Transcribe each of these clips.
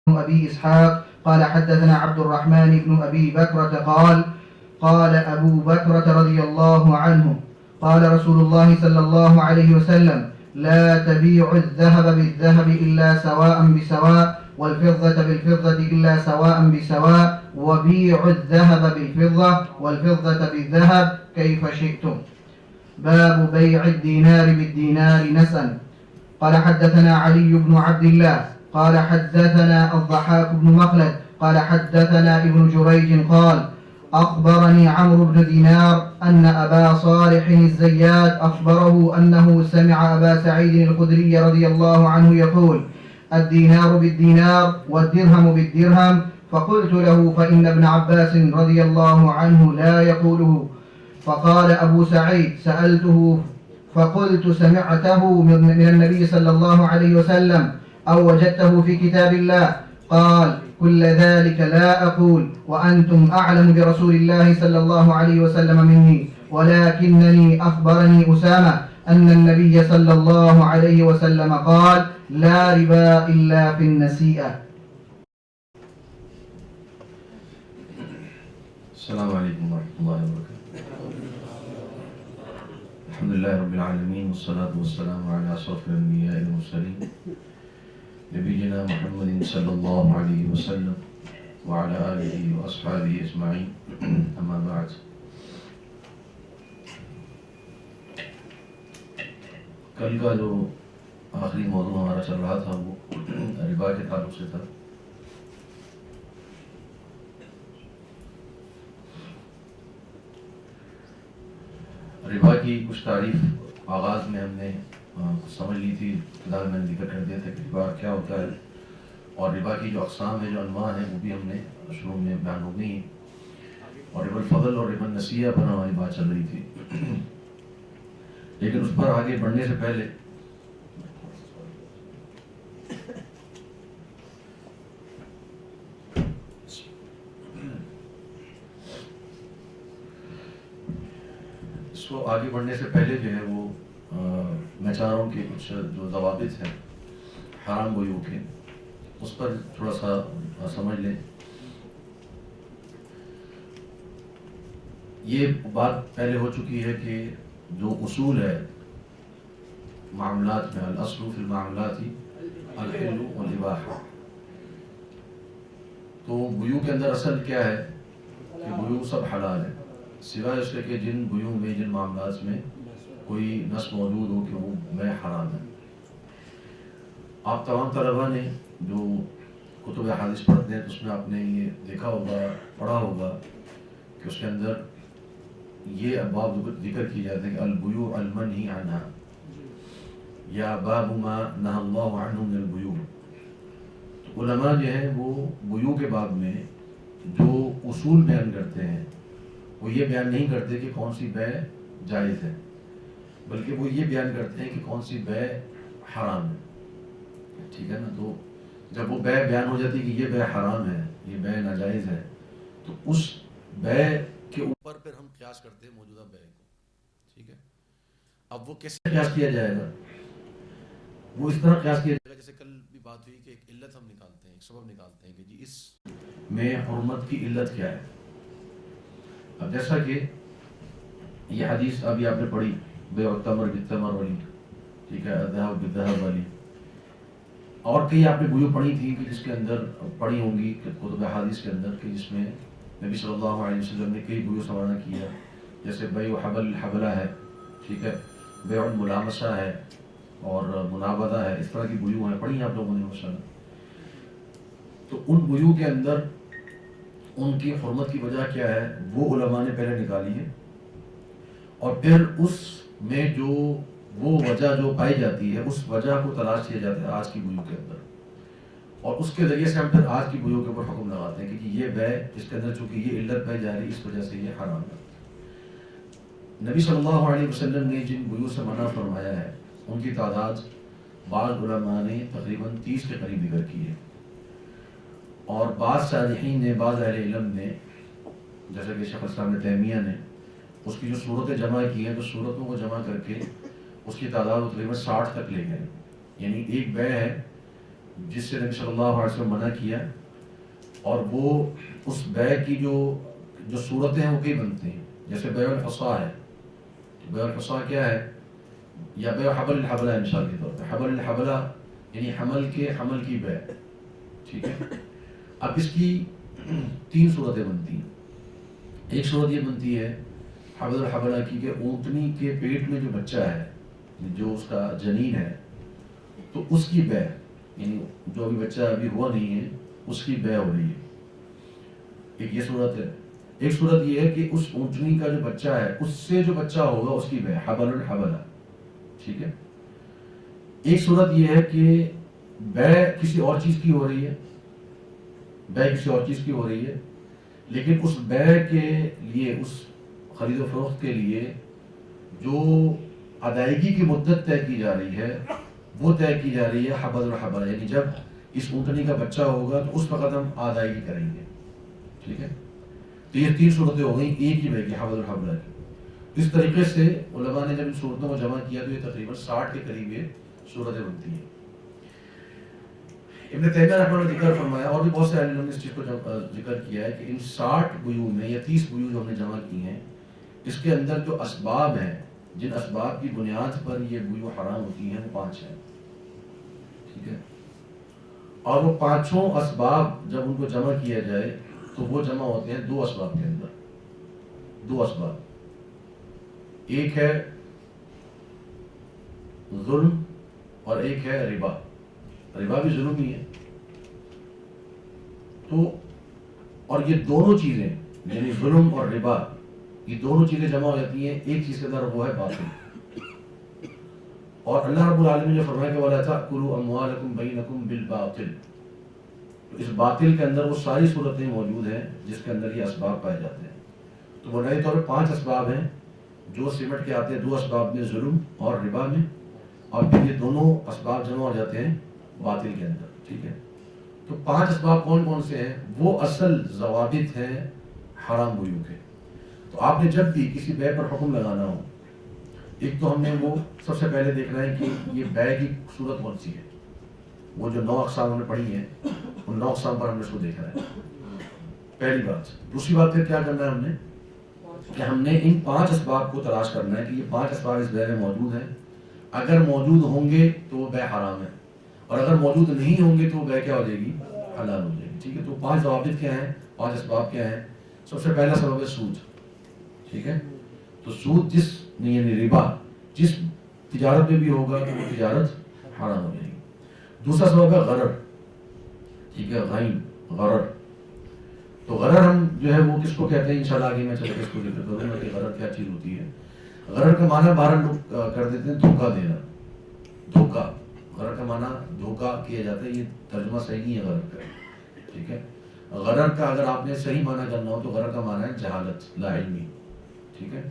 أبي إسحاق قال حدثنا عبد الرحمن بن أبي بكرة قال أبو بكرة رضي الله عنه قال رسول الله صلى الله عليه وسلم لا تبيع الذهب بالذهب إلا سواء بسواء والفضة بالفضة إلا سواء بسواء وبيعوا الذهب بالفضة والفضة بالذهب كيف شئتم. باب بيع الدينار بالدينار نسأ. قال حدثنا علي بن عبد الله قال حدثنا الضحاك بن مخلد قال حدثنا ابن جريج قال أخبرني عمرو بن دينار أن أبا صالح الزيات أخبره أنه سمع أبا سعيد الخدري رضي الله عنه يقول الدينار بالدينار والدرهم بالدرهم، فقلت له فإن ابن عباس رضي الله عنه لا يقوله. فقال أبو سعيد سألته فقلت سمعته من النبي صلى الله عليه وسلم أو وجدته في كتاب الله؟ قال كل ذلك لا أقول وأنتم أعلم برسول الله صلى الله عليه وسلم مني، ولكنني أخبرني أسامة أن النبي صلى الله عليه وسلم قال لا ربا إلا في النسيئة. السلام عليكم ورحمة الله وبركاته. الحمد لله رب العالمين والصلاة والسلام على أشرف الأنبياء والمرسلين نبينا محمد صلى الله عليه وسلم وعلى آله وأصحابه أجمعين. أما بعد، کل کا جو آخری موضوع ہمارا چل رہا تھا وہ ربا کے تعلق سے تھا. ربا کی کچھ تعریف آغاز میں ہم نے سمجھ لی تھی، ابتدا میں نے ذکر کر دیا تھا کہ ربا کیا ہوتا ہے، اور ربا کی جو اقسام ہیں، جو انواع ہیں، وہ بھی ہم نے شروع میں بیان ہو گئی ہیں. اور ربا الفضل اور ربا النسیہ پر ہماری بات چل رہی تھی. لیکن اس پر آگے بڑھنے سے پہلے جو ہے وہ میں چاہ رہا ہوں کہ کچھ جو ضوابط ہیں حرام بیوع کے، اس پر تھوڑا سا سمجھ لیں. یہ بات پہلے ہو چکی ہے کہ جو اصول ہے معاملات میں، الاصل فی المعاملات الحل والاباحہ، تو بیوع کے اندر اصل کیا ہے کہ بیوع سب حلال ہے، سوائے اس کے کہ جن بیوع میں، جن معاملات میں کوئی نص موجود ہو کہ وہ بیع حرام ہے. آپ تمام طلباء نے جو کتب حدیث پڑھتے ہیں تو اس میں آپ نے یہ دیکھا ہوگا، پڑھا ہوگا کہ اس کے اندر یہ ابواب ذکر کی جاتے ہیں کہ البیوع المنہی عنہا، یا باب ما نہی اللہ عنہ من البیوع. تو علماء جو ہیں وہ بیوع کے باب میں جو اصول بیان کرتے ہیں وہ یہ بیان نہیں کرتے کہ کون سی بیع جائز ہے، بلکہ وہ یہ بیان کرتے ہیں کہ کون سی بیع حرام ہے. ٹھیک ہے نا؟ تو جب وہ بیع بیان ہو جاتی ہے کہ یہ بیع حرام ہے، یہ بیع ناجائز ہے، تو اس بیع کے اوپر پھر ہم قیاس کرتے ہیں موجودہ بیع کو. ٹھیک ہے؟ اب وہ کیسے قیاس کیا جائے گا؟ وہ اس طرح قیاس کیا جائے گا جیسے کل بھی بات ہوئی کہ ایک علت ہم نکالتے ہیں، ایک سبب نکالتے ہیں کہ جی اس میں حرمت کی علت کیا ہے. اب جیسا کہ یہ حدیث ابھی آپ نے پڑھی بیع التمر بالتمر والی، ٹھیک ہے، الذهب بالذهب والی، اور کئی آپ نے بیوع پڑھی تھی کہ جس کے اندر پڑھی ہوں گی کتب حدیث کے اندر کہ جس میں نبی صلی اللہ علیہ وسلم نے کئی بیوع سمانا کیا، جیسے بیع حبل الحبلہ ہے، ٹھیک ہے، بیع الملامسہ ہے، اور منابدہ ہے. اس طرح کی بیوع ہیں، پڑھی ہیں آپ لوگوں نے ماشاءاللہ. تو ان بیوع کے اندر ان کی حرمت کی وجہ کیا ہے وہ علماء نے پہلے نکالی ہے، اور پھر اس میں جو وہ وجہ جو پائی جاتی ہے اس وجہ کو تلاش کیا جاتا ہے آج کی بیوع کے اندر، اور اس کے ذریعے سے ہم پھر آج کی بیوع کے اوپر حکم لگاتے ہیں کہ یہ بیع اس کے اندر چونکہ یہ علت پائی جا رہی ہے اس وجہ سے یہ حرام ہے. نبی صلی اللہ علیہ وسلم نے جن بیوع سے منع فرمایا ہے ان کی تعداد بعض علماء نے تقریباً 30 کے قریب ذکر کی ہے، اور بعض صالحین نے، بعض اہل علم نے، جیسا کہ شیخ الاسلام ابن تیمیہ نے اس کی جو صورتیں جمع کی ہیں تو صورتوں کو جمع کر کے اس کی تعداد تقریباً 60 تک لے گئے. یعنی ایک بیع ہے جس سے نبی صلی اللہ علیہ وسلم منع کیا، اور وہ اس بیع کی جو صورتیں ہیں وہ کئی بنتی ہیں. جیسے بیع الحصا ہے. بیع الحصا کیا ہے؟ یا بیع حبل الحبلہ ہے مثال کے طور پہ. حبل الحبلہ یعنی حمل کی بیع. ٹھیک ہے. اب اس کی 3 صورتیں بنتی ہیں. ایک صورت یہ بنتی ہے حبل الحبلہ کی کہ اونٹنی کے پیٹ میں جو بچہ ہے، جو اس کا جنین ہے، تو اس کی بیع، یعنی جو ابھی بچہ ابھی ہوا نہیں ہے اس کی بیع ہو رہی ہے. ایک یہ صورت ہے. ایک صورت یہ ہے کہ اس اونٹنی کا جو بچہ ہے اس سے جو بچہ ہوگا اس کی بیع، حبل الحبلہ. ٹھیک ہے. ایک صورت یہ ہے کہ بیع کسی اور چیز کی ہو رہی ہے، بیع کسی اور چیز کی ہو رہی ہے، لیکن اس بیع کے لیے، اس خرید و فروخت کے لیے جو ادائیگی کی مدت طے کی جا رہی ہے وہ طے کی جا رہی ہے حبل الحبلہ. یعنی جب اس اونٹنی کا بچہ ہوگا تو اس وقت ہم ادائیگی کریں گے. ٹھیک ہے. تو یہ 3 صورتیں ہو گئیں ایک ہی بیع کی، حبل الحبلہ کی. اس طریقے سے علماء نے جب ان صورتوں کو جمع کیا تو یہ تقریباً 60 کے قریب یہ صورتیں بنتی ہیں. ابن تیمیہ رحمہ اللہ نے ذکر فرمایا، اور بھی بہت سے علماء نے اس چیز کو ذکر کیا ہے کہ ان 60 بیوع میں یا 30 بیوع جو ہم نے جمع کی ہیں، اس کے اندر جو اسباب ہیں، جن اسباب کی بنیاد پر یہ بیوع حرام ہوتی ہیں، وہ 5 ہیں. ٹھیک ہے. اور وہ 5 اسباب جب ان کو جمع کیا جائے تو وہ جمع ہوتے ہیں 2 اسباب کے اندر. 2 اسباب. ایک ہے ظلم اور ایک ہے ربا. ربا بھی ظلم ہی ہے. تو اور یہ دونوں چیزیں، یعنی ظلم اور ربا، یہ دونوں چیزیں جمع ہو جاتی ہیں ایک چیز کے اندر، وہ ہے باطل. اور اللہ رب العالمین نے فرمایا کہ وَلَا تَأْكُلُوا أَمْوَالَكُمْ بَيْنَكُمْ بِالْبَاطِلِ. تو اس باطل کے اندر وہ ساری صورتیں موجود ہیں جس کے اندر یہ اسباب پائے جاتے ہیں. تو بنیادی طور پر 5 اسباب ہیں جو سمٹ کے آتے ہیں 2 اسباب میں، ظلم اور ربا میں، اور پھر یہ دونوں اسباب جمع ہو جاتے ہیں باطل کے اندر. ٹھیک ہے. تو 5 اسباب کون کون سے ہیں؟ وہ اصل ضوابط ہیں حرام بیوع کے. تو آپ نے جب بھی کسی بیع پر حکم لگانا ہو، ایک تو ہم نے وہ سب سے پہلے دیکھنا ہے کہ یہ بیع کی صورت کون سی ہے. وہ جو 9 اقسام ہم نے پڑھی ہیں ان 9 اقسام پر ہم نے اس کو دیکھنا ہے، پہلی بات. دوسری بات پھر کیا کرنا ہے ہم نے کہ ہم نے ان 5 اسباب کو تلاش کرنا ہے کہ یہ 5 اسباب اس بیع میں موجود ہیں. اگر موجود ہوں گے تو وہ بیع حرام ہے، اور اگر موجود نہیں ہوں گے تو وہ بیع کیا ہو جائے گی؟ حلال ہو جائے گی. ٹھیک ہے. تو 5 ضوابط کیا ہیں، 5 اسباب کیا ہیں؟ سب سے پہلا سبب ہے سود. ٹھیک ہے. تو سود یعنی ربا جس تجارت میں بھی ہوگا تو وہ تجارت حرام ہو جائے گی. دوسرا سبب ہے غرر. ٹھیک ہے. غرر. تو غرر ہم جو ہے وہ کس کو کہتے ہیں، انشاءاللہ آگے میں چل کے اس کو ذکر کروں گا کہ غرر کیا چیز ہوتی ہے. غرر کا معنی باہر لوگ کر دیتے ہیں دھوکہ دینا. دھوکہ، غرر کا معنی دھوکہ کیا جاتا ہے. یہ ترجمہ صحیح نہیں ہے غرر کا. ٹھیک ہے. غرر کا اگر آپ نے صحیح معنی کرنا ہو تو غرر کا معنی ہے جہالت، لا علمی. ٹھیک ہے.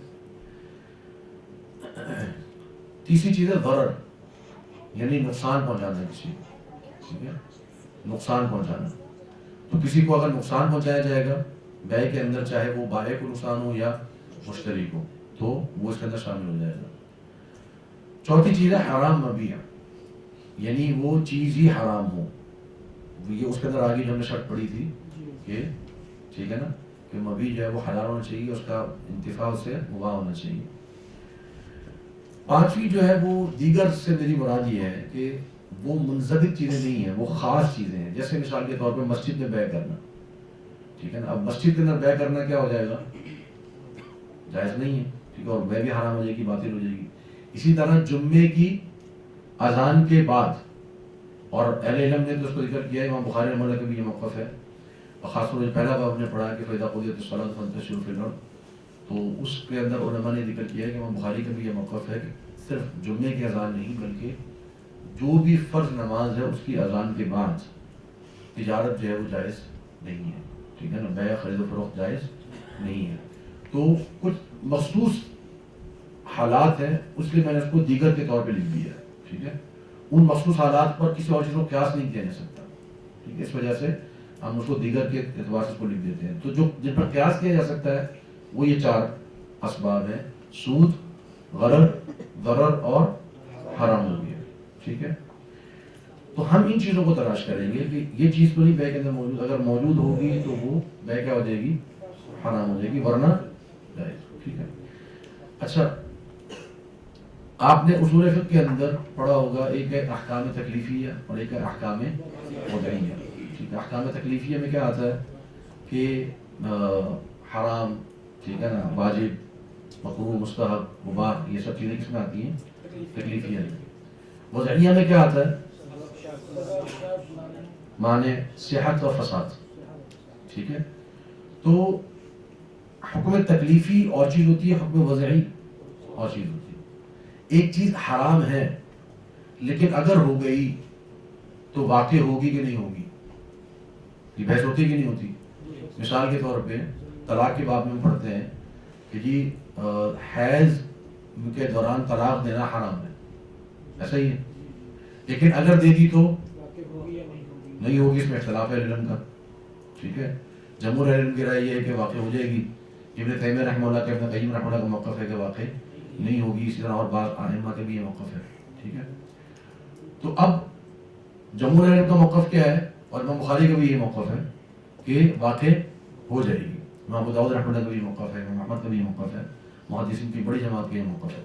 تیسری چیز ہے ضرر، یعنی نقصان پہنچانا کسی کو. ٹھیک ہے. نقصان پہنچانا. تو کسی کو اگر نقصان پہنچایا جائے گا بیع کے اندر، چاہے وہ بائع کو نقصان ہو یا مشتری کو، تو وہ اس کے اندر شامل ہو جائے گا. چوتھی چیز ہے حرام مبیع، یعنی وہ چیز ہی حرام ہو. یہ اس کے اندر آگے جو ہم نے شرط پڑھی تھی کہ ٹھیک ہے نا، کہ مبیع جو ہے وہ حلال ہونا چاہیے، اس کا انتفاع اس سے مباح ہونا چاہیے. پانچویں جو ہے وہ دیگر سے میری مراد یہ ہے کہ وہ منضبط چیزیں نہیں ہیں، وہ خاص چیزیں ہیں. جیسے مثال کے طور پہ مسجد میں بیع کرنا. ٹھیک ہے نا. اب مسجد کے اندر بیع کرنا کیا ہو جائے گا؟ جائز نہیں ہے. ٹھیک ہے. اور بیع بھی حرام ہو جائے گی، باطل ہو جائے گی. اسی طرح جمعے کی اذان کے بعد، اور اہل علم نے تو اس کو ذکر کیا ہے، امام بخاری رحمہ اللہ کا بھی یہ موقف ہے، اور خاص طور سے پہلا باب نے پڑھا کہ فَإِذَا قُضِيَتِ الصَّلَاةُ فَانتَشِرُوا فِي الْأَرْضِ. تو اس کے اندر علماء نے ذکر کیا ہے کہ امام بخاری کا بھی یہ موقف ہے کہ صرف جمعے کی اذان نہیں بلکہ جو بھی فرض نماز ہے اس کی اذان کے بعد تجارت جو ہے وہ جائز نہیں ہے. ٹھیک ہے نا. بیع، خرید و فروخت جائز نہیں ہے. تو کچھ مخصوص حالات ہیں، اس لیے میں نے اس کو دیگر کے طور پہ لکھ دیا ہے. ٹھیک ہے. ان مخصوص حالات پر کسی اور چیز کو قیاس نہیں کیا جا سکتا. ٹھیک ہے. اس وجہ سے ہم اس کو دیگر کے اعتبار سے اس کو لکھ دیتے ہیں. تو جو جن پر قیاس کیا جا سکتا ہے وہ یہ 4 اسباب ہیں: سود، غرر، ضرر اور حرام ہو گیا. ٹھیک ہے. تو ہم ان چیزوں کو تلاش کریں گے کہ یہ چیز تو نہیں بے کے اندر موجود، اگر موجود ہوگی تو وہ بے کیا ہو جائے گی، حرام ہو جائے گی، ورنہ جائز. ٹھیک ہے. اچھا آپ نے اصول فقہ کے اندر پڑھا ہوگا، ایک ہے احکام تکلیفیہ اور ایک ہے احکام وضعیہ. ٹھیک ہے. احکام تکلیفیہ میں کیا آتا ہے کہ حرام، ٹھیک ہے نا، واجب، مکروہ، مستحب، مباح، یہ سب چیزیں کس میں آتی ہیں؟ تکلیفیہ میں. وضعیہ میں کیا آتا ہے؟ معنی صحت اور فساد. ٹھیک ہے. تو حکم تکلیفی اور چیز ہوتی ہے، حکم وضعی اور چیز ہوتی ہے. ایک چیز حرام ہے لیکن اگر ہو گئی تو واقع ہوگی کہ نہیں ہوگی، یہ بحث ہوتی کہ نہیں ہوتی. مثال کے طور پہ طلاق کے باب میں ہم پڑھتے ہیں کہ جی حیض کے دوران طلاق دینا حرام ہے، ایسا ہی ہے، لیکن اگر دے دی تو نہیں ہوگی، اس میں اختلاف ہے علم کا. ٹھیک ہے. جمہور علم کی رائے یہ ہے کہ واقع ہو جائے گی. ابن تیمیہ رحمہ اللہ کا، ابن قیم رحمہ اللہ کا موقف ہے کہ واقع نہیں ہوگی. اسی طرح اور بعض ائمہ کے بھی یہ موقف ہے. ٹھیک ہے. تو اب جمہور علم کا موقف کیا ہے، اور امام بخاری کا بھی یہ موقف ہے کہ واقع ہو جائے گی. امام ابو داؤد رحمہ اللہ کا بھی یہ موقف ہے، امام احمد کا بھی یہ موقف ہے، محدثین کی بڑی جماعت کا یہ موقف ہے.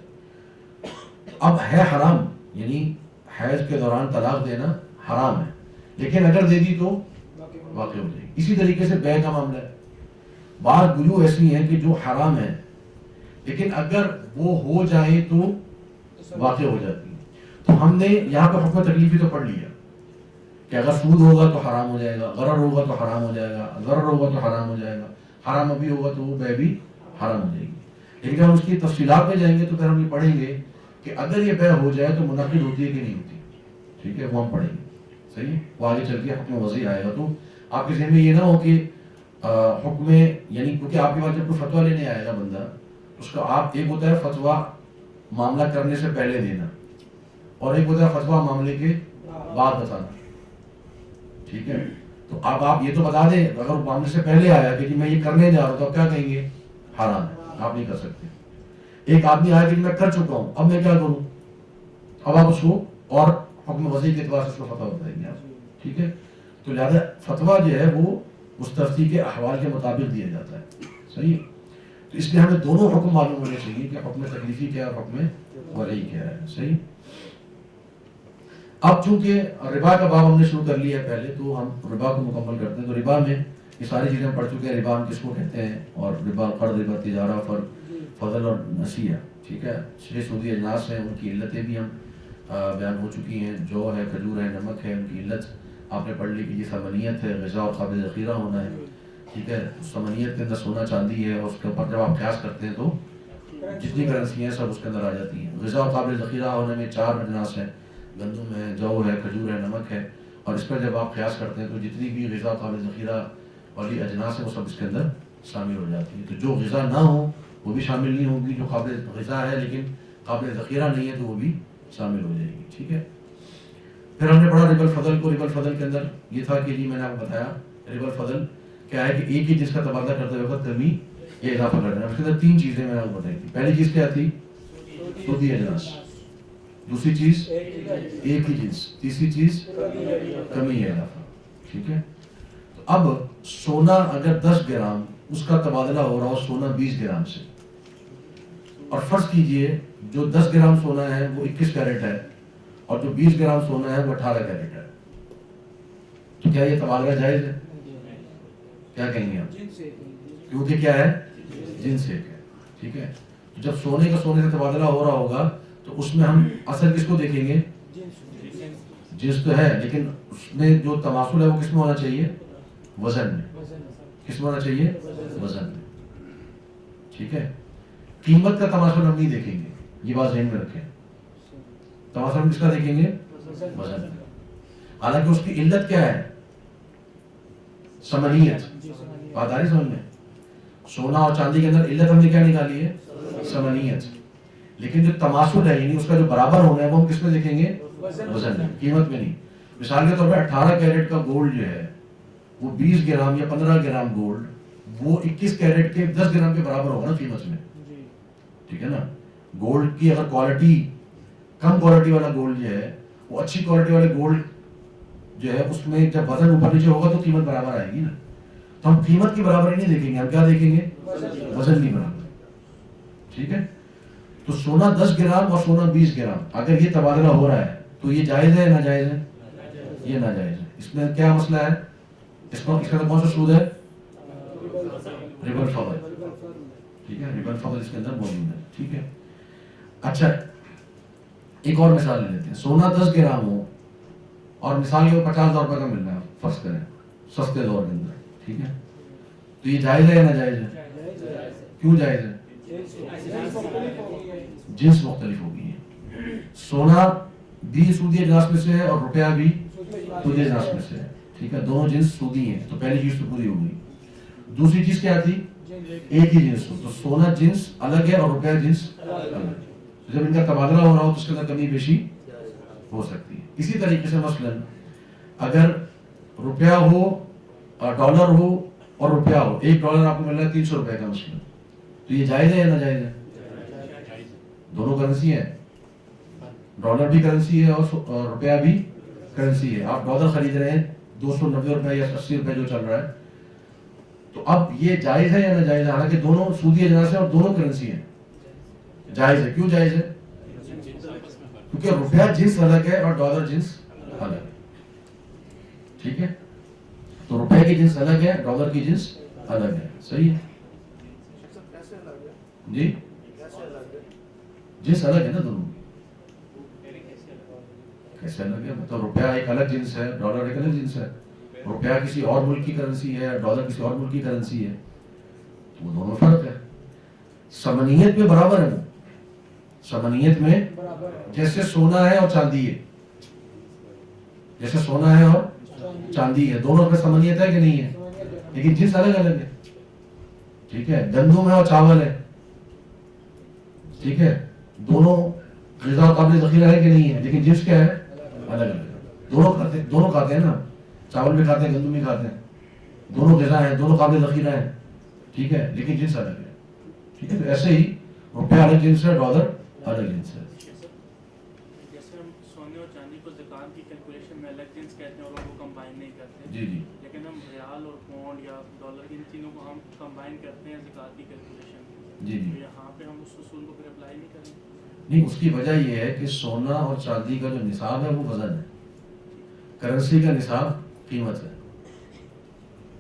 اب ہے حرام، یعنی حیض کے دوران طلاق دینا حرام ہے، لیکن اگر دے دی تو واقع ہو جائے گی. اسی طریقے سے بیع کا معاملہ ہے. بعض بیوع ایسی ہیں کہ جو حرام ہیں لیکن اگر وہ ہو جائیں تو واقع ہو جاتی ہیں. تو ہم نے یہاں پہ حکم تکلیفی تو پڑھ لیا کہ اگر سود ہوگا تو حرام ہو جائے گا، غرر ہوگا تو حرام ہو جائے گا، ضرر ہوگا تو حرام ہو جائے گا، حرام ابھی ہوگا تو وہ بیع بھی حرام ہو جائے گی. لیکن ہم اس کی تفصیلات میں جائیں گے تو پھر ہم یہ پڑھیں گے کہ اگر یہ بیع ہو جائے تو منعقد ہوتی ہے کہ نہیں ہوتی. ٹھیک ہے. وہ ہم پڑھیں گے. صحیح ہے. وہ آگے چل کے حکم وضعی آئے گا. تو آپ کے ذہن میں یہ نہ ہو کہ حکم، یعنی کیونکہ آپ کے پاس جب کوئی فتویٰ لینے آئے گا بندہ، اس کا آپ، ایک ہوتا ہے فتویٰ معاملہ کرنے سے پہلے دینا اور ایک ہوتا ہے فتویٰ معاملے کے بعد بتانا. ٹھیک ہے. تو اب آپ یہ تو بتا دیں، اگر معاملے سے پہلے آیا کہ جی میں یہ کرنے جا رہا ہوں تو آپ کیا کہیں گے؟ حرام ہے، آپ نہیں کر سکتے. ایک آدمی آیا کہ میں کر چکا ہوں، اب میں کیا کروں؟ اب آپ اس کو اور حکم وضعی کے اعتبار سے اس کو فتویٰ بتائیں گے آپ. ٹھیک ہے. تو لہٰذا فتویٰ جو ہے وہ مستفتی کے احوال کے مطابق دیا جاتا ہے. صحیح. تو اس لیے ہمیں دونوں حکم معلوم ہونے چاہیے کہ حکم تکلیفی کیا ہے اور حکم وضعی کیا ہے. صحیح. اب چونکہ ربا کا باب ہم نے شروع کر لیا ہے پہلے، تو ہم ربا کو مکمل کرتے ہیں. تو ربا میں یہ ساری چیزیں ہم پڑھ چکے ہیں. ربا ہم کس کو کہتے ہیں، اور ربا قرض، ربا تجارہ، فضل اور نسیہ. ٹھیک ہے. 6 سودی اجناس ہیں، ان کی علتیں بھی ہم بیان ہو چکی ہیں. جو ہے، کھجور ہے، نمک ہے، ان کی علت آپ نے پڑھ لی کہ یہ ثمنیت ہے، غذا اور قابل ذخیرہ ہونا ہے. ٹھیک ہے. ثمنیت کے اندر سونا چاندی ہے، اور اس کے اوپر جب آپ قیاس کرتے ہیں تو جتنی کرنسی ہیں سب اس کے اندر آ جاتی ہیں. غذا اور قابل ذخیرہ ہونے میں 4 اجناس ہیں، گندم ہے، جو ہے، کھجور ہے، نمک ہے. اور اس پر جب آپ قیاس کرتے ہیں تو جتنی بھی غذا قابل ذخیرہ والی اجناس ہیں وہ سب اس کے اندر شامل ہو جاتی ہیں. تو جو غذا نہ ہو وہ بھی شامل نہیں ہوگی، جو قابل غذا ہے لیکن قابل ذخیرہ نہیں ہے تو وہ بھی شامل ہو جائے گی. ٹھیک ہے. پھر ہم نے پڑھا ربا الفضل کو. ربا الفضل کے اندر یہ تھا کہ جی میں نے آپ کو بتایا ربا الفضل کیا ہے کہ ایک ہی چیز کا تبادلہ کرتے وقت کمی یا اضافہ کرنا ہے. اس کے اندر 3 چیزیں میں نے آپ کو بتائی تھی. پہلی چیز کیا تھی؟ سودی اجناس. دوسری چیز ایک ہی جنس. تیسری چیز کمی یا اضافہ. ٹھیک ہے. تو اب سونا اگر 10 گرام اس کا تبادلہ ہو رہا ہو سونا 20 گرام سے، اور فرض کیجئے جو 10 گرام سونا ہے وہ 21 کیرٹ ہے اور جو 20 گرام سونا ہے وہ 18 کیرٹ ہے، تو کیا یہ تبادلہ جائز ہے؟ کیا کہیں گے آپ؟ کیونکہ کیا ہے؟ جنس ایک ہے. ٹھیک ہے. جب سونے کا سونے سے تبادلہ ہو رہا ہوگا تو اس میں ہم اصل کس کو دیکھیں گے؟ جنس تو ہے، لیکن اس میں جو تماثل ہے وہ کس میں ہونا چاہیے؟ وزن میں. کس میں ہونا چاہیے؟ وزن میں. ٹھیک ہے. قیمت کا تماثل ہم نہیں دیکھیں گے، یہ بات ذہن میں رکھیں. تماثل ہم کس کا دیکھیں گے؟ وزن میں. حالانکہ اس کی علت کیا ہے؟ ثمنیت. بات آ رہی سمجھ میں؟ سونا اور چاندی کے اندر علت ہم نے کیا نکالی ہے؟ ثمنیت. لیکن جو تماثل ہے یعنی اس کا جو برابر ہونا ہے وہ ہم کس میں دیکھیں گے؟ وزن میں، قیمت میں نہیں. مثال کے طور پہ 18 کیرٹ کا گولڈ جو ہے وہ 20 گرام یا 15 گرام گولڈ وہ 21 کیرٹ کے 10 گرام کے برابر ہوگا نا قیمت میں. ٹھیک ہے نا. گولڈ کی اگر کوالٹی، کم کوالٹی والا گولڈ جو ہے وہ اچھی کوالٹی والے گولڈ جو ہے اس میں جب وزن اوپر نیچے ہوگا تو قیمت برابر آئے گی نا. تو ہم قیمت کی برابری نہیں دیکھیں گے, ہم کیا دیکھیں گے؟ وزن کی برابر. ٹھیک ہے. تو سونا 10 گرام اور سونا 20 گرام اگر یہ تبادلہ ہو رہا ہے تو یہ جائز ہے یا ناجائز ہے؟ یہ ناجائز ہے. اس میں کیا مسئلہ ہے؟ اس کا کون سا سود ہے؟ ربا الفضل. ٹھیک ہے, ربا الفضل اس کے اندر موجود ہے. ٹھیک ہے. اچھا ایک اور مثال لے لیتے ہیں. سونا 10 گرام ہو اور مثال کے 50,000 روپے کا مل رہا ہے, فرض کریں سستے دور کے اندر. ٹھیک ہے. تو یہ جائز ہے یا ناجائز ہے؟ کیوں جائز ہے؟ جنس مختلف ہوگی ہے. سونا بھی سودی اجناس میں سے ہے اور روپیہ بھی سودی اجناس میں سے ہے. ٹھیک ہے, دونوں جنس سودی ہیں. تو پہلی چیز تو پوری ہو گئی. دوسری چیز کیا تھی؟ ایک ہی جنس ہو. تو سونا جنس الگ ہے اور روپیہ جنس الگ ہے. جب ان کا تبادلہ ہو رہا ہو تو اس کے اندر کمی بیشی ہو سکتی ہے. اسی طریقے سے مثلا اگر روپیہ ہو اور ڈالر ہو اور روپیہ ہو, ایک ڈالر آپ کو مل رہا ہے 300 روپے کا مثلا, تو یہ جائز ہے یا ناجائز ہے؟ دونوں کرنسی ہے, ڈالر بھی کرنسی ہے اور روپیہ بھی کرنسی ہے. آپ ڈالر خرید رہے ہیں 290 روپے یا 80 روپے جو چل رہا ہے, تو اب یہ جائز ہے یا ناجائز ہے؟ حالانکہ دونوں سودی اجناس ہیں اور دونوں کرنسی ہیں. جائز ہے. کیوں جائز ہے؟ کیونکہ روپیہ جنس الگ ہے اور ڈالر جنس الگ ہے. ٹھیک ہے. تو روپے کی جنس الگ ہے, ڈالر کی جنس الگ ہے. صحیح ہے جی, جنس الگ ہے نا دونوں. کیسے الگ ہے؟ مطلب روپیہ ایک الگ جنس ہے, ڈالر ایک الگ جنس ہے. روپیہ کسی اور ملک کی کرنسی ہے, ڈالر کسی اور ملک کی کرنسی ہے, تو وہ دونوں فرق ہے. ثمنیت میں برابر ہے. وہ ثمنیت میں جیسے سونا ہے اور چاندی ہے, جیسے سونا ہے اور چاندی ہے, دونوں میں ثمنیت ہے کہ نہیں ہے؟ لیکن جنس الگ الگ ہے. ٹھیک ہے. گندم ہے اور چاول ہے. ٹھیک ہے. دونوں غذا قابل ذخیرہ ہے کہ نہیں ہے؟ لیکن جنس کیا ہے؟ الگ الگ ہے. دونوں کھاتے ہیں نا, چاول بھی کھاتے ہیں, گندم بھی کھاتے ہیں. دونوں غذا ہیں, دونوں قابل ذخیرہ ہیں. ٹھیک ہے. لیکن جنس الگ ہے. ٹھیک ہے. تو ایسے ہی روپیہ الگ جنس ہے, ڈالر الگ جنس ہے. جیسے ہم سونے اور چاندی کو زکات کی کیلکولیشن میں الگ جنس کہتے ہیں اور ان کو کمبائن نہیں کرتے. جی جی. لیکن ہم ریال اور پاؤنڈ یا ڈالر ان تینوں کو ہم کمبائن کرتے ہیں زکات کی کیلکولیشن میں. جی جی. تو یہاں پہ ہم اس اصول کو پھر اپلائی نہیں کریں گے؟ نہیں, اس کی وجہ یہ ہے کہ سونا اور چاندی کا جو نصاب ہے وہ وزن ہے, کرنسی کا نصاب قیمت ہے.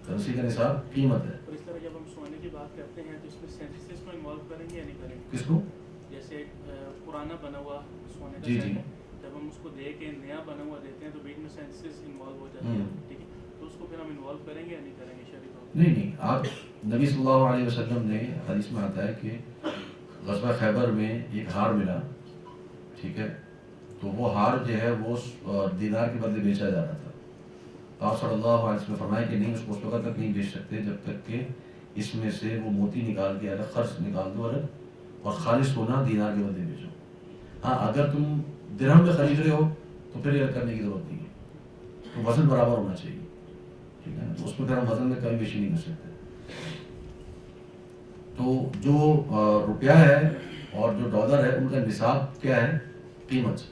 کرنسی کا نصاب قیمت ہے. اور اس طرح جب ہم سونے کی بات کرتے ہیں تو اس میں سینسس کو انوالو کریں گے یا نہیں کریں گے؟ کس کو؟ جیسے پرانا بنا ہوا سونے کا جی سیٹ جی. ہے, جب ہم اس کو دے کے نیا بنا ہوا دیتے ہیں تو بیچ میں سینسس انوالو ہو جاتے ہیں. ٹھیک ہے. تو اس کو پھر ہم انوالو کریں گے یا نہیں کریں گے شرعی طور پر؟ نہیں, آپ نبی صلی اللہ علیہ وسلم نے حدیث میں آتا ہے کہ غزوہ خیبر میں ایک ہار ملا. ٹھیک ہے. تو وہ ہار جو ہے وہ دینار کے بدلے بیچا جا رہا تھا. آپ صلی اللہ علیہ وسلم نے فرمایا کہ نہیں, اس کو اس وقت تک نہیں بیچ سکتے جب تک کہ اس میں سے وہ موتی نکال کے الگ, خرچ نکال دو الگ, اور خالص سونا دینار کے بدلے بیچو. ہاں, اگر تم درہم میں خرید رہے ہو تو پھر یہ کرنے کی ضرورت نہیں ہے, تو وزن برابر ہونا چاہیے. ٹھیک ہے. اس میں پھر ہم وزن میں کمی بیشی نہیں کر سکتے. تو جو روپیہ ہے اور جو ڈالر ہے ان کا نصاب کیا ہے؟ قیمت.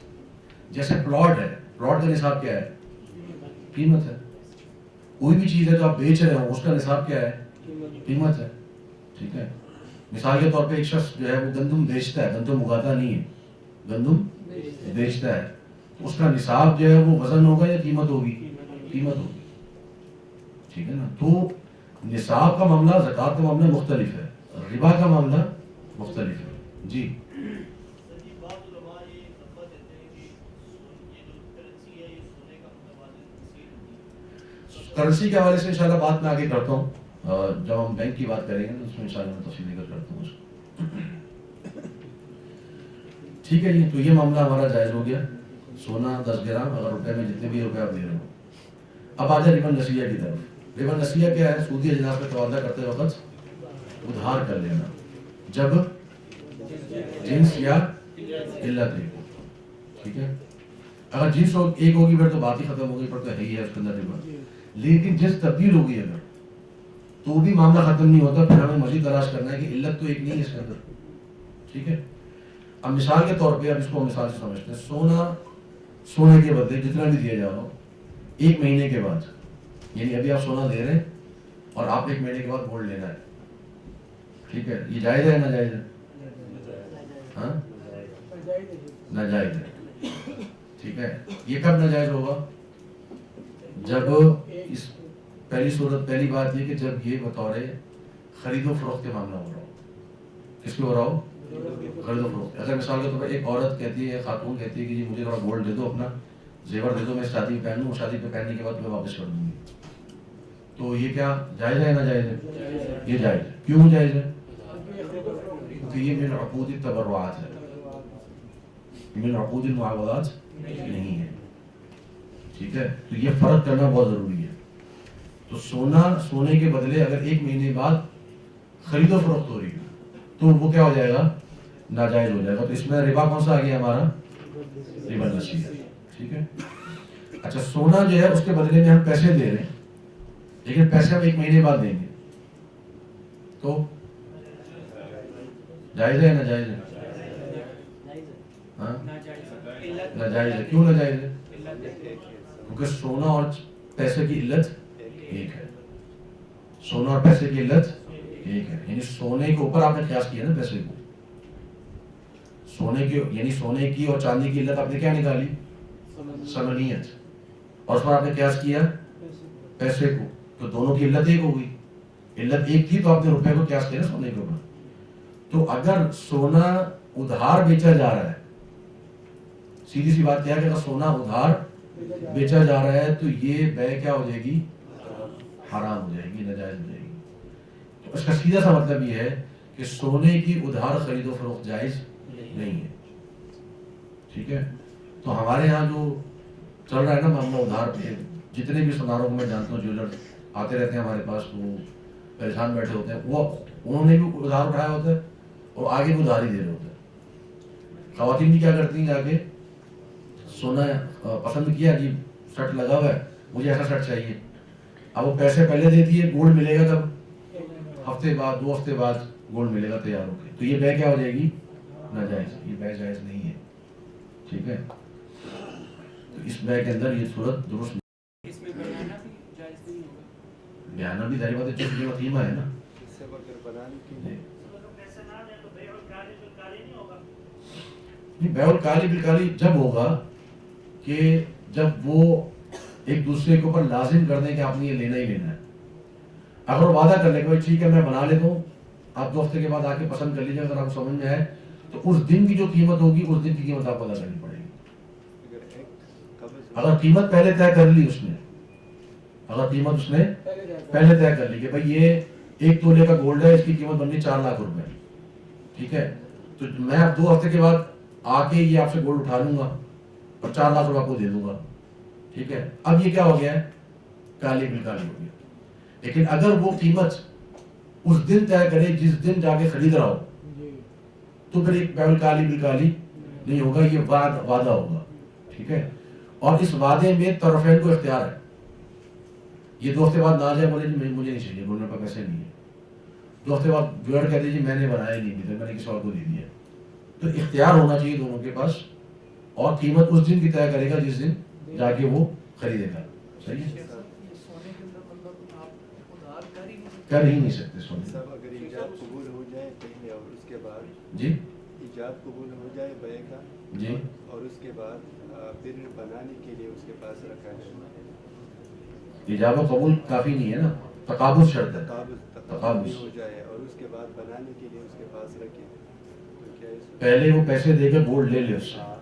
جیسے پلاٹ ہے, پلاٹ کا نصاب کیا ہے؟ قیمت ہے. کوئی بھی چیز ہے جو آپ بیچ رہے ہو اس کا نصاب کیا ہے؟ قیمت ہے. ٹھیک ہے. مثال کے طور پہ ایک شخص جو ہے وہ گندم بیچتا ہے, گندم اگاتا نہیں ہے, گندم بیچتا ہے, اس کا نصاب جو ہے وہ وزن ہوگا یا قیمت ہوگی؟ قیمت ہوگی. ٹھیک ہے نا. تو نصاب کا معاملہ, زکات کا معاملہ مختلف ہے, ربا کا معاملہ مختلف ہے. جی. کرنسی کے حوالے سے انشاءاللہ بات میں آگے کرتا ہوں, جب ہم بینک کی بات کریں گے تو اس میں انشاءاللہ میں تفصیل ذکر کرتا ہوں اس کو. ٹھیک ہے جی. تو یہ معاملہ ہمارا جائز ہو گیا. سونا 10 گرام اگر روپے میں جتنے بھی روپے آپ لے رہے ہو. اب آ جائے ربا نسیہ کی طرف. ربا نسیہ کیا ہے؟ سودی اجناس کا تبادلہ کرتے وقت ادھار کر لینا جب جنس یا علت ایک ہو. ٹھیک ہے. اگر جنس ایک ہوگی پھر تو بات ہی ختم ہوگی, پھر تو ہے ہی ہے اس کے اندر ربا. لیکن جنس تبدیل ہوگی اگر, تو بھی معاملہ ختم نہیں ہوتا, پھر ہمیں مزید تلاش کرنا ہے کہ علت تو ایک نہیں ہے اس کے اندر. ٹھیک ہے. اب مثال کے طور پہ, اب اس کو مثال سے سمجھتے ہیں, سونے کے بدلے جتنا بھی دیا جا رہا ہو 1 مہینے کے بعد، یعنی ابھی آپ سونا دے رہے ہیں اور آپ 1 مہینے کے بعد گولڈ لینا ہے، ٹھیک ہے، یہ جائز ہے ناجائز ہے؟ ہاں ناجائز ہے، ٹھیک ہے۔ یہ کب ناجائز ہوگا؟ جب اس پہلی بات یہ کہ جب یہ بطور خرید و فروخت کے معاملہ ہو رہا ہو۔ کس کے ہو رہا ہو؟ خرید و فروخت۔ اگر مثال کے طور پر ایک عورت کہتی ہے، خاتون کہتی ہے کہ جی مجھے تھوڑا گولڈ دے دو، اپنا زیور دے دو، میں شادی پہ پہن لوں، شادی پہ پہننے کے بعد میں واپس کر دوں گی، تو یہ کیا جائز ہے ناجائز ہے؟ یہ جائز ہے۔ کیوں جائز ہے؟ کیونکہ یہ من عقود التبرعات ہے، من عقود المعاوضات نہیں ہے، ٹھیک ہے۔ تو یہ فرق کرنا بہت ضروری ہے۔ تو سونے کے بدلے اگر 1 مہینے بعد خرید و فروخت ہو رہی ہے تو وہ کیا ہو جائے گا؟ ناجائز ہو جائے گا۔ تو اس میں ربا کون سا آ گیا ہمارا؟ ربا نسیہ، ٹھیک ہے۔ اچھا، سونا جو ہے اس کے بدلے میں ہم پیسے دے رہے ہیں، لیکن پیسے ہم 1 مہینے بعد دیں گے، تو جائز ہے ناجائز ہے؟ ہاں ناجائز ہے۔ کیوں ناجائز ہے؟ کیونکہ سونا اور پیسے کی علت ایک ہے، سونا اور پیسے کی علت ایک ہے، یعنی سونے کے اوپر آپ نے قیاس کیا نا پیسے کو، سونے کی اور چاندی کی علت آپ نے کیا نکالی؟ ثمنیت، اور اس پر آپ نے قیاس کیا پیسے کو، تو دونوں کی علت ایک ہو گئی، علت ایک تھی تو آپ نے روپے کو قیاس کیا نا سونے کے اوپر۔ تو اگر سونا ادھار بیچا جا رہا ہے، سیدھی سی بات کیا ہے کہ اگر سونا ادھار بیچا جا رہا ہے تو یہ بیع کیا ہو جائے گی؟ حرام ہو جائے گی، ناجائز ہو جائے گی۔ تو اس کا سیدھا سا مطلب یہ ہے کہ سونے کی ادھار خرید و فروخت جائز نہیں ہے، ٹھیک ہے۔ تو ہمارے ہاں جو چل رہا ہے نا معاملہ ادھار پہ، جتنے بھی سوناروں کو میں جانتا ہوں جیولر آتے رہتے ہیں ہمارے پاس، وہ پریشان بیٹھے ہوتے ہیں، وہ انہوں نے بھی ادھار اٹھایا ہوتا ہے اور آگے بھی ادھار ہی دے رہے ہوتے ہیں۔ خواتین بھی کیا کرتی ہیں، آگے سونا پسند کیا جی سیٹ لگا ہوا ہے، مجھے ایسا سیٹ چاہیے، اب وہ پیسے پہلے دے دیے، گولڈ ملے گا کب؟ ہفتے بعد، 2 ہفتے بعد گولڈ ملے گا تیار ہو کے، تو یہ بیع کیا ہو جائے گی؟ ناجائز، یہ بیع جائز نہیں ہے، ٹھیک ہے۔ تو اس بیع کے اندر یہ صورت درست نہیں۔ اس میں بنانا بھی جائز نہیں ہوگا؟ بیانہ بھی ظاہر بات ہے، چونکہ یہ قیمہ ہے نا، بیع الکالی بالکالی جب ہوگا کہ جب وہ ایک دوسرے کے اوپر لازم کر دیں کہ آپ نے یہ لینا ہی لینا ہے۔ اگر وہ وعدہ کر لے کہ بھائی ٹھیک ہے میں بنا لیتا ہوں، آپ 2 ہفتے کے بعد آ کے پسند کر لیجیے، اگر آپ کو سمجھ میں آئے تو اس دن کی جو قیمت ہوگی اس دن کی قیمت آپ کو ادا کرنی پڑے گی۔ اگر قیمت پہلے طے کر لی اس نے، اگر قیمت اس نے پہلے طے کر لی کہ بھائی یہ 1 تولے کا گولڈ ہے، اس کی قیمت بننی 4 لاکھ روپے، ٹھیک ہے، تو میں اب 2 ہفتے کے بعد آ کے یہ آپ سے گولڈ اٹھا لوں گا اور 4 لاکھ روپے آپ کو دے دوں گا، ٹھیک ہے۔ اب یہ کیا ہو گیا ہے؟ کالی بالکالی ہو گیا۔ لیکن اگر وہ قیمت اس دن طے کرے جس دن جا کے خرید رہا ہو، تو پھر ایک بیع الکالی بالکالی نہیں ہوگا، یہ وعدہ ہوگا، ٹھیک ہے۔ اور اس وعدے میں طرفین کو اختیار ہے، یہ 2 ہفتے بعد نہ جائے بولے جی مجھے نہیں چاہیے، بولنے پر پیسے نہیں ہے، 2 ہفتے بعد گوڑ کہہ دیجیے میں نے بنایا نہیں تھا، میں نے کسی اور کو دے دیا، تو اختیار ہونا چاہیے دونوں کے پاس، اور قیمت اس دن کی طے کرے گا جس دن جا کے وہ خریدے گا، صحیح ہے۔ کر ہی نہیں سکتے سونے، اگر ایجاب قبول ہو جائے کہیں اور اس کے بعد جی ایجاب قبول ہو جائے بیع کا، جی، اور اس کے بعد پھر بنانے کے لیے اس کے پاس رکھا ہے، ایجاب و قبول کافی نہیں ہے نا، تقابض شرط ہے، تقابض ہو جائے اور اس کے بعد بنانے کے لیے اس کے پاس رکھے، تو کیا اس پہلے وہ پیسے دے کے گولڈ لے لے، اس سے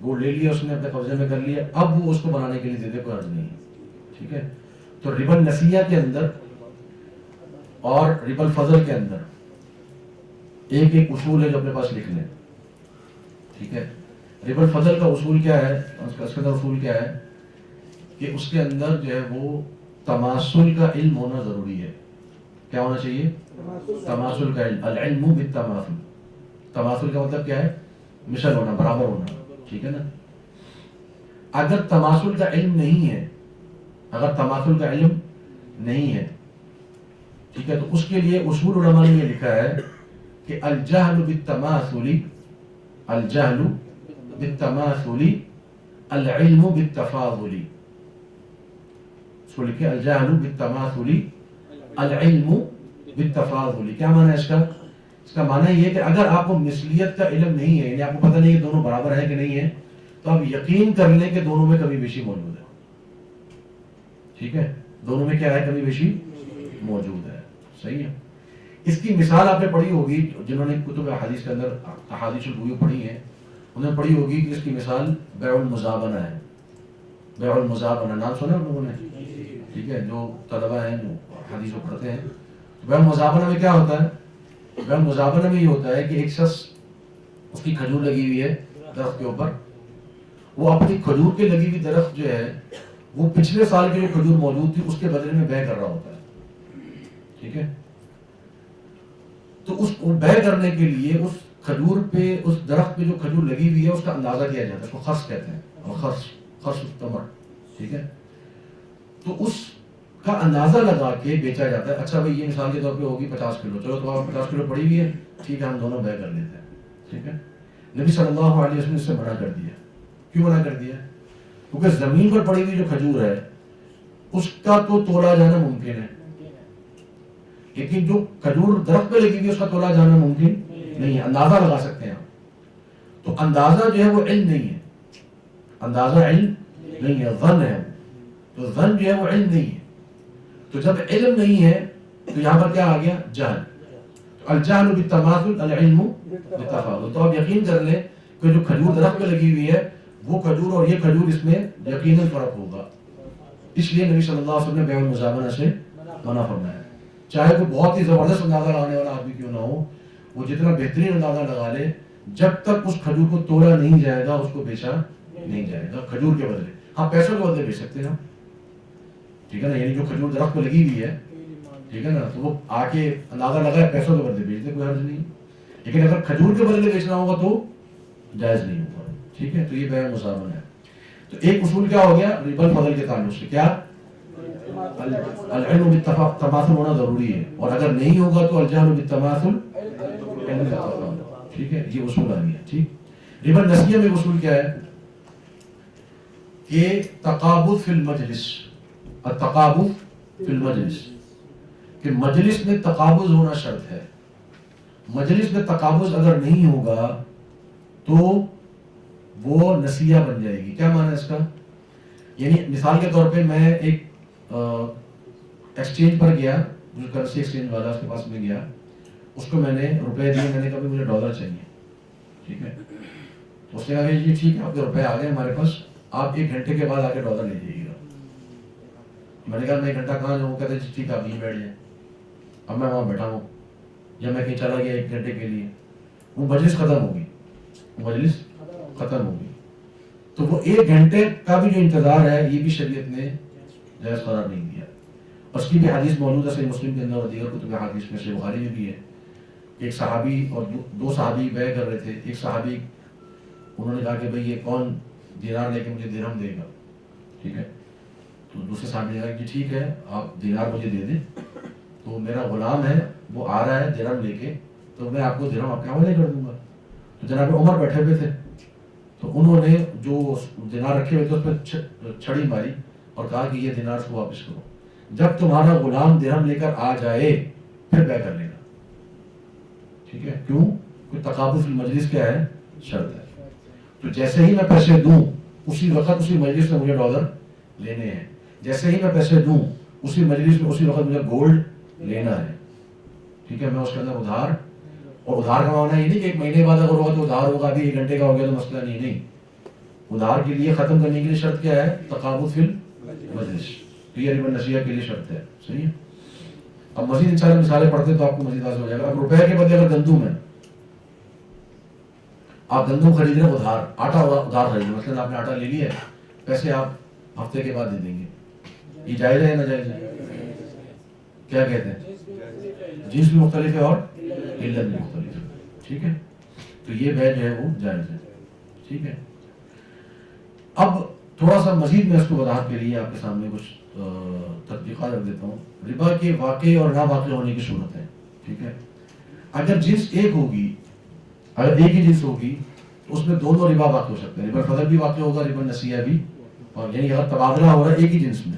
گولڈ لے لیا اس نے اپنے قبضے میں کر لیا، اب وہ اس کو بنانے کے لیے دے دے، کوئی حرج نہیں ہے، ٹھیک ہے۔ تو ربا النسیہ کے اندر اور ربا الفضل کے اندر ایک ایک اصول ہے جو اپنے پاس لکھ لیں، ٹھیک ہے۔ ربا الفضل کا اصول کیا ہے، اس کے اندر اصول کیا ہے کہ اس کے اندر جو ہے وہ تماثل کا علم ہونا ضروری ہے۔ کیا ہونا چاہیے؟ تماثل کا علم، العلم بالتماثل، تماثل کا مطلب کیا ہے؟ مثل ہونا، برابر ہونا، ٹھیک ہے نا۔ اگر تماثل کا علم نہیں ہے، اگر تماثل کا علم نہیں ہے، ٹھیک ہے، تو اس کے لیے اصول علماء نے یہ لکھا ہے کہ الجہل بالتماثل، الجہل بالتماثل العلم بالتفاضل، اس کو لکھے الجہل بالتماثل العلم بالتفاضل. کیا معنی ہے اس کا؟ اس کا معنی یہ کہ اگر آپ کو مثلیت کا علم نہیں ہے، یعنی آپ کو پتہ نہیں کہ دونوں برابر ہیں کہ نہیں ہیں، تو آپ یقین کر لیں کہ دونوں میں کمی بیشی موجود ہے. ٹھیک ہے، دونوں میں کیا ہے؟ کمی بیشی موجود ہے. صحیح ہے. اس کی مثال آپ نے پڑھی ہوگی، جنہوں نے کتب احادیث کے اندر احادیث البیوع پڑھی ہیں انہوں نے پڑھی ہوگی کہ اس کی مثال بیع المزابنہ ہے. بیع المزابنہ نام سنا ہم لوگوں نے؟ ٹھیک ہے، جو طلبہ ہیں جو حدیث کو پڑھتے ہیں. بیع المزابنہ میں کیا ہوتا ہے؟ بیع المزابنہ میں یہ ہوتا ہے کہ ایک شخص، اس کی کھجور لگی ہوئی ہے درخت کے اوپر، وہ اپنی کھجور کے لگی ہوئی درخت جو ہے وہ پچھلے سال کی جو کھجور موجود تھی اس کے بدلے میں بیع کر رہا ہوتا ہے. ٹھیک ہے، تو اس کو بیع کرنے کے لیے اس کھجور پہ، اس درخت پہ جو کھجور لگی ہوئی ہے اس کا اندازہ کیا جاتا ہے. اس کو خرص کہتے ہیں، اور خرص التمر. ٹھیک ہے، تو اس کا اندازہ لگا کے بیچا جاتا ہے. اچھا بھائی یہ مثال کے طور پہ ہوگی 50 کلو، چلو تو آپ 50 کلو پڑی ہوئی ہے، ٹھیک ہے ہم دونوں بیع کر لیتے ہیں. ٹھیک ہے، نبی صلی اللہ علیہ وسلم نے اس سے منع کر دیا. کیوں منع کر دیا؟ کیونکہ زمین پر پڑی ہوئی جو کھجور ہے اس کا تو تولا جانا ممکن ہے، لیکن جو کھجور درخت پہ لگی ہوئی اس کا تولا جانا ممکن نہیں ہے. اندازہ لگا سکتے ہیں آپ. تو اندازہ جو ہے وہ علم نہیں ہے، اندازہ علم نہیں ہے، ظن ہے. تو ظن جو ہے وہ علم نہیں ہے. تو جب علم نہیں ہے تو یہاں پر کیا آ گیا؟ جہل. الجہل بالتماثل العلم بالتفاضل. تو آپ یقین کر لیں کہ جو کھجور درخت پہ لگی ہوئی ہے وہ کھجور اور یہ کھجور اس میں یقیناً فرق ہوگا. اس لیے نبی صلی اللہ علیہ وسلم نے بیع المزابنہ سے منع فرمایا. چاہے کوئی بہت ہی زبردست اندازہ لگانے والا آدمی کیوں نہ ہو، وہ جتنا بہترین اندازہ لگا لے، جب تک اس کھجور کو تولا نہیں جائے گا اس کو بیچا نہیں جائے گا کھجور کے بدلے. ہاں پیسوں کے بدلے بیچ سکتے ہیں. ٹھیک ہے نا، یعنی جو کھجور درخت پہ لگی ہوئی ہے، ٹھیک ہے نا، تو وہ آ کے اندازہ لگائے پیسوں کے بدلے بیچ دے، کوئی حرج نہیں. لیکن اگر کھجور کے بدلے بیچنا ہوگا تو جائز نہیں ہوگا. ٹھیک ہے، تو یہ بیع مزابنہ ہے. تو ایک اصول کیا ہو گیا ربا الفضل کے تعلق سے؟ کیا؟ العلم بالتماثل ہونا ضروری ہے، اور اگر نہیں ہوگا تو الجہل بالتماثل علم بالتفاضل. ٹھیک ہے، یہ اصول آ گیا. ٹھیک. ربا النسیہ میں اصول کیا ہے کہ تقابض فی المجلس، التقابض فی المجلس، کہ مجلس میں تقابض ہونا شرط ہے. مجلس میں تقابض اگر نہیں ہوگا تو وہ نسیہ بن جائے گی. کیا معنی ہے اس کا؟ یعنی مثال کے طور پہ میں ایک ایکسچینج پر گیا، جو کرنسی ایکسچینج والا اس کے پاس میں گیا، اس کو میں نے روپے دیے، میں نے کہا کہ مجھے ڈالر چاہیے. ٹھیک ہے، تو اس نے کہا کہ جی ٹھیک ہے آپ کے روپے آ گئے ہمارے پاس، آپ 1 گھنٹے کے بعد آ کے ڈالر لے جائیے گا. میں نے کہا میں 1 گھنٹہ کہاں جاؤں؟ کہتے جی ٹھیک ہے آپ یہیں بیٹھ جائیں. اب میں وہاں بیٹھا ہوں، جب میں کہیں چلا گیا 1 گھنٹے کے لیے، وہ مجلس ختم ہوگی، مجلس ختم ہوگی. تو وہ 1 گھنٹے کا بھی جو انتظار ہے یہ بھی شریعت نے جائز قرار نہیں دیا. اس کی بھی حدیث موجود ہے صحیح مسلم کے اندر اور دیگر کتب حدیث میں، صحیح بخاری میں بھی ہے. ایک صحابی اور 2 صحابی بیع کر رہے تھے. ایک صحابی انہوں نے کہا کہ بھئی یہ کون دینار لے کے مجھے درہم دے گا؟ ٹھیک ہے، تو دوسرے صحابی نے کہا کہ ٹھیک ہے آپ دینار مجھے دے دیں، تو میرا غلام ہے وہ آ رہا ہے درہم لے کے، تو میں آپ کو درہم آپ کے حوالے کر دوں گا. تو جناب عمر بیٹھے ہوئے تھے، تو انہوں نے جو دینار رکھے ہوئے تھے اس پہ چھڑی ماری اور کہا کہ یہ دینار اس کو واپس کرو، جب تمہارا غلام درہم لے کر آ جائے پھر بیع کر لینا. ٹھیک ہے، کیوں؟ کوئی تقابض فی المجلس کیا ہے؟ شرط ہے. تو جیسے ہی میں پیسے دوں اسی وقت اسی مجلس میں مجھے ڈالر لینے ہیں، جیسے ہی میں پیسے دوں اسی مجلس میں اسی وقت مجھے گولڈ لینا ہے. ٹھیک ہے، میں اس کے اندر ادھار، اور ادھار کا معنی یہ نہیں کہ 1 مہینے بعد اگر ہوگا تو ادھار ہوگا، ابھی 1 گھنٹے کا ہو گیا تو مسئلہ نہیں. ادھار کے لیے ختم کرنے کے لیے شرط کیا ہے؟ تقابض فی المجلس. یہ ربا النسیہ کے لیے شرط ہے. صحیح ہے. اب مزید انشاءاللہ مثالیں پڑھتے تو آپ کو مزید واضح ہو جائے گا. اب روپے کے بدلے اگر گندم ہے، آپ گندم خرید رہے ہیں ادھار، آٹا ادھار خرید رہے ہیں، مثلا آپ نے آٹا لے لیا ہے، پیسے آپ ہفتے کے بعد دے دیں گے، یہ جائز ہے یا ناجائز ہے؟ کیا کہتے ہیں؟ جنس بھی مختلف ہے اور علت بھی مختلف ہے. ٹھیک ہے، تو یہ بیع جو ہے وہ جائز ہے. ٹھیک ہے. اب تھوڑا سا مزید میں اس کو وضاحت کے لیے آپ کے سامنے کچھ تطبیقات رکھ دیتا ہوں. ربا کے واقع اور نا واقع ہونے کی صورت ہے. ٹھیک ہے، اگر جنس ایک ہوگی، اگر ایک ہی جنس ہوگی تو اس میں دونوں ربا واقع ہو سکتے ہیں. ربا الفضل بھی واقع ہوگا، ربا النسیہ بھی، اور یعنی اگر تبادلہ ہو رہا ہے ایک ہی جنس میں،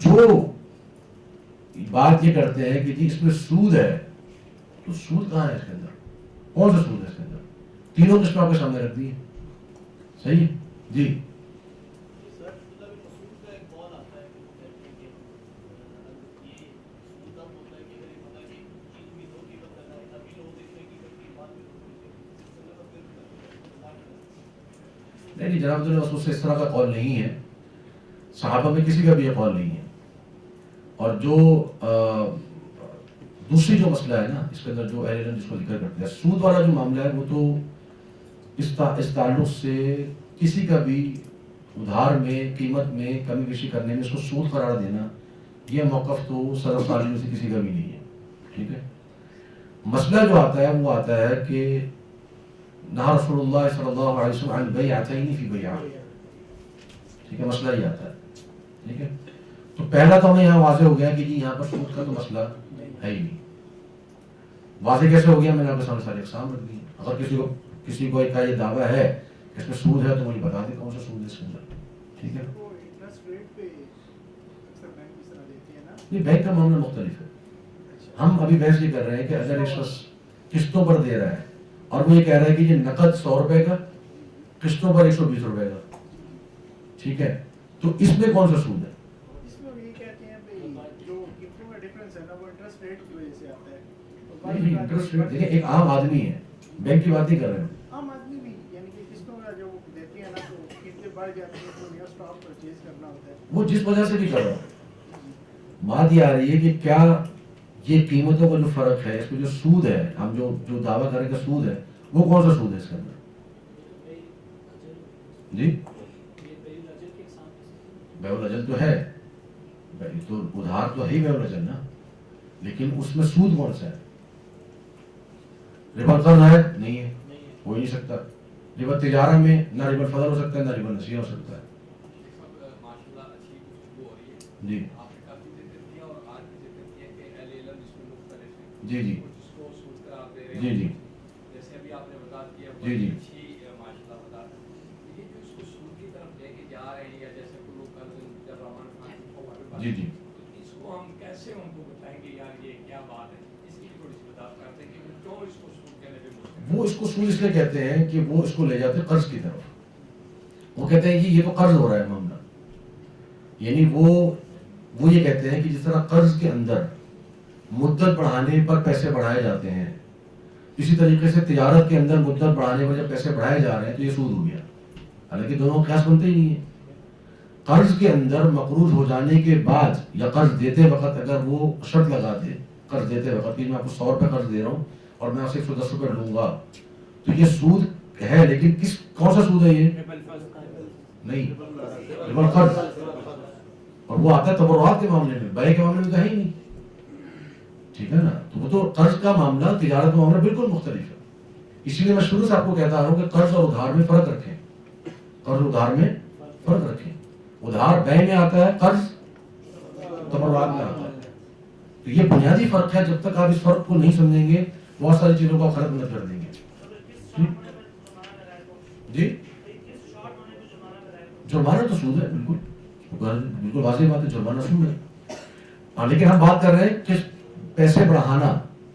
جو بات یہ کرتے ہیں کہ جی اس میں سود ہے، تو سود کہاں ہے اس کے اندر؟ کون سا سود ہے اس کے اندر؟ تینوں قسم آپ کے سامنے رکھ دی، صحیح جی. نہیں جناب رسول سے اس طرح کا قول نہیں ہے، صحابہ میں کسی کا بھی یہ قول نہیں ہے. اور جو دوسری جو مسئلہ ہے نا اس کے اندر جو اہل علم جس کو ذکر کرتے ہیں، سود والا جو معاملہ ہے وہ تو اس تعلق سے کسی کا بھی ادھار میں قیمت میں کمی بیشی کرنے میں اس کو سود قرار دینا، یہ موقف تو سلف صالح میں سے کسی کا بھی نہیں ہے. ٹھیک ہے. مسئلہ جو آتا ہے وہ آتا ہے کہ نہا رسول اللہ صلی اللہ علیہ وسلم عن بیعتین فی بیعہ. ٹھیک ہے، مسئلہ یہ آتا ہے. ٹھیک ہے. تو پہلا تو ہمیں یہاں واضح ہو گیا کہ جی یہاں پر سود کا تو مسئلہ ہے ہی نہیں. واضح کیسے ہو گیا؟ میں نے آپ کے سامنے ساری اقسام رکھ دی. اگر کسی کو ایک کا یہ دعویٰ ہے کہ اس میں سود ہے تو مجھے بتا دیں کون سا سود ہے اس کے اندر. ٹھیک ہے. نہیں، بینک کا معاملہ مختلف ہے. ہم ابھی بحث یہ کر رہے ہیں کہ اگر ایک شخص قسطوں پر دے رہا ہے اور وہ یہ کہہ رہا ہے کہ یہ نقد 100 روپے کا، قسطوں پر 120 روپے کا، ٹھیک ہے، تو اس میں کون سا سود ہے؟ نہیں، انٹرسٹ ریٹ دیکھیں، ایک عام آدمی ہے، بینک کی بات نہیں کر رہے ہیں. عام آدمی بھی یعنی کہ قسطوں کا جو دیتے ہیں نا تو قسطیں بڑھ جاتی ہیں تو نیا اسٹاک پرچیز کرنا ہوتا ہے. وہ جس وجہ سے بھی کر رہا ہے. بات یہ آ رہی ہے کہ کیا یہ قیمتوں کا جو فرق ہے، اس میں جو سود ہے، ہم جو دعویٰ کریں کہ سود ہے، وہ کون سا سود ہے اس کے اندر؟ جی بیع الاجل تو ہے، تو ادھار تو ہے ہی بیع الاجل نا، لیکن اس میں سود کون سا ہے؟ ربا القرض ہے؟ نہیں ہے، ہو ہی نہیں سکتا. ربا تجارہ میں نہ ربا الفضل ہو سکتا ہے نہ ربا النسیہ ہو سکتا ہے. جی جی جی جی جی جیسے ابھی آپ نے بتا دیا جی جی ماشاء اللہ بتا یہ جو اس کو سود کی طرف لے کے جا رہے ہیں، یا جیسے کوئی لوگ قرض جب رحمان جی جی اس کو ہم کیسے ان کو بتائیں گے یار یہ کیا بات ہے؟ اس کی تھوڑی سی وضاحت کرتے ہیں کہ کیوں اس کو سود کہنے پہ وہ اس کو سود اس لیے کہتے ہیں کہ وہ اس کو لے جاتے ہیں قرض کی طرف. وہ کہتے ہیں کہ یہ تو قرض ہو رہا ہے معاملہ، یعنی وہ یہ کہتے ہیں کہ جس طرح قرض کے اندر مدت بڑھانے پر پیسے بڑھائے جاتے ہیں، اسی طریقے سے تجارت کے اندر مدت بڑھانے پر جب پیسے بڑھائے جا رہے ہیں تو یہ سود ہو گیا. حالانکہ دونوں قیاس بنتے ہی نہیں ہیں. قرض کے اندر مقروض ہو جانے کے بعد یا قرض دیتے وقت اگر وہ شرط لگا دے، قرض دیتے وقت کہ میں آپ کو 100 روپے قرض دے رہا ہوں اور میں آپ سے 110 روپے لوں گا، تو یہ سود ہے. لیکن کون سا سود ہے یہ؟ نہیں، ربا القرض. اور وہ آتا ہے تبرعات کے معاملے میں، بیع کے معاملے میں تو ہے ہی نہیں. ٹھیک ہے نا. تو وہ تو قرض کا معاملہ تجارت کا معاملہ بالکل مختلف ہے. اسی لیے میں شروع سے آپ کو کہتا ہوں کہ قرض اور ادھار میں فرق رکھیں. قرض ادھار میں فرق رکھیں. ادھار بیع میں آتا ہے، قرض تبرعات میں آتا ہے. تو یہ بنیادی فرق ہے. جب تک آپ اس فرق کو نہیں سمجھیں گے بہت ساری چیزوں کو فرق نہ کر دیں گے. جی جرمانہ تو سود ہے، بالکل واضح بات ہے، جرمانہ سود ہے. ہاں، لیکن ہم بات کر رہے ہیں کہ پیسے بڑھانا،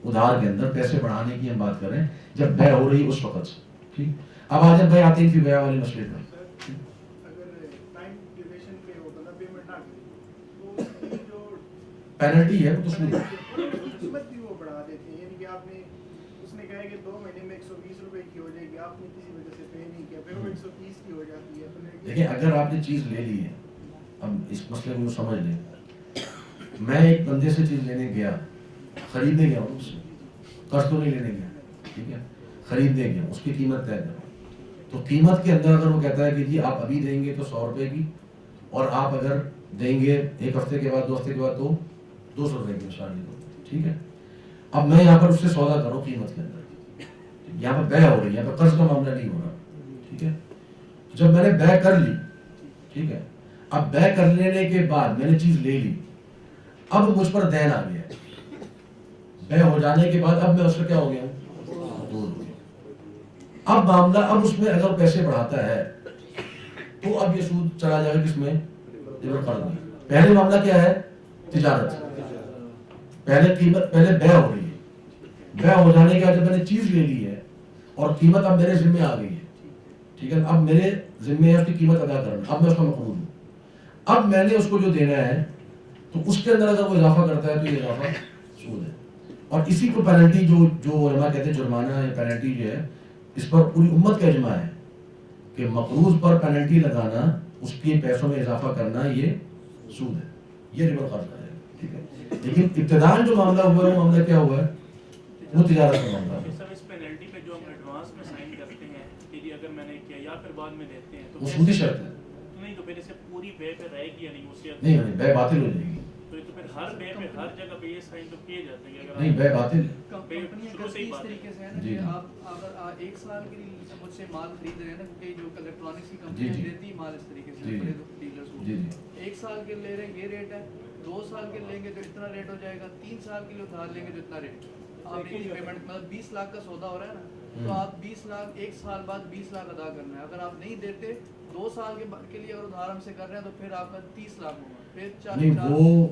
ادھار کے اندر پیسے بڑھانے کی ہم بات کر رہے ہیں جب بیع ہو رہی ہے اس وقت سے. ٹھیک. اب آ جب بیع آتی ہے بیع والے مسئلے پر. پینلٹی ہے، وہ تو سود ہے. قیمت بھی وہ بڑھا دیتے ہیں، یعنی کہ آپ نے اس نے کہا ہے کہ 2 مہینے میں 120 روپے کی ہو جائے گی، آپ نے کسی وجہ سے پے نہیں کیا، پھر وہ 130 کی ہو جاتی ہے. دیکھیں اگر آپ نے چیز لے لی ہے، اب اس مسئلے کو سمجھ لیں. میں ایک بندے سے چیز لینے گیا، خریدنے گیا ہوں، اس سے قرض تو نہیں لینے گیا، ٹھیک ہے، خریدنے گیا، اس کی قیمت طے کرو. تو قیمت کے اندر اگر وہ کہتا ہے کہ جی آپ ابھی دیں گے تو 100 روپے کی، اور آپ اگر دیں گے 1 ہفتے کے بعد 2 ہفتے کے بعد تو 200 روپے کی مثال دے دو. ٹھیک ہے. اب میں یہاں پر اس سے سودا کروں قیمت کے اندر، یہاں پر بیع ہو رہی ہے، یہاں پر قرض کا معاملہ نہیں ہو رہا. ٹھیک ہے. جب میں نے بیع کر لی، ٹھیک ہے، اب بیع کر لینے کے بعد میں نے چیز لے لی، اب مجھ پر دین آ گیا. بیع ہو جانے کے بعد اب میں اس سے کیا ہو گیا ہوں، دور ہو گیا. اب معاملہ، اب اس میں اگر پیسے بڑھاتا ہے تو اب یہ سود چلا جائے گا کس میں؟ ربا القرض میں. پہلے معاملہ کیا ہے؟ تجارت. پہلے قیمت، پہلے بیع ہو رہی ہے. بیع ہو جانے کے بعد جب میں نے چیز لے لی ہے اور قیمت اب میرے ذمے آ گئی ہے، ٹھیک ہے، اب میرے ذمے ہے اس کی قیمت ادا کرنا. اب میں اس کا مقروض ہوں. اب میں نے اس کو جو دینا ہے تو اس کے اندر اگر وہ اضافہ کرتا ہے تو یہ اضافہ سود ہے. اور اسی کو پینلٹی جو علماء کہتے ہیں جرمانہ یا پینلٹی جو ہے، اس پر پوری امت کا اجماع ہے کہ مقروض پر پینلٹی لگانا، اس کے پیسوں میں اضافہ کرنا، یہ سود ہے، یہ ربا القرض ہے. ٹھیک ہے، لیکن ابتداءً جو معاملہ ہوا ہے وہ معاملہ کیا ہوا ہے؟ وہ تجارت کا معاملہ ہے. سر اس پینلٹی پہ جو ہم ایڈوانس میں سائن کرتے ہیں کہ جی اگر میں نے کیا یا پھر بعد میں دیتے ہیں تو وہ سودی شرط ہے. نہیں تو پھر اسے پوری بے پہ رہے گی یا نہیں وصیت؟ نہیں نہیں، بے باطل ہو جائے گی. تو پھر ہر بے پہ ہر جگہ پہ یہ سائن تو کیے جاتے ہیں کہ اگر نہیں، بے باطل. کمپنیاں کرتی اس طریقے سے ہے نا کہ آپ اگر 1 سال کے لیے مجھ سے مال خرید رہے ہیں نا، کیونکہ جو الیکٹرانکس کی کمپنیاں دیتی مال اس طریقے سے بڑے ڈیلرز کو، 1 سال کے لے رہے ہیں یہ ریٹ ہے، 2 سال کے لیں گے تو اتنا ریٹ ہو جائے گا، 3 سال کے لیے ادھار لیں گے تو اتنا ریٹ. آپ کی پیمنٹ مطلب 20 لاکھ کا سودا ہو رہا ہے نا، تو آپ 20 لاکھ 1 سال بعد 20 لاکھ ادا کرنا ہے. اگر آپ نہیں دیتے 2 سال کے لیے اگر ادھار ہم سے کر رہے ہیں تو پھر آپ کا 30 لاکھ ہوگا. پھر 40 لاکھ وہ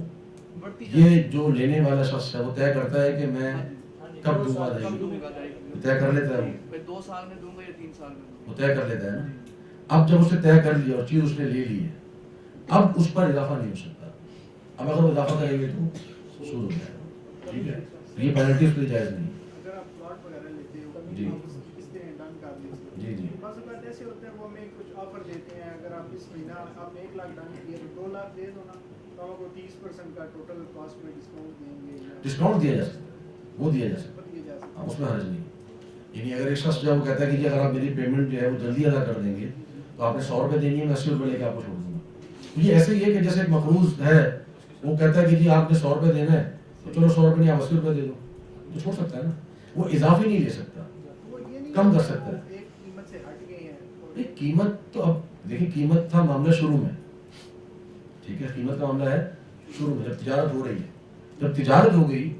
بڑھتی یہ جو لینے والا شخص ہے وہ طے کرتا ہے کہ میں کب دوں گا، طے کر لیتا ہے. وہ 2 سال میں دوں گا یا 3 سال میں دوں گا، وہ طے کر لیتا ہے نا. اب جب اس نے طے کر لیا اور چیز اس نے لے لی ہے، اب اس پر اضافہ نہیں ہو سکتا. اب اگر وہ اضافہ کریں گے تو سود ہو جائے گا. ٹھیک ہے، یہ پینلٹی اس پہ جائز نہیں. اگر آپ پلاٹ وغیرہ لیتے ہو جی آپ اس کی قسطیں ڈن کر دیتے جی جی بعض اوقات ایسے ہوتے ہیں وہ ہمیں کچھ آفر دیتے ہیں، اگر آپ اس مہینہ آپ نے 1 لاکھ ڈن کیا تو 2 لاکھ دے دو نا، تو آپ کو 30% کا ٹوٹل کاسٹ میں ڈسکاؤنٹ دیں گے. ڈسکاؤنٹ دیا جا سکتا ہے، وہ دیا جا سکتا ہے. ہاں، اس میں حرج نہیں. یعنی اگر ایک شخص جو ہے وہ کہتا ہے کہ جی اگر آپ میری پیمنٹ جو ہے وہ جلدی ادا کر دیں گے تو آپ نے 100 روپے دینی ہے، میں 80 روپے لے کے آپ کو چھوڑ دوں گا. تو یہ ایسے ہی ہے کہ جیسے ایک مقروض ہے وہ کہتا ہے کہ جی آپ نے 100 روپے دینا ہے تو چلو 100 روپے نہیں، آپ 80 روپے دے دو، تو چھوڑ سکتا ہے نا. وہ اضافی نہیں لے سکتا، کم کر سکتا ہے. ایک قیمت سے ہٹ گئے ہیں. نہیں، قیمت تو اب دیکھیں، قیمت تھا معاملہ شروع میں، ٹھیک ہے، قیمت کا معاملہ ہے شروع میں جب تجارت ہو رہی ہے. جب تجارت ہو گئی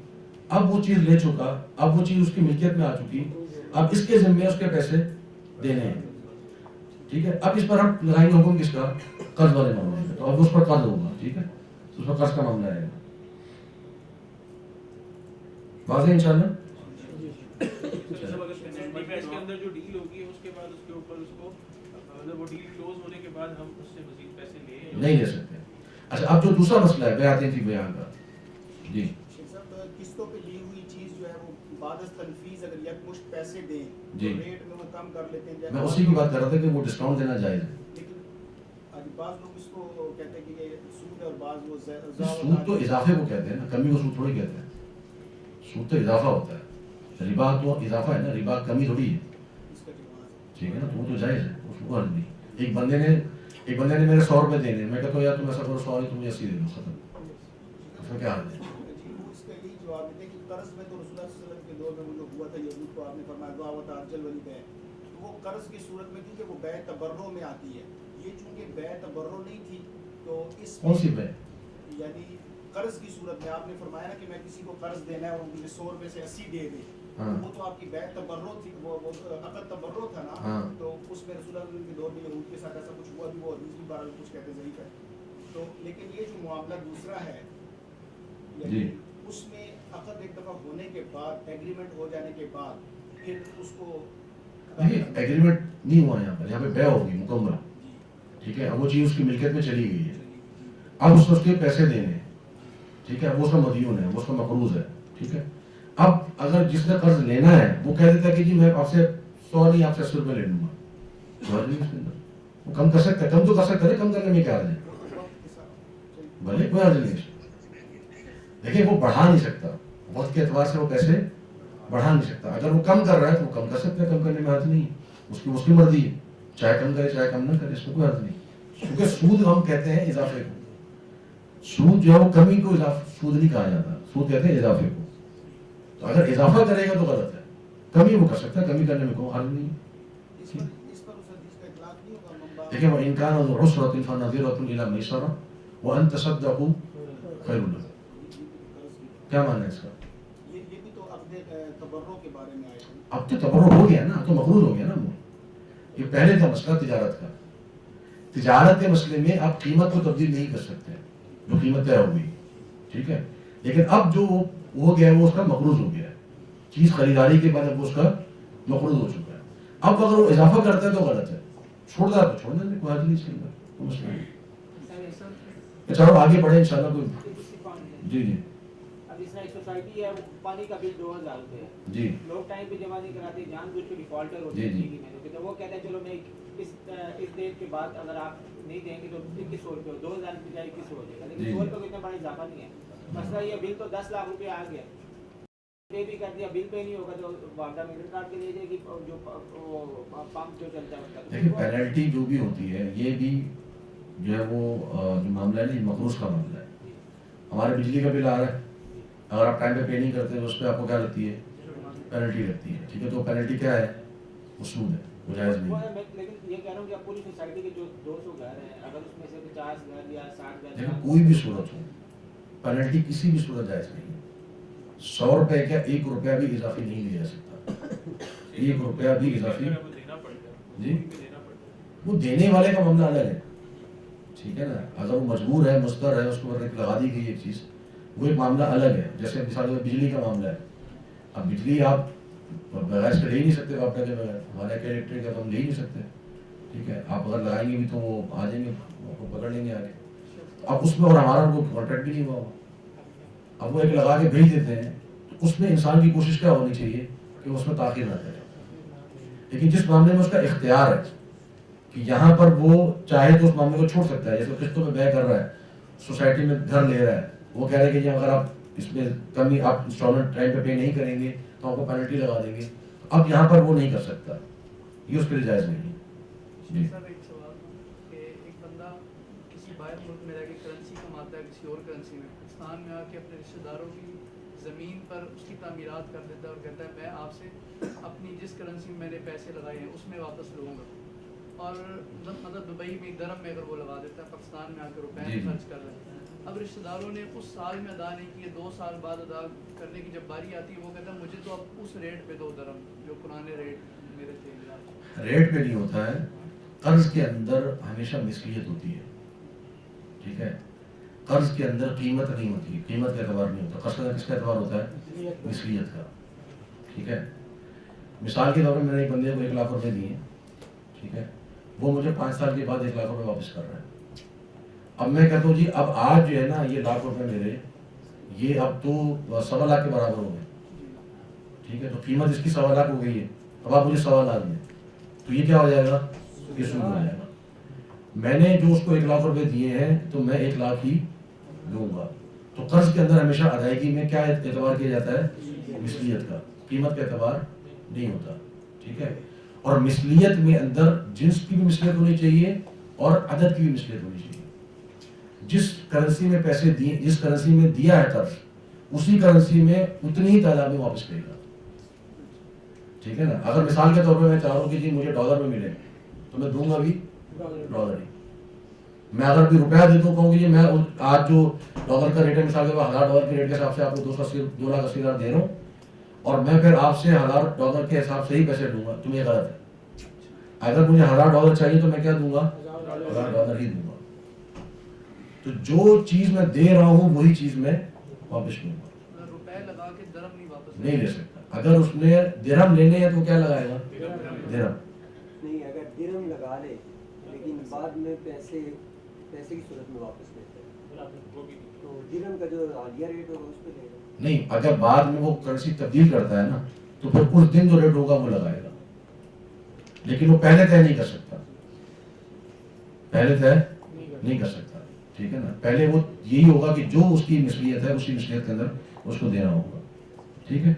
اب وہ چیز لے چکا، اب وہ چیز اس کی ملکیت میں آ چکی، اب اس کے ذمے اس کے پیسے دینے ہیں. ٹھیک ہے، اب اس پر ہم لگائیں گے حکم کس کا؟ قرض والے معاملے میں. تو اب اس پر قرض ہوگا. ٹھیک ہے، اس پر قرض کا معاملہ آئے گا. واضح انشاءاللہ. اس کے اندر جو ڈیل ہوگی اس کے بعد اس کے اوپر اس کو مطلب وہ ڈیل کلوز ہونے کے بعد ہم اس سے مزید پیسے نہیں لے سکتے. اچھا، اب جو دوسرا مسئلہ ہے بیعتیں تھی بیان کا. جی قسطوں پہ لی ہوئی چیز جو ہے وہ بعد از تنفیذ اگر یکمشت پیسے دیں جی، ریٹ میں وہ کم کر لیتے ہیں. میں اسی کی بات کر رہا تھا کہ وہ ڈسکاؤنٹ دینا جائز ہے. لیکن بعض لوگ اس کو کہتے ہیں کہ یہ سود ہے اور بعض وہ سود تو اضافے کو کہتے ہیں نا، کمی کو سود تھوڑی کہتے ہیں. سود تو اضافہ ہوتا ہے، ربا تو اضافہ ہے نا، ربا کمی تھوڑی ہے. ٹھیک ہے نا، تو وہ تو جائز ہے، اس کو حرج نہیں. ایک بندے نے میرے 100 روپے دینے، میں کہتا ہوں یار تم ایسا کرو 100 تم 80 دے دو، ختم. اس میں کیا حرج ہے؟ اس کا یہی جواب ہے کہ قرض میں تو رسول اللہ صلی اللہ علیہ وسلم کے دور میں وہ جو ہوا تھا یہود کو آپ نے فرمایا دعا و تعجل والی بیع، تو وہ قرض کی صورت میں کیونکہ وہ بیع تبرع میں آتی ہے. یہ چونکہ بیع تبرع نہیں تھی تو اس کون سی بیع؟ یعنی قرض کی صورت میں آپ نے فرمایا نا کہ میں کسی کو قرض دینا ہے اور مجھے 100 روپے سے 80 دے دے، وہ تو آپ کی بیع تبرع تھی، وہ عقد تبرع تھا نا. تو اس میں رسول اللہ کے دور میں یہود کے ساتھ ایسا کچھ ہوا بھی، وہ حدیث بھی بارے کچھ کہتے ضعیف ہے. تو لیکن یہ جو معاملہ دوسرا ہے یعنی اس میں عقد ایک دفعہ ہونے کے بعد، ایگریمنٹ ہو جانے کے بعد پھر اس کو ایگریمنٹ نہیں ہوا یہاں پر، یہاں پہ بیع ہوگی مکمل. ٹھیک ہے، اب وہ چیز اس کی ملکیت میں چلی گئی ہے، اب اس کے پیسے دینے. ٹھیک ہے، وہ اس کا مدیون ہے، وہ اس کا مقروض ہے. ٹھیک ہے، اب اگر جس نے قرض لینا ہے وہ کہہ دیتا ہے کہ جی میں آپ سے 100 نہیں، آپ سے 80 روپے لے لوں گا، وہ کم کر سکتا ہے، کم تو کر سکتا ہے، کم کرنے میں کیا حرج ہے؟ بھلے کوئی حرج نہیں. دیکھیں وہ بڑھا نہیں سکتا، وقت کے اعتبار سے وہ پیسے بڑھا نہیں سکتا. اگر وہ کم کر رہا ہے تو وہ کم کر سکتا ہے، کم کرنے میں حرج نہیں. اس کی مرضی ہے، چاہے کم کرے چاہے کم نہ کرے، اس میں کوئی حرج نہیں. کیونکہ سود ہم کہتے ہیں اضافے کو. سود جو ہے وہ کمی کو سود نہیں کہا جاتا، سود کہتے ہیں اضافے کو. تو اگر اضافہ کرے گا تو غلط ہے، کمی وہ کر سکتا ہے، کمی کرنے میں کوئی حرج نہیں. دیکھیں وہ ان کان ذو عسرۃ فنظرۃ الی میسرۃ وان تصدقوا خیر لکم. کیا معنی ہے اس کا؟ یہ بھی تو عقد تبرع کے بارے میں آیا ہے. اب تو تبرع ہو گیا نا، اب تو مقروض ہو گیا نا. وہ یہ پہلے تھا مسئلہ تجارت کا. تجارت کے مسئلے میں آپ قیمت کو تبدیل نہیں کر سکتے. جو قیمت طے ہو گئی, ٹھیک ہے. لیکن اب جو ہو گیا وہ اس کا مقروض ہو گیا ہے, چیز خریداری کے بعد اب وہ اس کا مقروض ہو چکا ہے. اب اگر وہ اضافہ کرتا ہے تو غلط ہے, چھوڑ دیا تو چھوڑ دیں, کوئی حل نہیں اس کے اندر, کوئی مسئلہ نہیں. چلو آگے بڑھیں انشاءاللہ. کوئی جی جی اب اس طرح سوسائٹی ہے, پانی کا بل 2000 روپے ہے, جی لوگ ٹائم پہ جمع نہیں کراتے, جان بوجھ کے ڈیفالٹر ہوتے ہیں, تو وہ کہتے ہیں چلو میں اس ڈیٹ کے بعد اگر آپ نہیں دیں گے تو 2100 روپے, 2000 کی بجائے 2100 ہو جائے گا, لیکن 100 روپے کو اتنا بڑا اضافہ نہیں ہے. مسئلہ یہ بل تو 10 لاکھ روپے آ گیا, پے بھی کر دیا, بل پے نہیں ہوگا تو والدہ میٹر کاٹ کے لے جائے گی, جو پمپ جو چلتا ہے. دیکھیں پینلٹی جو بھی ہوتی ہے یہ بھی جو ہے وہ جو معاملہ ہے نا مقروض کا معاملہ ہے. ہمارے بجلی کا بل آ رہا ہے, اگر آپ ٹائم پہ پے نہیں کرتے تو اس پہ آپ کو کیا لگتی ہے, پینلٹی لگتی ہے, ٹھیک ہے. تو پینلٹی کیا ہے, وہ سود ہے, وہ جائز نہیں ہے. لیکن یہ کہہ رہا ہوں کہ پوری سوسائٹی کے جو 200 گھر ہیں, اگر اس میں سے 50 گھر یا 60 گھر, لیکن کوئی بھی صورت ہو پینلٹی کسی بھی صورت جائز نہیں ہے. 100 روپے کا 1 روپیہ بھی اضافی نہیں لیا جا سکتا, 1 روپیہ بھی اضافی. جی وہ دینے والے کا معاملہ الگ ہے, ٹھیک ہے نا. اگر وہ مجبور ہے, مضطر ہے, اس کو لگا دی گئی ایک چیز, وہ ایک معاملہ الگ ہے. جیسے مثال بجلی کا معاملہ ہے, اب بجلی آپ بغیر سے لے ہی نہیں سکتے, آپ کے بغیر ہمارے کے الیکٹرک ہے تو ہم لے ہی نہیں سکتے, ٹھیک ہے. آپ اگر لگائیں گے بھی تو وہ آ جائیں گے, پکڑ لیں گے آگے. اب اس میں اور ہمارا وہ کانٹریکٹ بھی نہیں ہوا, اب وہ ایک لگا کے بھیج دیتے ہیں, تو اس میں انسان کی کوشش کیا ہونی چاہیے کہ اس میں تاخیر نہ کرے. لیکن جس معاملے میں اس کا اختیار ہے کہ یہاں پر وہ چاہے تو اس معاملے کو چھوڑ سکتا ہے, جیسے قسطوں میں بے کر رہا ہے, سوسائٹی میں گھر لے رہا ہے, وہ کہہ رہے ہیں کہ اگر آپ اس میں کمی آپ انسٹالمنٹ ٹائم پہ پے نہیں کریں گے تو آپ کو پینلٹی لگا دیں گے. اب یہاں پر وہ نہیں کر سکتا, یہ اس کے لیے جائز نہیں ہے. جی سر ایک سوال کہ ایک بندہ کسی باہر ملک میں رہ کے کرنسی کماتا ہے کسی اور کرنسی میں, پاکستان میں آ کے اپنے رشتہ داروں کی زمین پر اس کی تعمیرات کر دیتا ہے اور کہتا ہے میں آپ سے اپنی جس کرنسی میں نے پیسے لگائے ہیں اس میں واپس لوں گا, اور مطلب دبئی میں درہم میں اگر وہ لگا دیتا ہے, پاکستان میں آ کے روپے میں خرچ کر رہا ہے. اب رشتہ داروں نے اس سال میں ادا نہیں کیے, 2 سال بعد ادا کرنے کی جب باری آتی ہے وہ کہتا ہے مجھے تو اب اس ریٹ پہ 2 درہم جو پرانے ریٹ میرے تھے. ریٹ پہ نہیں ہوتا ہے, قرض کے اندر ہمیشہ مثلیت ہوتی ہے, ٹھیک ہے. قرض کے اندر قیمت نہیں ہوتی, قیمت کا اعتبار نہیں ہوتا. قرض کا کس کا اعتبار ہوتا ہے, مثلیت کا, ٹھیک ہے. مثال کے طور پر میں نے ایک بندے کو 1 لاکھ روپے دیے, ٹھیک ہے, وہ مجھے 5 سال کے بعد 1 لاکھ روپے واپس کر رہا ہے. اب میں کہتا ہوں جی اب آج جو ہے نا یہ 1 لاکھ روپے میرے یہ اب تو 1.25 لاکھ کے برابر ہو گئے, ٹھیک ہے. تو قیمت اس کی 1.25 لاکھ ہو گئی ہے, اب آپ مجھے 1.25 لاکھ دیں, تو یہ کیا ہو جائے گا, یہ سود ہو جائے گا. میں نے جو اس کو 1 لاکھ روپے دیے ہیں تو میں 1 لاکھ ہی دوں گا. تو قرض کے اندر ہمیشہ ادائیگی میں کیا اعتبار کیا جاتا ہے, مثلیت کا, قیمت کا اعتبار نہیں ہوتا, ٹھیک ہے. اور مثلیت میں اندر جنس کی بھی مثلیت ہونی چاہیے اور عدد کی بھی مثلیت ہونی چاہیے. جس کرنسی میں پیسے دیے, جس کرنسی میں دیا ہے قرض, اسی کرنسی میں اتنی ہی تعداد میں واپس کرے گا, ٹھیک ہے نا. اگر مثال کے طور پہ میں چاہ رہا ہوں کہ جی مجھے ڈالر میں ملے تو میں دوں گا بھی ڈالر ہی. میں اگر بھی روپیہ دیتا ہوں, کہوں گی جی میں آج جو ڈالر کا ریٹ ہے مثال کے بعد $1000 کے ریٹ کے حساب سے آپ کو 2,80,000 دے رہا ہوں, اور میں پھر آپ سے $1000 کے حساب سے ہی پیسے دوں گا, تو یہ غلط ہے. اگر مجھے $1000 چاہیے تو میں کیا دوں گا, $1000 ہی دوں گا. تو جو چیز میں دے رہا ہوں وہی چیز میں واپس لوں گا, روپے لگا کے درہم نہیں واپس نہیں لے سکتا. اگر اس نے درہم لینے ہیں تو کیا لگائے گا, درہم نہیں. اگر درہم لگا لے لیکن بعد میں پیسے کی صورت میں واپس لیتے ہیں تو درہم کا جو حالیہ ریٹ ہوگا اس پہ لے گا. نہیں, اگر بعد میں وہ کرنسی تبدیل کرتا ہے نا تو پھر اس دن جو ریٹ ہوگا وہ لگائے گا, لیکن وہ پہلے طے نہیں کر سکتا, پہلے طے نہیں کر سکتا, ٹھیک ہے نا. پہلے وہ یہی ہوگا کہ جو اس کی مثلیت ہے اسی مثلیت کے اندر اس کو دینا ہوگا, ٹھیک ہے.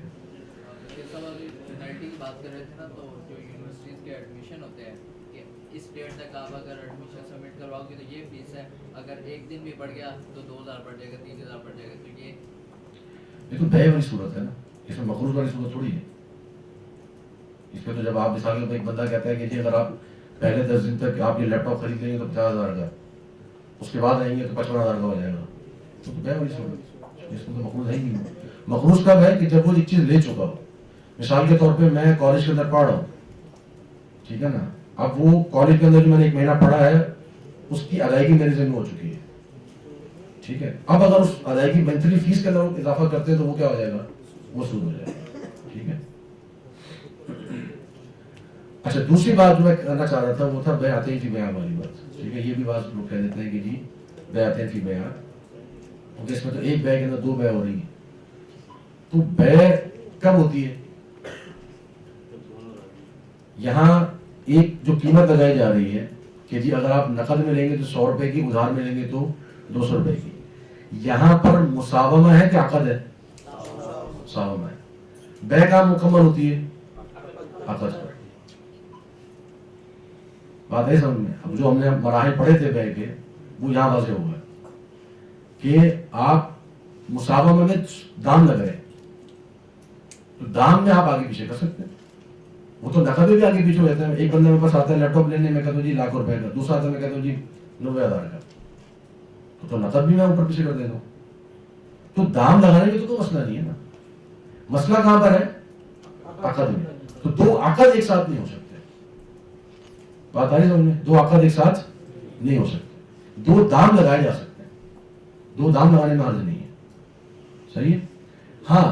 پینلٹی کی بات کر رہے تھے نا, تو جو یونیورسٹیز کے ایڈمیشن ہوتے ہیں کہ اس ڈیٹ تک آپ اگر ایڈمیشن سبمٹ کرواؤ گے تو یہ فیس ہے, اگر ایک دن بھی بڑھ گیا تو 2000 پڑ جائے گا, 3000 پڑ جائے گا. تو یہ تو بے والی صورت ہے نا, اس میں مقروض والی صورت تھوڑی ہے. اس پہ تو جب آپ مثال کے ایک بندہ کہتا ہے کہ جی اگر آپ پہلے 10 دن تک آپ یہ لیپ ٹاپ خرید لیں گے تو 50,000 کا, اس کے بعد آئیں گے تو 55,000 کا ہو جائے گا, تو بے والی صورت, اس میں تو مقروض ہے ہی نہیں. مقروض کب ہے کہ جب وہ ایک چیز لے چکا ہو. مثال کے طور پہ میں کالج کے اندر پڑھ رہا ہوں, ٹھیک ہے نا. اب وہ کالج کے اندر جو میں نے 1 مہینہ پڑھا ہے اس کی ادائیگی میرے ذمہ ہو چکی ہے, ٹھیک ہے. اب اگر اس ادائیگی منتھلی فیس کے اندر اضافہ کرتے ہیں تو وہ کیا ہو جائے گا؟ وہ سود ہو جائے گا. ٹھیک ہے. اچھا دوسری بات جو میں کرنا چاہ رہا تھا وہ تھا بیعتین فی بیع والی بات. ٹھیک ہے. یہ بھی بات لوگ کہہ دیتے ہیں کہ جی بیعتین فی بیع، کیونکہ اس میں تو ایک بیع کے اندر دو بیع ہو رہی ہیں. تو بیع کب ہوتی ہے؟ یہاں ایک جو قیمت لگائی جا رہی ہے کہ جی اگر آپ نقد میں لیں گے تو 100 روپے کی، ادھار میں لیں گے تو 200 روپے کی. یہاں پر مساومہ ہے کہ عقد ہے؟ مساومہ ہے. بیع کہاں مکمل ہوتی ہے؟ عقد پر. بات ہے سمجھ میں. اب جو ہم نے مراحل پڑھے تھے بیع کے وہ یہاں واضح ہوا ہے کہ آپ مساومہ میں دام لگ رہے ہیں تو دام میں آپ آگے پیچھے کر سکتے ہیں. وہ تو نقد بھی آگے پیچھے ہوتا ہے. ایک بندے میرے پاس آتا ہے لیپ ٹاپ لینے، میں کہتا ہوں جی لاکھ روپے کا، دوسرا آتا ہے میں کہتا ہوں جی 90,000 کا، تو نقد بھی میں اوپر پیچھے کر دیتا ہوں. تو دام لگانے میں تو کوئی مسئلہ نہیں ہے نا. مسئلہ کہاں پر ہے؟ عقد میں. تو دو عقد ایک ساتھ نہیں ہو سکتے. بات آ رہی سمجھ میں؟ دو عقد ایک ساتھ نہیں ہو سکتے. دو دام لگائے جا سکتے ہیں. دو دام لگانے میں حرج نہیں ہے. صحیح ہے. ہاں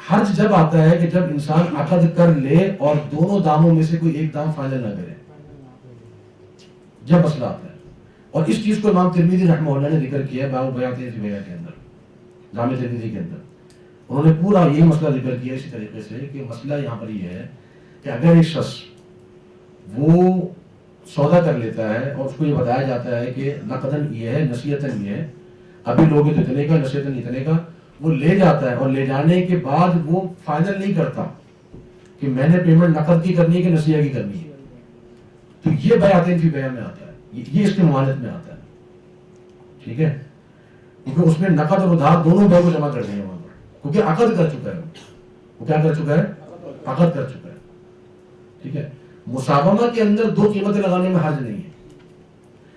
حرج جب آتا ہے کہ جب انسان عقد کر لے اور دونوں داموں میں سے کوئی ایک دام فائنل نہ کرے، جب مسئلہ آتا ہے. اور اس چیز کو امام ترمذی رحمہ اللہ نے ذکر کیا ہے باب بیعتین فی بیع کے اندر، جامع ترمذی کے اندر. انہوں نے پورا یہی مسئلہ ذکر کیا اسی طریقے سے کہ مسئلہ یہاں پر یہ ہے کہ اگر ایک شخص وہ سودا کر لیتا ہے اور اس کو یہ بتایا جاتا ہے کہ نقداً یہ ہے، نصیحتاً یہ ہے، ابھی لوگے تو اتنے کا، نصیحتاً اتنے کا، وہ لے جاتا ہے اور لے جانے کے بعد وہ فائنل نہیں کرتا کہ میں نے پیمنٹ نقد کی کرنی ہے کہ نصیحہ کی کرنی ہے، تو یہ بیعتین فی بیع میں آتا ہے. یہ اس کے ممانعت میں آتا ہے. ٹھیک ہے. کیونکہ اس میں نقد اور ادھار دونوں بیع کو جمع کر دیں وہاں پر، کیونکہ عقد کر چکا ہے. وہ کیا کر چکا ہے؟ عقد کر چکا ہے. ٹھیک ہے. مساومہ کے اندر دو قیمتیں لگانے میں حرج نہیں ہے،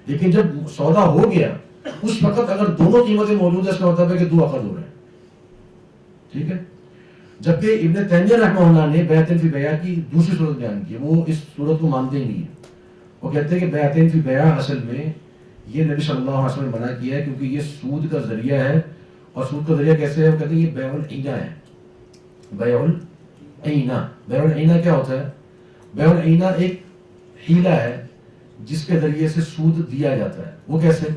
لیکن جب سودا ہو گیا اس وقت اگر دونوں قیمتیں موجود ہیں اس کا مطلب ہے کہ دو عقد ہو رہے ہیں. ٹھیک ہے. جبکہ ابن تیمیہ رحمہ اللہ نے بیعتین فی بیع کی دوسری صورت بیان کی. وہ اس صورت کو مانتے ہی نہیں ہیں. وہ کہتے ہیں کہ بیعتین فی بیع اصل میں یہ نبی صلی اللہ علیہ وسلم نے منع کیا ہے کیونکہ یہ سود کا ذریعہ ہے. اور سود کا ذریعہ کیسے ہے؟ وہ کہتے ہیں یہ بیع العینہ ہے. بیع العینہ. بیع العینہ کیا ہوتا ہے؟ بیع العینہ ایک حیلہ ہے جس کے ذریعے سے سود دیا جاتا ہے. وہ کیسے؟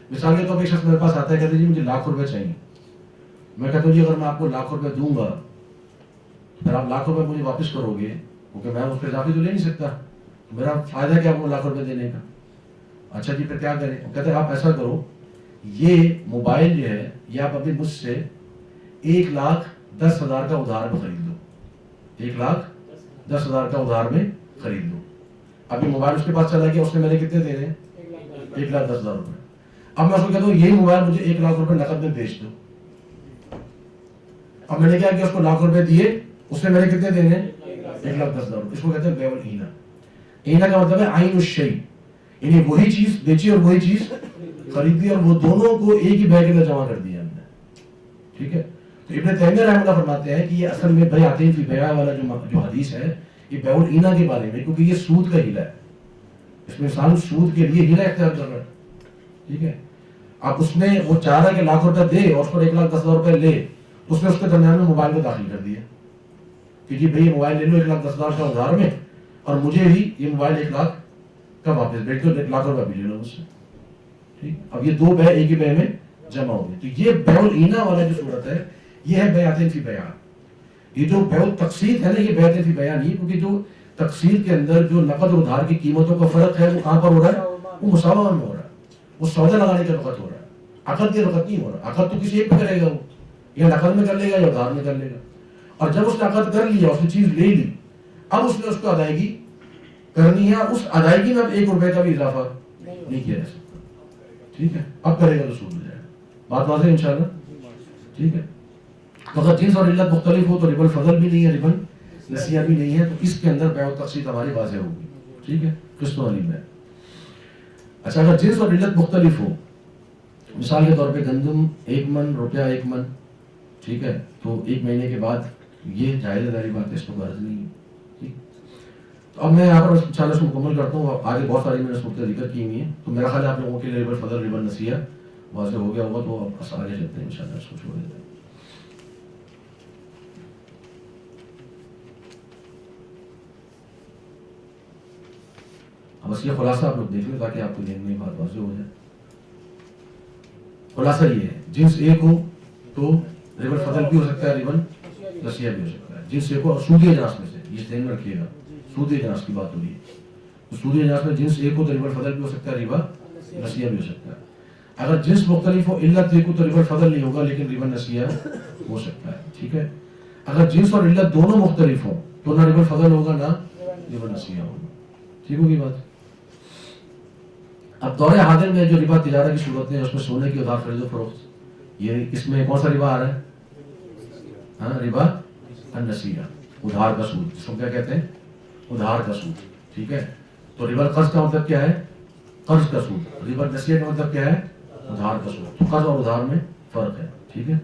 مثال کے طور پر ایک شخص میرے پاس آتا ہے، کہتے ہیں جی مجھے لاکھ روپے چاہیے. میں کہتا ہوں جی اگر میں آپ کو لاکھ روپے دوں گا پھر آپ لاکھ روپے مجھے واپس کرو گے، کیونکہ میں اس پہ اضافی تو لے نہیں سکتا، میرا فائدہ کیا آپ کو لاکھ روپے دینے کا. اچھا جی پھر کیا کریں؟ وہ کہتے ہیں آپ ایسا کرو، یہ موبائل جو ہے یہ آپ ابھی مجھ سے 1,10,000 کا ادھار میں خرید دو. 1,10,000 کا ادھار میں خرید دو. ابھی موبائل اس کے پاس چلا گیا، اس نے میں نے کتنے دینے ہیں؟ 1,10,000 روپے. اب میں اس کو کہتا ہوں یہی موبائل مجھے 1,00,000 روپے نقد میں بیچ دو. اب میں نے کیا کہ اس کو لاکھ روپے دیے، اس نے میں نے کتنے دینے ہیں؟ 1,10,000 روپے. اس کو کہتے ہیں بیع العینہ. عینہ کا مطلب ہے عین الشیء، یعنی وہی چیز بیچی اور وہی چیز خریدی اور وہ دونوں کو ایک ہی بیع کے اندر جمع کر دیا ہم نے. ٹھیک ہے. تو ابن تیمیہ رحمہ اللہ فرماتے ہیں کہ یہ اصل میں بیعتین فی بیع والا جو حدیث ہے یہ بیع العینہ کے بارے میں، کیونکہ یہ سود کا حیلہ ہے. اس میں انسان سود کے لیے حیلہ اختیار کر رہا ہے. ٹھیک ہے. اب اس نے وہ چاہ رہا کہ لاکھ روپے دے اور اس پر 1,10,000 روپے لے، اس نے اس کے درمیان میں موبائل کو داخل کر دیا کہ جی بھائی یہ موبائل لے لو 1,10,000 کا ادھار میں اور مجھے بھی یہ موبائل 1,00,000 کا واپس بیچ دو، 1,00,000 روپے بھی لے لو مجھ سے. ٹھیک. اب یہ دو بیع ایک ہی بیع میں جمع ہو گئی. تو یہ بیع العینہ والا جو صورت ہے یہ ہے بیعتین فی بیع. یہ جو بیع التقسیط ہے نا یہ بیعتین فی بیع نہیں، کیونکہ جو تقسیط کے اندر جو نقد اور ادھار کی قیمتوں کا فرق ہے وہ کہاں پر ہو رہا ہے؟ وہ مساومہ میں ہو رہا ہے. وہ سودا لگانے کے وقت ہو رہا ہے، عقد کے وقت نہیں ہو رہا. عقد تو کسی ایک پہ کرے گا، وہ یا نقد میں کر لے گا یا ادھار میں کر لے گا. اور جب اس نے عقد کر لیا، اس نے چیز لے لی، اب اس نے اس کو ادائیگی کرنی ہے. اس ادائیگی میں اب 1 روپے کا بھی اضافہ نہیں کیا جا سکتا. ٹھیک ہے. اب کرے گا تو سود ہو جائے گا. بات واضح ہے انشاءاللہ. ٹھیک ہے. تو اگر جنس اور علت مختلف ہو تو ربا الفضل بھی نہیں ہے، ربا نسیہ بھی نہیں ہے، تو اس کے اندر بیع التقسیط ہماری واضح ہوگی. ٹھیک ہے. قسط والی میں. اچھا اگر جنس اور علت مختلف ہو، مثال کے طور پہ گندم 1 من، روپیہ 1 من، ٹھیک ہے، تو 1 مہینے کے بعد یہ جائز داری بات ہے، اس کو غرض نہیں ہے. ٹھیک. تو اب میں یہاں پر انشاءاللہ اس کو مکمل کرتا ہوں. آگے بہت ساری میں نے صورتیں ذکر کی ہوئی ہیں، تو میرا خیال ہے آپ لوگوں کے لیے ربا الفضل، ربا نسیہ واضح ہو گیا ہوگا تو آپ آگے چلتے ہیں انشاءاللہ، اس کو چھوڑ دیتے ہیں. بس یہ خلاصہ آپ لوگ دیکھ لیں تاکہ آپ کو ذہن میں بات واضح ہو جائے. خلاصہ یہ ہے، جنس ایک ہو تو ربا الفضل بھی ہو سکتا ہے، ربا نسیہ بھی ہو سکتا ہے. جنس ایک ہو اور سودی اجناس میں سے، یہ ذہن میں رکھیے گا، سودی اجناس کی بات ہو رہی ہے. تو سودی اجناس میں جنس ایک ہو تو ربا الفضل بھی ہو سکتا ہے، ربا نسیہ بھی ہو سکتا ہے. اگر جنس مختلف ہو، علت ایک ہو تو ربا الفضل نہیں ہوگا لیکن ربا نسیہ ہو سکتا ہے. ٹھیک ہے. اگر جنس اور علت دونوں مختلف ہوں تو نہ ربا الفضل ہوگا نہ ربا نسیہ ہوگا. ٹھیک ہوگی بات. اب دور حاضر میں جو ربا تجارت کی صورت ہے اس میں سونے کی ادھار خرید و فروخت، یہ اس میں کون سا ربا آ رہا ہے؟ ہاں، ربا النسیہ، ادھار کا سود، جس کو کیا کہتے ہیں؟ ادھار کا سود. ٹھیک ہے. تو ربا القرض کا مطلب کیا ہے؟ قرض کا سود. ربا النسیہ کا مطلب کیا ہے؟ ادھار کا سود. تو قرض اور ادھار میں فرق ہے. ٹھیک ہے.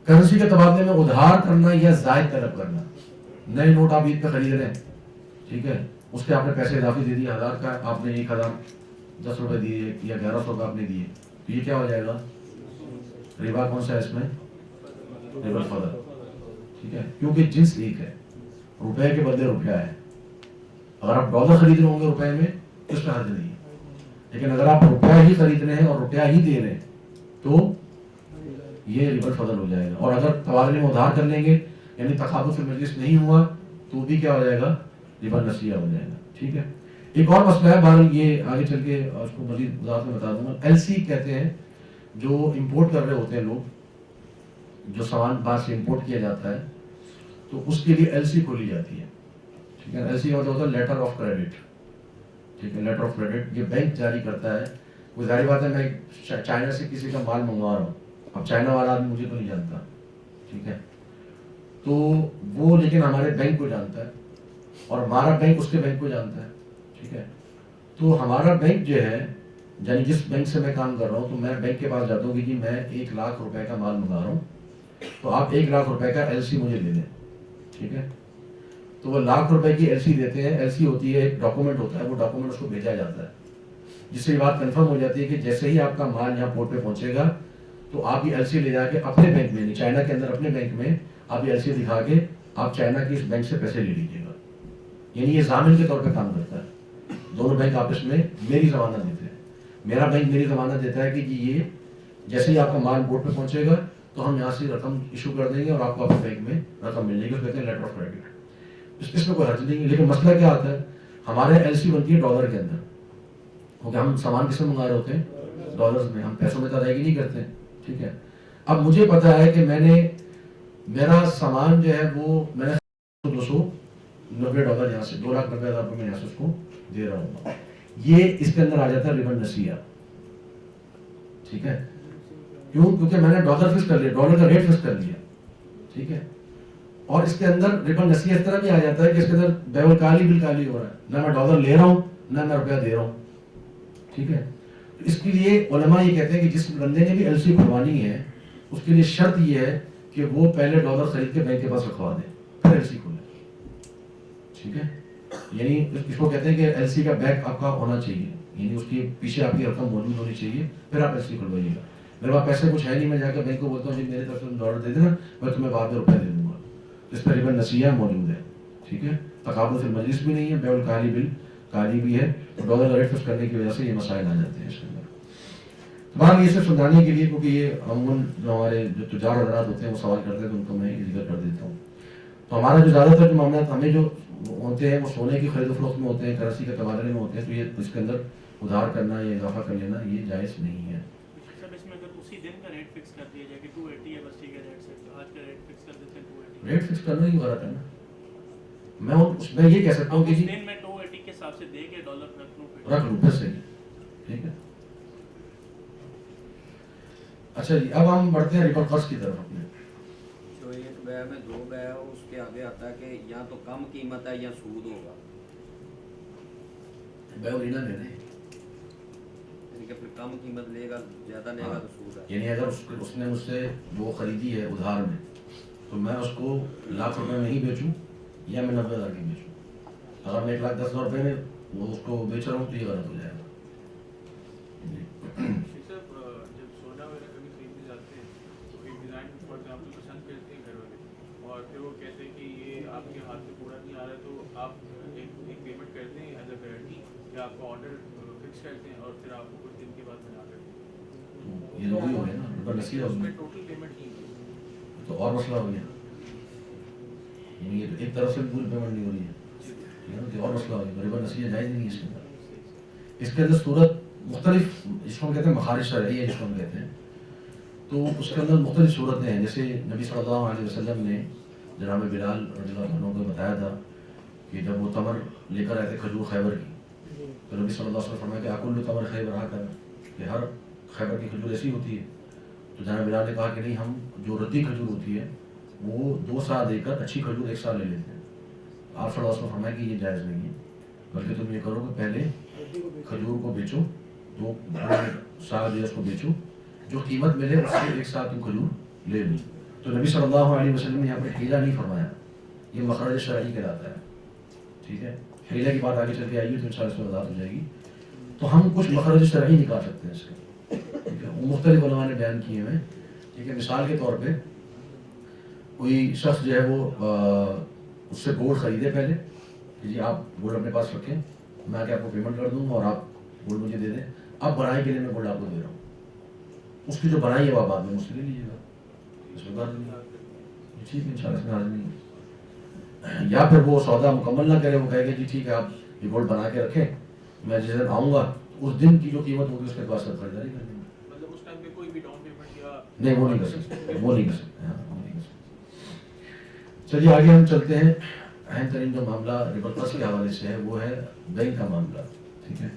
کرنسی کے تبادلے میں ادھار کرنا یا زائد طلب کرنا. نئے نوٹ آپ عید پہ خرید رہے ہیں، ٹھیک ہے، اس کے آپ نے پیسے اضافی دے دیے، 1000 کا آپ نے 1010 روپے دیے یا 1100 کا آپ نے دیے، تو یہ کیا ہو جائے گا؟ ربا کون سا ہے اس میں؟ ربا الفضل. ٹھیک ہے. کیونکہ جنس ایک ہے، روپے کے بدلے روپیہ ہے. اگر آپ ڈالر خرید رہے ہوں گے روپے میں تو اس کا حرج نہیں ہے، لیکن اگر آپ روپیہ ہی خرید رہے ہیں اور روپیہ ہی دے رہے ہیں تو یہ ربا الفضل ہو جائے گا. اور اگر تبادلے میں ادھار کر لیں گے یعنی تقابل فی المجلس نہیں ہوا تو بھی کیا ہو جائے گا؟ ربا النسیہ ہو جائے گا. ٹھیک ہے. ایک اور مسئلہ ہے، بہرحال یہ آگے چل کے اس کو مزید وضاحت میں بتا دوں گا. ایل سی کہتے ہیں، جو امپورٹ کر رہے ہوتے ہیں لوگ، جو سامان باہر سے امپورٹ کیا جاتا ہے تو اس کے لیے ایل سی کھولی جاتی ہے. ٹھیک ہے. ایل سی کا مطلب ہوتا ہے لیٹر آف کریڈٹ. ٹھیک ہے. لیٹر آف کریڈٹ یہ بینک جاری کرتا ہے. وہ ظاہر بات ہے میں چائنا سے کسی کا مال منگوا رہا ہوں، اب چائنا والا آدمی مجھے تو نہیں جانتا، ٹھیک ہے، تو وہ لیکن ہمارے بینک کو جانتا ہے اور ہمارا بینک اس کے بینک کو جانتا ہے. ٹھیک ہے. تو ہمارا بینک جو ہے، یعنی جس بینک سے میں کام کر رہا ہوں، تو میں بینک کے پاس جاتا ہوں کہ جی میں 1 لاکھ روپے کا مال منگا رہا ہوں، تو آپ 1 لاکھ روپے کا ایل سی مجھے دے دیں. ٹھیک ہے. تو وہ 1 لاکھ روپے کی ایل سی دیتے ہیں. ایل سی ہوتی ہے ایک ڈاکومنٹ ہوتا ہے، وہ ڈاکومنٹ اس کو بھیجا جاتا ہے، جس سے یہ بات کنفرم ہو جاتی ہے کہ جیسے ہی آپ کا مال یہاں پورٹ پہ پہنچے گا تو آپ یہ ایل سی لے جا کے اپنے بینک میں، چائنا کے اندر اپنے بینک میں آپ یہ ایل سی دکھا کے آپ چائنا کی اس بینک سے پیسے لے لیجیے گا. یعنی یہ ضامن کے طور پہ کام کرتا ہے. دونوں بینک آپس میں میری ضمانت دیتے ہیں. میرا بینک میری ضمانت دیتا ہے کہ جی یہ جیسے ہی آپ کا مال بورڈ پہ پہنچے گا تو ہم یہاں سے رقم ایشو کر دیں گے اور آپ کو اپنے بینک میں رقم مل جائے گی. اس کو کہتے ہیں لیٹر آف کریڈٹ. اس میں کوئی حرج نہیں ہے. لیکن مسئلہ کیا آتا ہے، ہمارے ایل سی بنتی ہے ڈالر کے اندر، کیونکہ ہم سامان کس میں منگا رہے ہوتے ہیں؟ ڈالرز میں. ہم پیسوں میں تو ادائیگی نہیں کرتے. ٹھیک ہے. اب مجھے پتا ہے کہ میں نے میرا سامان جو ہے وہ میں نے $290 یہاں سے 2,90,000 روپے میں یہاں سے اس کو دے رہا ہوں. یہ اس کے اندر آ جاتا ہے ربا النسیہ. ٹھیک ہے. کیوں؟ کیونکہ میں نے ڈالر فکس کر لیا، ڈالر کا ریٹ فکس کر لیا. ٹھیک ہے. اور اس کے اندر ربا النسیہ اس طرح بھی آ جاتا ہے کہ اس کے اندر بیع الکالی بالکالی ہو رہا ہے، نہ میں ڈالر لے رہا ہوں نہ میں روپیہ دے رہا ہوں. ٹھیک ہے. اس کے لیے علماء یہ کہتے ہیں کہ جس بندے نے بھی ایل سی کھلوانی ہے اس کے لیے شرط یہ ہے کہ وہ پہلے ڈالر خرید کے بینک کے پاس رکھوا دے پھر ایل سی کھولے. ٹھیک ہے. یعنی اس کو کہتے ہیں کہ ایل سی کا بیک آپ کا ہونا چاہیے، یعنی اس کے پیچھے آپ کی رقم موجود ہونی چاہیے، پھر آپ ایل سی کھلوائیے گا. میرے پاس پیسے کچھ ہے نہیں، میں جا کے بینک کو بولتا ہوں جی میرے طرف سے ڈالر دے دینا، میں تمہیں بعد میں روپے دے دوں گا. اس پہ ربا النسیہ موجود ہے. ٹھیک ہے. تقابل فی المجلس بھی نہیں ہے، بیع الکالی بالکالی بھی ہے. تو ڈالر کا ریٹ فکس کرنے کی وجہ سے یہ مسائل آ جاتے ہیں اس کے اندر. بہرحال یہ صرف سمجھانے کے لیے، کیونکہ یہ عموماً جو ہمارے جو تجار حضرات ہوتے ہیں وہ سوال کرتے ہیں تو ان کو میں ذکر کر دیتا ہوں. تو ہمارا جو زیادہ تر جو معاملات ہمیں جو ہوتے ہیں وہ سونے کی خرید و فروخت میں ہوتے ہیں، کرنسی کے تبادلے میں ہوتے ہیں، تو یہ اس کے اندر ادھار کرنا یا اضافہ کر لینا یہ جائز نہیں ہے. سب اس میں اگر اسی دن کا ریٹ فکس کر دیا جائے کہ 280 ہے بس ٹھیک ہے، ریٹ سے آج کا ریٹ فکس کر دیتے ہیں 280. ریٹ فکس کرنا ہی غلط ہے نا. میں یہ کہہ سکتا ہوں کہ جی دن میں 280 کے حساب سے دے کے ڈالر رکھ لوں پھر صحیح. ٹھیک ہے. اچھا جی، اب ہم بڑھتے ہیں ربا القرض کی طرف. اپنے جو ایک بیع میں 2 بیع ہو اس کے آگے آتا ہے کہ یا تو کم قیمت ہے یا سود ہوگا. بیع العینہ دے دیں، یعنی کہ پھر کم قیمت لے گا، زیادہ لے گا تو سود ہے. یعنی اگر اس نے مجھ سے وہ خریدی ہے ادھار میں تو میں اس کو 1 لاکھ روپے میں ہی بیچوں یا میں 90,000 کی بیچوں. اگر میں 1,10,000 روپے میں وہ اس کو بیچ رہا ہوں تو یہ غلط ہو جائے گا. کہتے ہیں کہ یہ آپ کے ہاتھ میں پورا نہیں آ رہا ہے تو آپ ایک پیمنٹ کرتے ہیں ایز اے گارنٹی یا آپ کا آرڈر فکس کرتے ہیں اور پھر آپ کو کچھ دن کے بعد بنا کرتے ہیں. یہ وہی ہو گیا نا, اس میں ٹوٹل پیمنٹ نہیں ہوتی تو اور مسئلہ ہو گیا. یہ ایک طرف سے پوری پیمنٹ نہیں ہو رہی ہے, اور مسئلہ ہو گیا. ربا نسیہ جائز نہیں ہے اس کے اندر. اس کے اندر صورت مختلف, جس کو ہم کہتے ہیں مخارج شرعی ہے جس کو ہم کہتے ہیں, تو اس کے اندر مختلف صورتیں ہیں. جیسے نبی صلی اللہ علیہ وسلم نے جناب بلال رضی اللہ عنہ کو بتایا تھا کہ جب وہ تمر لے کر آئے تھے کھجور خیبر کی, تو نبی صلی اللہ علیہ وسلم فرمایا کہ اکل تمر خیبر آ کر, کہ ہر خیبر کی کھجور ایسی ہوتی ہے. تو جناب بلال نے کہا کہ نہیں, ہم جو ردی کھجور ہوتی ہے وہ 2 سا دے کر اچھی کھجور 1 سا لے لیتے ہیں. آپ صلی اللہ علیہ وسلم فرمایا کہ یہ جائز نہیں ہے, بلکہ تم یہ کرو کہ پہلے کھجور کو بیچو, 2 سا جو ہے اس کو بیچو, جو قیمت ملے اس سے 1 سا تم کھجور لے لو. تو نبی صلی اللہ علیہ وسلم نے یہاں پہ حیلہ نہیں فرمایا, یہ مخرج شرعی کہلاتا ہے. ٹھیک ہے, حیلہ کی بات آگے چل کے آئے گی تو انشاءاللہ اس میں وضاحت ہو جائے گی. تو ہم کچھ مخرج شرعی نکال سکتے ہیں اس کے, ٹھیک ہے, وہ مختلف علماء نے بیان کیے ہیں. ٹھیک ہے, مثال کے طور پہ کوئی شخص جو ہے وہ اس سے گولڈ خریدے پہلے کہ جی آپ گولڈ اپنے پاس رکھیں, میں آ کے آپ کو پیمنٹ کر دوں گا اور آپ گولڈ مجھے دے دیں. اب بڑھائی کے لیے میں گولڈ آپ کو دے رہا ہوں, اس کی جو بڑھائی ہے وہ بعد میں مجھ سے لے لیجیے گا, اس میں بات نہیں. ٹھیک ہے, انشاءاللہ اس میں حاضر نہیں. یا پھر وہ سودا مکمل نہ کرے, وہ کہے کہ جی ٹھیک ہے آپ یہ گولڈ بنا کے رکھیں, میں جس دن آؤں گا اس دن کی جو قیمت ہوگی اس کے پاس خریداری کر لیں گے. مطلب اس ٹائم پہ کوئی بھی ڈاؤن پیمنٹ یا نہیں, وہ نہیں کر سکتے, وہ نہیں کر سکتے. چلیے آگے ہم چلتے ہیں. اہم ترین جو معاملہ ربا الفضل کے حوالے سے ہے وہ ہے بینک کا معاملہ. ٹھیک ہے,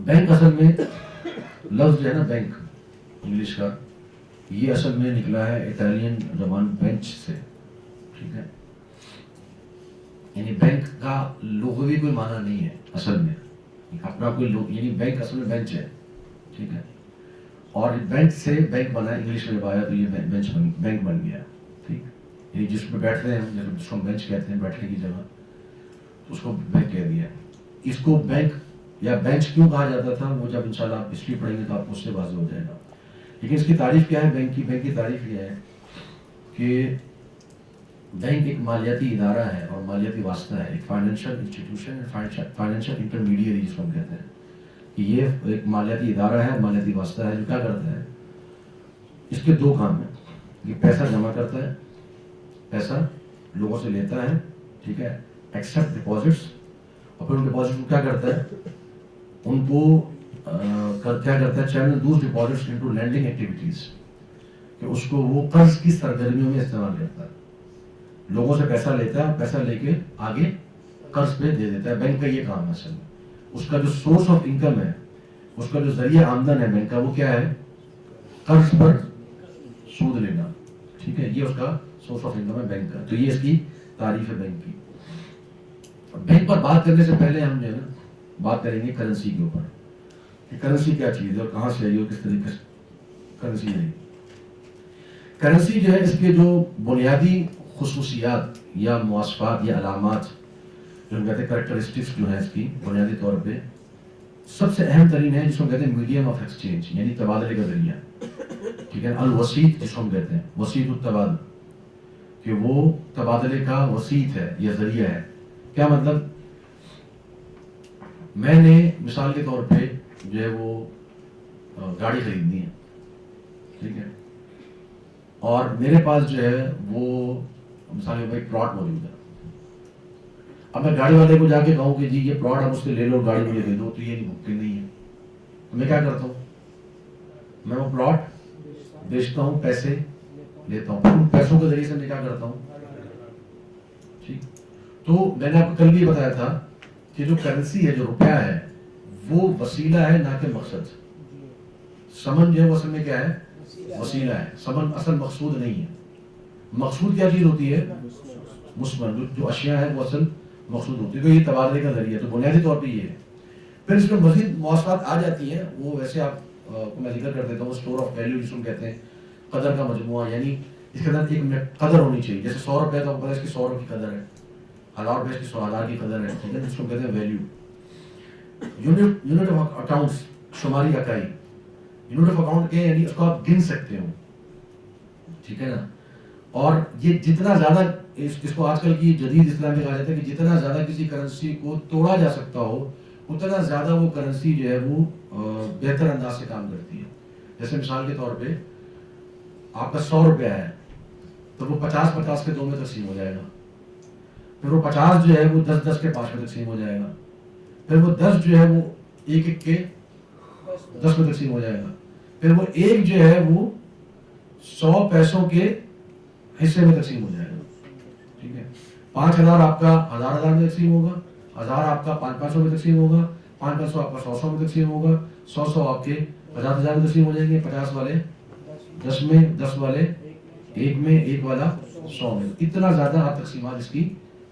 بینک اصل میں لفظ جو ہے نا بینک انگلش کا, یہ اصل میں نکلا ہے اٹالین زبان بینچ سے. ٹھیک ہے, یعنی بینک کا لغوی کوئی معنی نہیں ہے اصل میں, اپنا کوئی یعنی بینک اصل میں بینچ ہے. ٹھیک ہے, اور بینچ سے بینک بنا, انگلش میں آیا تو یہ بینک بن گیا. ٹھیک, یعنی جس پہ بیٹھتے ہیں جس کو بینچ کہتے ہیں بیٹھنے کی جگہ, اس کو بینک کہہ دیا. اس کو بینک یا بینچ کیوں کہا جاتا تھا وہ جب انشاءاللہ آپ ہسٹری پڑھیں گے تو آپ کو اس سے واضح ہو جائے گا. لیکن اس کی تعریف کیا ہے بینک کی تعریف یہ ہے کہ بینک ایک مالیاتی ادارہ ہے اور مالیاتی واسطہ ہے, ایک فائنینشیل انسٹیٹیوشن, فائنینشیل انٹرمیڈیری جس کو ہم کہتے ہیں. کہ یہ ایک مالیاتی ادارہ ہے, مالیاتی واسطہ ہے, جو کیا کرتا ہے, اس کے 2 کام ہیں. یہ پیسہ جمع کرتا ہے, پیسہ لوگوں سے لیتا ہے. ٹھیک ہے, ایکسپٹ ڈپازٹس, اور پھر ان ڈپازٹ کو کیا کرتا ہے, ان کو کیا کرتا ہے, channel does deposits into lending activities, کہ اس کو وہ قرض کی سرگرمیوں میں استعمال کرتا ہے. لوگوں سے پیسہ لیتا ہے, پیسہ لے کے آگے قرض پہ دے دیتا ہے. بینک کا یہ کام ہے اصل میں. اس کا جو سورس آف انکم ہے, اس کا جو ذریعہ آمدن ہے بینک کا, وہ کیا ہے, قرض پر سود لینا. ٹھیک ہے, یہ اس کا سورس آف انکم ہے بینک کا. تو یہ اس کی تعریف ہے بینک کی. بینک پر بات کرنے سے پہلے ہم جو ہے نا بات کریں گے کرنسی کے اوپر, کہ کرنسی کیا چیز ہے اور کہاں سے آئی اور کس طریقے سے کرنسی آئی. کرنسی جو ہے اس کے جو بنیادی خصوصیات یا مواصفات یا علامات جو ہم کہتے ہیں کریکٹرسٹکس جو ہیں اس کی بنیادی طور پہ سب سے اہم ترین ہے جس کو کہتے ہیں میڈیم آف ایکسچینج, یعنی تبادلے کا ذریعہ. ٹھیک ہے, الوسیط جس کو ہم کہتے ہیں, وسیط التبادل, کہ وہ تبادلے کا وسیط ہے یا ذریعہ ہے. کیا مطلب, میں نے مثال کے طور پہ جو ہے وہ گاڑی خریدنی ہے. ٹھیک ہے, اور میرے پاس جو ہے وہ مثال کے ایک پلاٹ موجود ہے. اب میں گاڑی والے کو جا کے کہوں کہ جی یہ پلاٹ آپ اس سے لے لو, گاڑی مجھے دے دو, تو یہ ممکن نہیں ہے. تو میں کیا کرتا ہوں, میں وہ پلاٹ بیچتا ہوں, پیسے لیتا ہوں, ان پیسوں کے ذریعے سے میں کیا کرتا ہوں. ٹھیک, تو میں نے آپ کو کل بھی بتایا تھا کہ جو کرنسی ہے, جو روپیہ ہے, وہ وسیلہ ہے نہ کہ مقصد. سمن جو ہے وہ اصل میں کیا ہے, وسیلہ ہے. سمن اصل مقصود نہیں ہے. مقصود کیا چیز ہوتی ہے, مسمن, جو اشیاء ہے وہ اصل مقصود ہوتی ہے. تو یہ تبادلے کا ذریعہ تو بنیادی طور پہ یہ ہے. پھر اس میں مزید مواصفات آ جاتی ہیں, وہ ویسے آپ کو میں ذکر کر دیتا ہوں. اسٹور آف ویلیو جس کو کہتے ہیں, قدر کا مجموعہ, یعنی اس کے اندر ایک قدر ہونی چاہیے. جیسے 100 روپے تو پتہ ہے اس کی 100 روپے کی قدر ہے, 1000 روپے اس کی 100,000 کی قدر ہے. ٹھیک ہے, جس کو کہتے ہیں ویلیو. یونٹ آف اکاؤنٹس, شماری اکائی. یونٹ آف اکاؤنٹ کے یعنی اس کو آپ گن سکتے ہو. ٹھیک ہے نا. اور یہ جتنا زیادہ اس کو آج کل کی جدید اسلام میں کہا جاتا ہے کہ جتنا زیادہ کسی کرنسی کو توڑا جا سکتا ہو اتنا زیادہ وہ کرنسی جو ہے وہ بہتر انداز سے کام کرتی ہے. جیسے مثال کے طور پہ آپ کا 100 روپیہ ہے تو وہ 50 کے 2 میں تقسیم ہو جائے گا. پھر وہ 50 جو ہے وہ 10 کے 5 میں تقسیم ہو جائے گا. پھر وہ 10 جو ہے وہ 1 کے 10 میں تقسیم ہو جائے گا. پھر وہ 1 جو ہے وہ 100 پیسوں کے حصے میں تقسیم ہو جائے گا. ٹھیک ہے. 5000 آپ کا 1000 میں تقسیم ہوگا, 1000 آپ کا 500 میں تقسیم ہوگا, 500 آپ کا 100 میں تقسیم ہوگا, 100 آپ کے 50,000 میں تقسیم ہو جائیں گے. 50 والے 10 میں, 10 والے 1 میں, 1 والا 100 میں. اتنا زیادہ آپ تقسیمات اس کی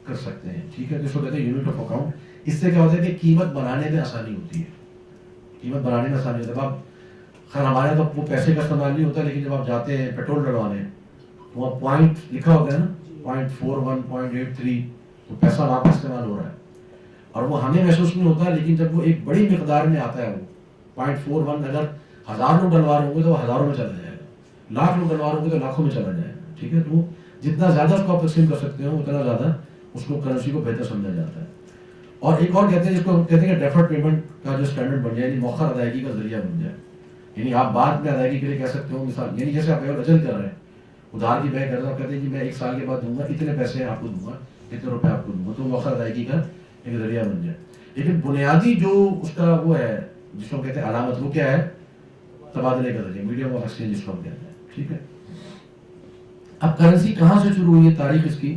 کر سکتے ہیں. ٹھیک ہے. تو اس کو کہتے ہیں یونٹ آف اکاؤنٹ. اس سے کیا ہوتا ہے کہ قیمت بنانے میں آسانی ہوتی ہے. قیمت بنانے میں آسانی ہوتی ہے. اب خیر ہمارے یہاں تو وہ پیسے کا استعمال نہیں ہوتا, لیکن جب آپ جاتے ہیں پیٹرول ڈلوانے وہاں پوائنٹ لکھا ہوتا ہے نا, 0.41, 0.83, تو پیسہ وہاں پہ استعمال ہو رہا ہے. اور وہ ہمیں محسوس نہیں ہوتا, لیکن جب وہ ایک بڑی مقدار میں آتا ہے وہ 0.41, اگر 1000 لوگ ڈلوا رہے ہوں گے تو وہ ہزاروں میں چلا جائے گا, 1,00,000 لوگ ڈلوا رہے ہوں گے تو لاکھوں میں چلا جائے گا. ٹھیک ہے. تو جتنا زیادہ اس کو آپ تقسیم کر سکتے ہو اتنا زیادہ اس کو کرنسی کو بہتر سمجھا جاتا ہے. اور ایک اور کہتے ہیں جس کو ہم کہتے ہیں کہ ڈیفرڈ پیمنٹ کا جو اسٹینڈرڈ بن جائے, یعنی مؤخر ادائیگی کا ذریعہ بن جائے. یعنی آپ بعد میں ادائیگی کے لیے کہہ سکتے ہو, مثال یعنی جیسے آپ رجل کر رہے ہیں, ادھار کی میں کر رہا ہوں, کہتے ہیں کہ میں 1 سال کے بعد دوں گا, اتنے پیسے آپ کو دوں گا, اتنے روپے آپ کو دوں گا, تو مؤخر ادائیگی کا ایک ذریعہ بن جائے. لیکن بنیادی جو اس کا وہ ہے جس کو کہتے ہیں علامت, وہ کیا ہے؟ تبادلے کا ذریعہ, میڈیم آف ایکسچینج جس کو ہم کہتے ہیں. ٹھیک ہے. اب کرنسی کہاں سے شروع ہوئی ہے, تاریخ اس کی؟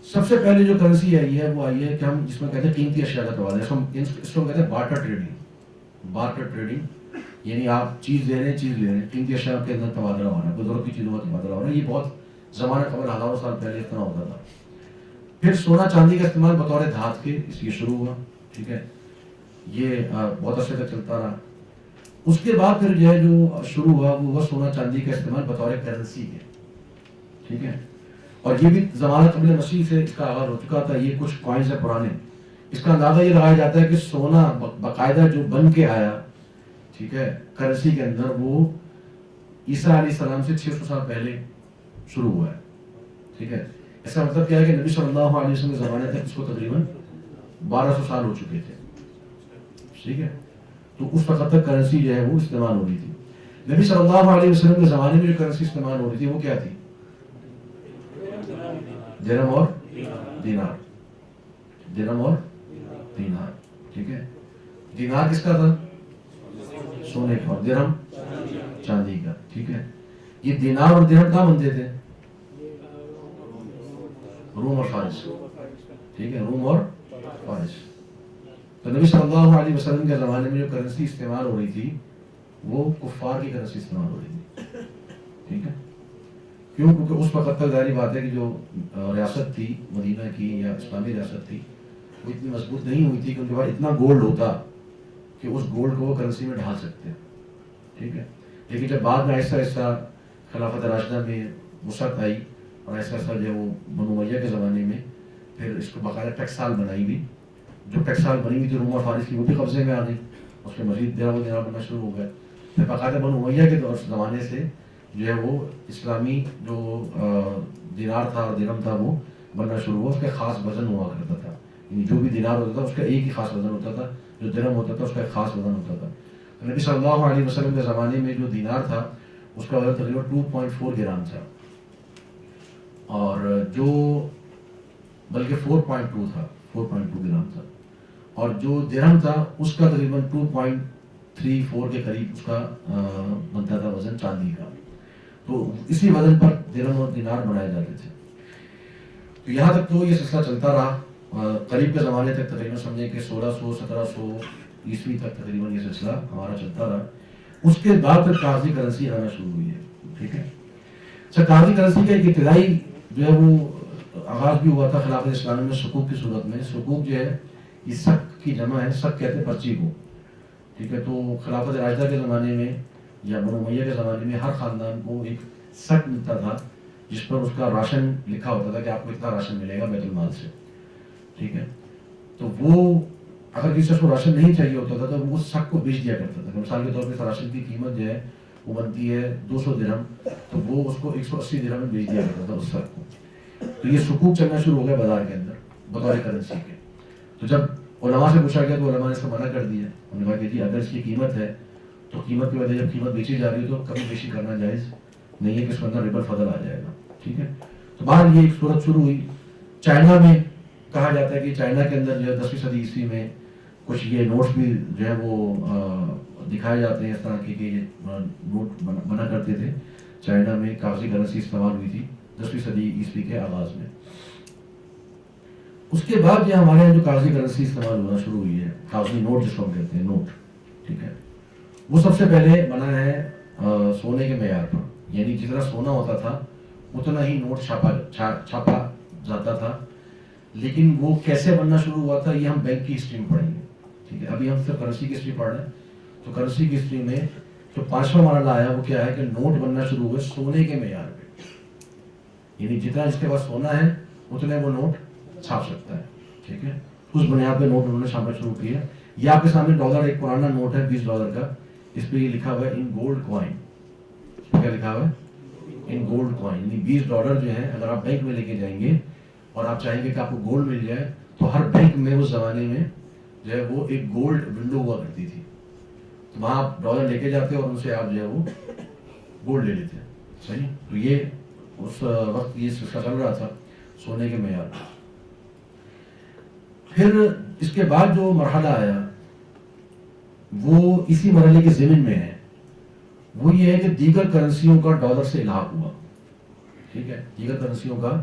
سب سے پہلے جو کرنسی آئی ہے وہ آئی ہے کہ ہم جس میں کہتے ہیں قیمتی اشیاء کا تبادلہ, اس کو کہتے ہیں بارٹر ٹریڈنگ. بارٹر ٹریڈنگ یعنی آپ چیز دے رہے ہیں, چیز لے رہے ہیں, قیمتی اشیاء کے اندر تبادلہ ہو رہا ہے, ضرورت کی چیزوں کا تبادلہ ہو رہا ہے. یہ بہت زمانہ قبل ہزاروں سال پہلے اتنا ہوتا تھا. پھر سونا چاندی کا استعمال بطور دھات کے اس لیے شروع ہوا. ٹھیک ہے. یہ بہت عرصے تک چلتا رہا. اس کے بعد پھر جو ہے جو شروع ہوا وہ ہوا سونا چاندی کا استعمال بطور کرنسی کے. ٹھیک ہے. اور یہ بھی زمانہ قبل مسیح سے اس کا آغاز ہو چکا تھا. یہ کچھ کوائنز ہیں پرانے, اس کا اندازہ یہ لگایا جاتا ہے کہ سونا باقاعدہ جو بن کے آیا, ٹھیک ہے, کرنسی کے اندر, وہ عیسیٰ علیہ السلام سے 600 سال پہلے شروع ہوا ہے. ٹھیک ہے. اس کا مطلب کیا ہے کہ نبی صلی اللہ علیہ وسلم کے زمانے تک اس کو تقریباً 1200 سال ہو چکے تھے. ٹھیک ہے. تو اس وقت تک کرنسی جو ہے وہ استعمال ہو رہی تھی. نبی صلی اللہ علیہ وسلم کے زمانے میں جو کرنسی استعمال ہو رہی تھی وہ کیا تھی؟ درہم اور دینار. درہم اور دینار. ٹھیک ہے. دینار کس کا تھا؟ سونے کا. اور درہم چاندی کا. ٹھیک ہے. یہ دینار اور درہم کہاں بنتے تھے؟ روم اور فارس. ٹھیک ہے. روم اور فارس. تو نبی صلی اللہ علیہ وسلم کے زمانے میں جو کرنسی استعمال ہو رہی تھی وہ کفار کی کرنسی استعمال ہو رہی تھی. ٹھیک ہے. کیوں؟ کیونکہ اس وقت تک ظاہری بات ہے کہ جو ریاست تھی مدینہ کی یا اسلامی ریاست تھی وہ اتنی مضبوط نہیں ہوئی تھی کہ ان کے پاس اتنا گولڈ ہوتا کہ اس گولڈ کو وہ کرنسی میں ڈھال سکتے. ٹھیک ہے. لیکن جب بعد میں ایسا ایسا خلافت راشدہ میں وسعت آئی اور ایسا ایسا جو وہ بنو امیہ کے زمانے میں پھر اس کو باقاعدہ ٹیکسال بنائی ہوئی, جو ٹیکسال بنی ہوئی تھی روم اور فارس کی وہ بھی قبضے میں آ گئی, اس میں مزید درہم و دینار بننا شروع ہو گئے. پھر باقاعدہ بنو امیہ کے دور زمانے سے جو ہے وہ اسلامی جو دینار تھا اور درہم تھا وہ بننا شروع ہوا. اس کا خاص وزن ہوا کرتا تھا, یعنی جو بھی دینار ہوتا تھا اس کا ایک ہی خاص وزن ہوتا تھا, جو درہم ہوتا تھا اس کا ایک خاص وزن ہوتا تھا. نبی صلی اللہ علیہ وسلم کے زمانے میں جو دینار تھا اس کا وزن تقریباً 2.4 گرام تھا, اور جو بلکہ 4.2 تھا, 4.2 گرام تھا, اور جو درہم تھا اس کا تقریباً 2.34 کے قریب اس کا بنتا تھا وزن چاندی کا. تو اسی وزن پر درہم اور دینار بنائے جاتے تھے. تو یہاں تک تو یہ سلسلہ چلتا رہا. قریب کے زمانے تک تقریباً سمجھیں کہ 1600-1700 عیسوی تک تقریباً یہ سلسلہ ہمارا چلتا رہا. اس کے بعد پھر کاغذی کرنسی آنا شروع ہوئی ہے. ٹھیک ہے. اچھا, کاغذی کرنسی کا ایک ابتدائی جو ہے وہ آغاز بھی ہوا تھا خلافت اسلامی میں سکوک کی صورت میں. سکوک جو ہے یہ سک کی جمع ہے, سک کہتے ہیں پرچی کو. ٹھیک ہے. تو خلافت راشدہ کے زمانے میں یا بنو امیہ کے زمانے میں ہر خاندان کو ایک سک ملتا تھا جس پر اس کا راشن لکھا ہوتا تھا کہ آپ کو اتنا راشن ملے گا بیت المال سے. ٹھیک ہے. تو وہ اگر کسی کو راشن نہیں چاہیے ہوتا تھا تو وہ سک کو بیچ دیا کرتا تھا. مثال کے طور پہ راشن کی قیمت جو ہے وہ بنتی ہے 200 درہم، تو وہ اس کو 180 درہم میں بیچ دیا کرتا تھا اس سر کو. تو یہ سکوک چلنا شروع ہو گیا بازار کے اندر بطور کرنسی کے. تو جب علماء سے پوچھا گیا تو علماء نے اس کو منع کر دیا. انہوں نے کہا کہ جی اگر اس کی قیمت ہے تو قیمت کی وجہ جب قیمت بیچی جا رہی ہے تو کمی بیشی کرنا جائز نہیں ہے کہ اس کے اندر ربا الفضل آ جائے گا. ٹھیک ہے. تو باہر یہ ایک صورت شروع ہوئی. چائنا میں کہا جاتا ہے کہ چائنا کے اندر جو ہے 10ویں صدی عیسوی میں کچھ یہ نوٹس بھی جو ہے وہ دکھائے جاتے ہیں اس طرح کے کہ یہ نوٹ بنا کرتے تھے. چائنا میں کاغذی کرنسی استعمال ہوئی تھی 10ویں صدی عیسوی کے آغاز میں. اس کے بعد جو ہمارے یہاں جو کاغذی کرنسی استعمال ہونا شروع ہوئی ہے، کاغذی نوٹ جس کو ہم کہتے ہیں نوٹ، ٹھیک ہے، وہ سب سے پہلے بنا ہے سونے کے معیار پر. یعنی جتنا سونا ہوتا تھا اتنا ہی نوٹ چھاپا جاتا تھا. لیکن وہ کیسے بننا شروع ہوا تھا یہ ہم بینک کی ہسٹری میں پڑھیں گے. ٹھیک ہے. ابھی ہم صرف کرنسی کی ہسٹری پڑھ رہے ہیں. تو کرنسی کی ہسٹری میں جو 5واں مرحلہ آیا وہ کیا ہے کہ نوٹ بننا شروع ہوئے سونے کے معیار پہ. یعنی جتنا جس کے پاس سونا ہے اتنے وہ نوٹ چھاپ سکتا ہے. ٹھیک ہے. اس بنیاد پہ نوٹ انہوں نے چھاپنا شروع کیا. یہ آپ کے سامنے ڈالر ایک پرانا نوٹ ہے $20 کا. اس پہ یہ لکھا ہوا ہے ان گولڈ کوائن. کیا لکھا ہوا ہے؟ ان گولڈ کوائن. یعنی $20 جو ہے اگر آپ بینک میں لے کے جائیں گے اور آپ چاہیں گے کہ آپ کو گولڈ مل جائے تو ہر بینک میں اس زمانے میں جو ہے وہ ایک گولڈ ونڈو ہوا کرتی تھی. تو وہاں آپ ڈالر لے کے جاتے اور ان سے آپ جو ہے وہ گولڈ لے لیتے. صحیح. تو یہ اس وقت یہ سلسلہ چل رہا تھا سونے کے معیار. پھر اس کے بعد جو مرحلہ آیا وہ اسی مرحلے کے ضمن میں ہے. وہ یہ ہے کہ دیگر کرنسیوں کا ڈالر سے الحاق ہوا. ٹھیک ہے. دیگر کرنسیوں کا